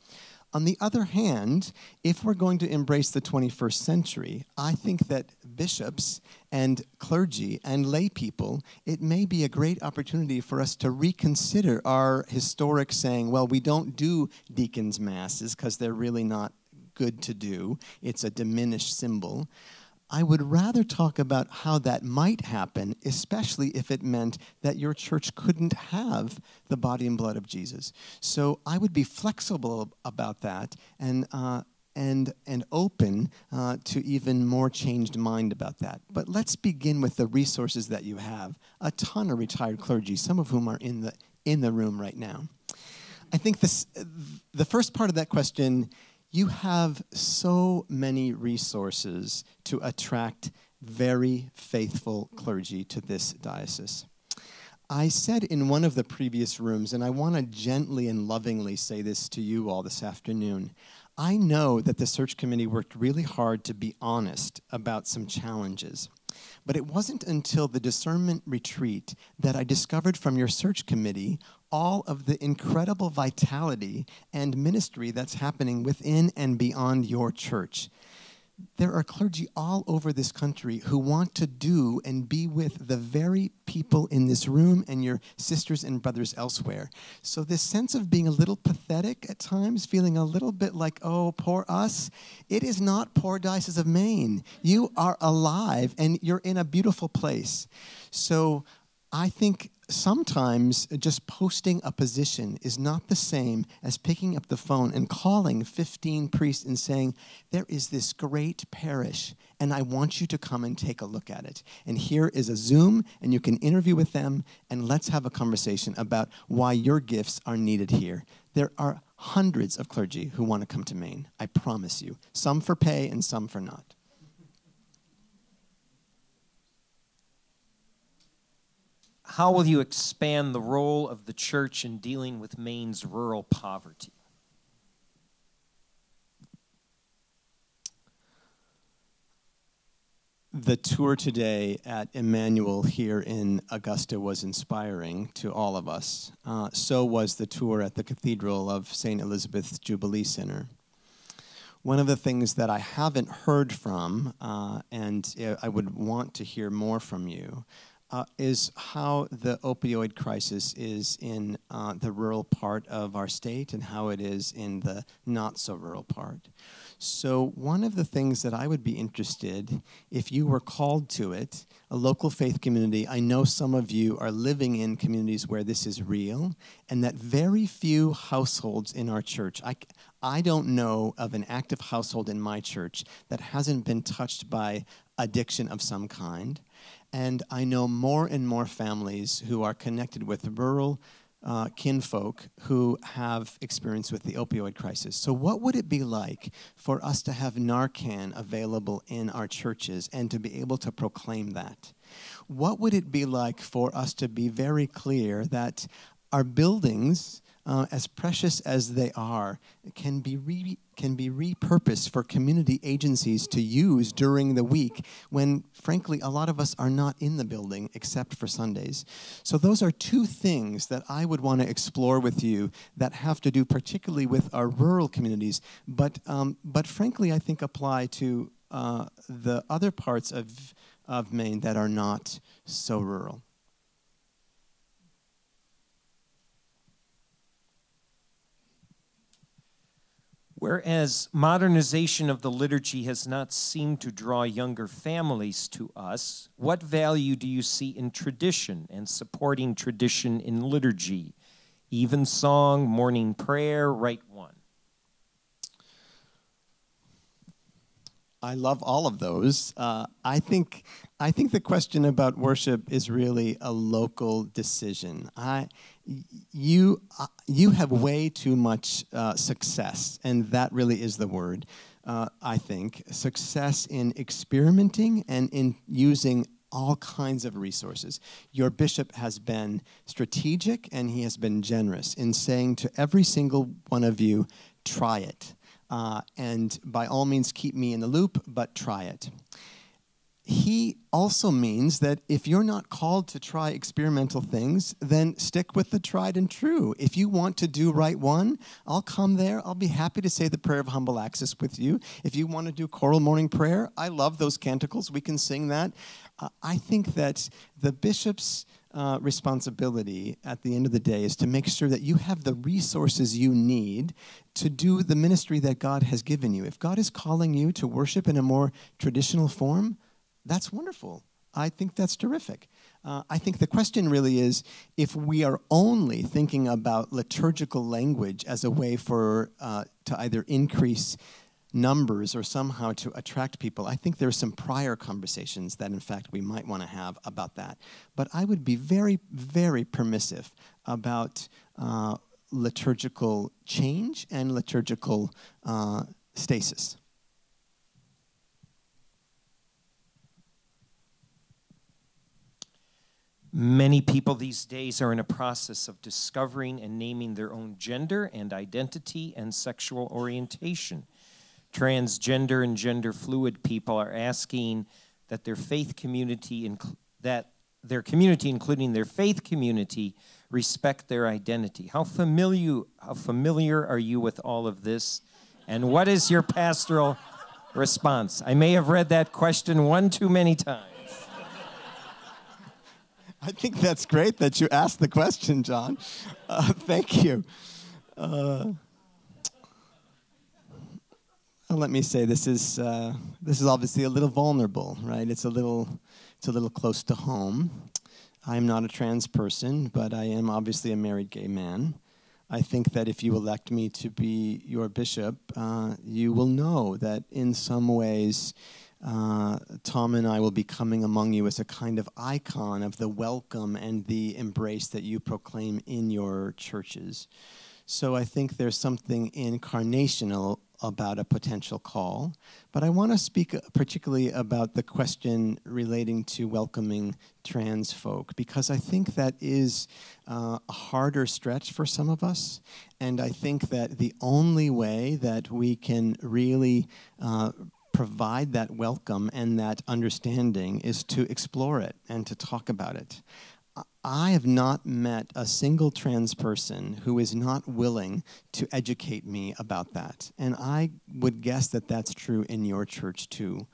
On the other hand, if we're going to embrace the 21st century, I think that bishops and clergy and lay people, it may be a great opportunity for us to reconsider our historic saying, well, we don't do deacons' masses because they're really not good to do. It's a diminished symbol. I would rather talk about how that might happen, especially if it meant that your church couldn't have the body and blood of Jesus. So I would be flexible about that and open to even more changed mind about that. But let's begin with the resources that you have. A ton of retired clergy, some of whom are in the room right now. I think the first part of that question, you have so many resources to attract very faithful clergy to this diocese. I said in one of the previous rooms, and I want to gently and lovingly say this to you all this afternoon, I know that the search committee worked really hard to be honest about some challenges. But it wasn't until the discernment retreat that I discovered from your search committee all of the incredible vitality and ministry that's happening within and beyond your church. There are clergy all over this country who want to do and be with the very people in this room and your sisters and brothers elsewhere. So this sense of being a little pathetic at times, feeling a little bit like, oh, poor us, it is not poor Diocese of Maine. You are alive and you're in a beautiful place. So I think sometimes just posting a position is not the same as picking up the phone and calling 15 priests and saying, there is this great parish, and I want you to come and take a look at it. And here is a Zoom, and you can interview with them, and let's have a conversation about why your gifts are needed here. There are hundreds of clergy who want to come to Maine, I promise you. Some for pay and some for not. How will you expand the role of the church in dealing with Maine's rural poverty? The tour today at Emmanuel here in Augusta was inspiring to all of us. So was the tour at the Cathedral of St. Elizabeth's Jubilee Center. One of the things that I haven't heard from, and I would want to hear more from you, is how the opioid crisis is in the rural part of our state and how it is in the not-so-rural part. So one of the things that I would be interested, if you were called to it, a local faith community, I know some of you are living in communities where this is real, and that very few households in our church, I don't know of an active household in my church that hasn't been touched by addiction of some kind. And I know more and more families who are connected with rural kinfolk who have experience with the opioid crisis. So what would it be like for us to have Narcan available in our churches and to be able to proclaim that? What would it be like for us to be very clear that our buildings, as precious as they are, can be repurposed for community agencies to use during the week when, frankly, a lot of us are not in the building except for Sundays. So those are two things that I would want to explore with you that have to do particularly with our rural communities, but frankly, I think apply to the other parts of Maine that are not so rural. Whereas modernization of the liturgy has not seemed to draw younger families to us, what value do you see in tradition and supporting tradition in liturgy? Evensong, morning prayer, rite one. I love all of those. I think the question about worship is really a local decision. You have way too much success, and that really is the word, I think. Success in experimenting and in using all kinds of resources. Your bishop has been strategic, and he has been generous in saying to every single one of you, try it. And by all means, keep me in the loop, but try it. he also means that if you're not called to try experimental things, then stick with the tried and true. If you want to do right one, I'll come there. I'll be happy to say the prayer of humble access with you. If you want to do choral morning prayer, I love those canticles. We can sing that. I think that the bishop's responsibility at the end of the day is to make sure that you have the resources you need to do the ministry that God has given you. If God is calling you to worship in a more traditional form, that's wonderful. I think that's terrific. I think the question really is, if we are only thinking about liturgical language as a way for to either increase numbers or somehow to attract people, I think there's some prior conversations that, in fact, we might want to have about that. But I would be very, very permissive about liturgical change and liturgical stasis. Many people these days are in a process of discovering and naming their own gender and identity and sexual orientation. Transgender and gender fluid people are asking that their faith community, including their faith community, respect their identity. How familiar are you with all of this? And what is your pastoral response? I may have read that question one too many times. I think that's great that you asked the question, John. Thank you. Let me say this is obviously a little vulnerable, right? It's a little close to home. I am not a trans person, but I am obviously a married gay man. I think that if you elect me to be your bishop, you will know that in some ways Tom and I will be coming among you as a kind of icon of the welcome and the embrace that you proclaim in your churches. So I think there's something incarnational about a potential call. But I want to speak particularly about the question relating to welcoming trans folk, because I think that is a harder stretch for some of us. And I think that the only way that we can really provide that welcome and that understanding is to explore it and to talk about it. I have not met a single trans person who is not willing to educate me about that. And I would guess that that's true in your church too.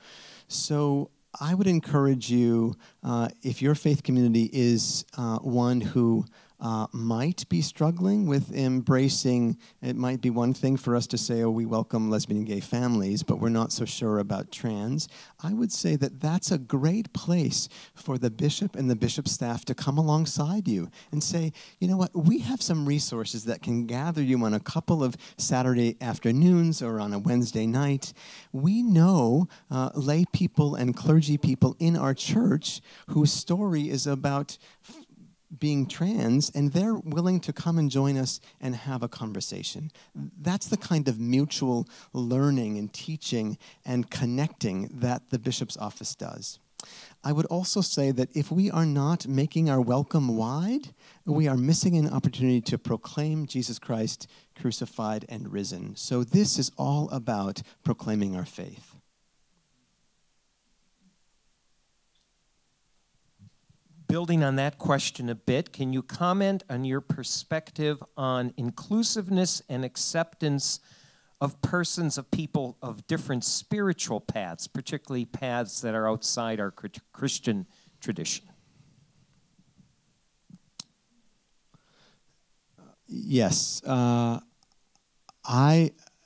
So I would encourage you, if your faith community is one who might be struggling with embracing, it might be one thing for us to say, oh, we welcome lesbian and gay families, but we're not so sure about trans. I would say that that's a great place for the bishop and the bishop's staff to come alongside you and say, you know what, we have some resources that can gather you on a couple of Saturday afternoons or on a Wednesday night. We know lay people and clergy people in our church whose story is about being trans, and they're willing to come and join us and have a conversation. That's the kind of mutual learning and teaching and connecting that the bishop's office does. I would also say that if we are not making our welcome wide, we are missing an opportunity to proclaim Jesus Christ crucified and risen. So this is all about proclaiming our faith. Building on that question a bit, can you comment on your perspective on inclusiveness and acceptance of persons, of people of different spiritual paths, particularly paths that are outside our Christian tradition? Yes. I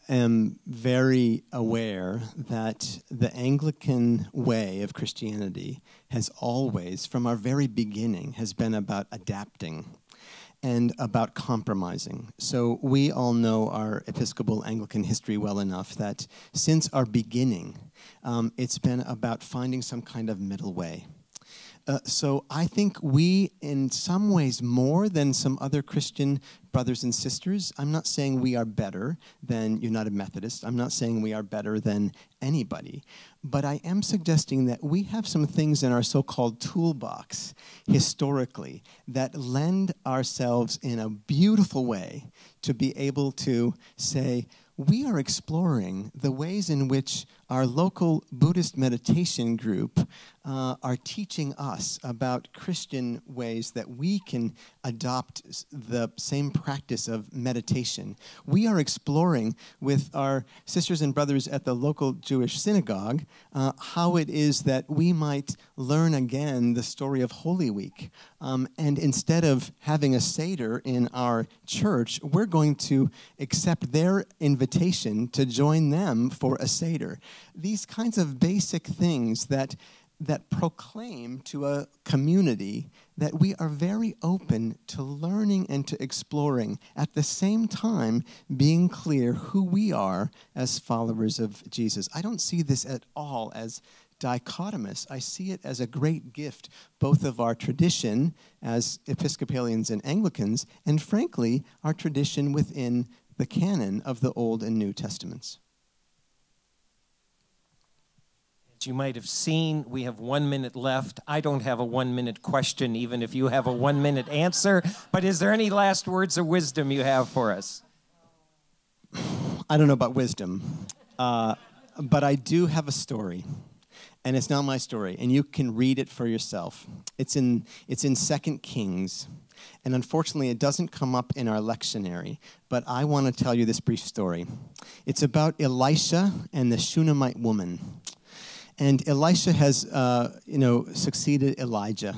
am very aware that the Anglican way of Christianity has always, from our very beginning, has been about adapting and about compromising. So we all know our Episcopal Anglican history well enough that since our beginning, it's been about finding some kind of middle way. So I think we, in some ways, more than some other Christian brothers and sisters. I'm not saying we are better than United Methodists. I'm not saying we are better than anybody. But I am suggesting that we have some things in our so-called toolbox historically that lend ourselves in a beautiful way to be able to say, we are exploring the ways in which our local Buddhist meditation group are teaching us about Christian ways that we can adopt the same practice of meditation. We are exploring with our sisters and brothers at the local Jewish synagogue how it is that we might learn again the story of Holy Week. And instead of having a Seder in our church, we're going to accept their invitation to join them for a Seder. These kinds of basic things that proclaim to a community that we are very open to learning and to exploring, at the same time being clear who we are as followers of Jesus. I don't see this at all as dichotomous. I see it as a great gift, both of our tradition as Episcopalians and Anglicans, and frankly, our tradition within the canon of the Old and New Testaments. As you might have seen, we have 1 minute left. I don't have a 1 minute question, even if you have a 1 minute answer. But is there any last words of wisdom you have for us? I don't know about wisdom, but I do have a story. And it's not my story, and you can read it for yourself. It's in 2 Kings, and unfortunately it doesn't come up in our lectionary, but I want to tell you this brief story. It's about Elisha and the Shunammite woman. And Elisha has, succeeded Elijah,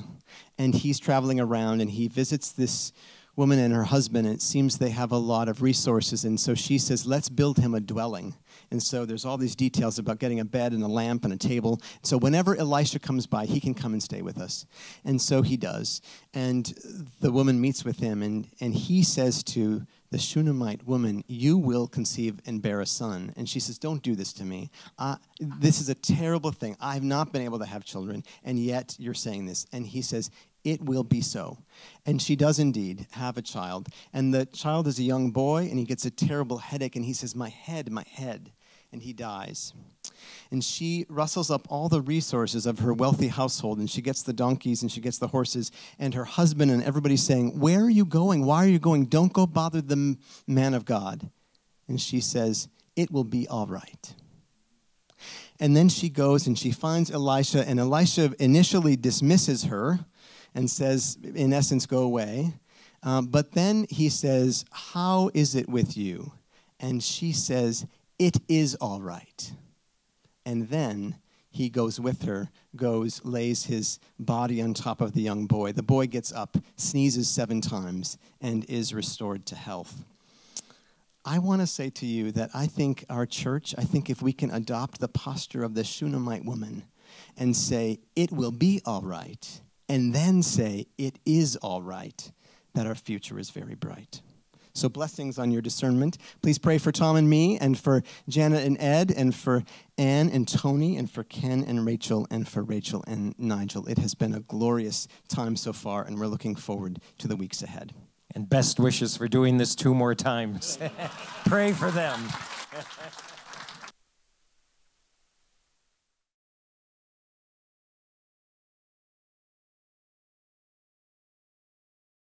and he's traveling around, and he visits this woman and her husband, and it seems they have a lot of resources, and so she says, let's build him a dwelling. And so there's all these details about getting a bed and a lamp and a table. So whenever Elisha comes by, he can come and stay with us. And so he does. And the woman meets with him, and he says to the Shunammite woman, you will conceive and bear a son. And she says, don't do this to me. This is a terrible thing. I've not been able to have children, and yet you're saying this. And he says, it will be so. And she does indeed have a child. And the child is a young boy, and he gets a terrible headache, and he says, my head. And he dies. And she rustles up all the resources of her wealthy household, and she gets the donkeys and she gets the horses, and her husband and everybody's saying, where are you going? Why are you going? Don't go bother the man of God. And she says, it will be all right. And then she goes and she finds Elisha, and Elisha initially dismisses her and says, in essence, go away. But then he says, how is it with you? And she says, it is all right. And then he goes with her, lays his body on top of the young boy. The boy gets up, sneezes 7 times, and is restored to health. I want to say to you that I think our church, if we can adopt the posture of the Shunammite woman and say, it will be all right, and then say, it is all right, that our future is very bright. So blessings on your discernment. Please pray for Tom and me, and for Janet and Ed, and for Anne and Tony, and for Ken and Rachel, and for Rachel and Nigel. It has been a glorious time so far, and we're looking forward to the weeks ahead. And best wishes for doing this 2 more times. Pray for them.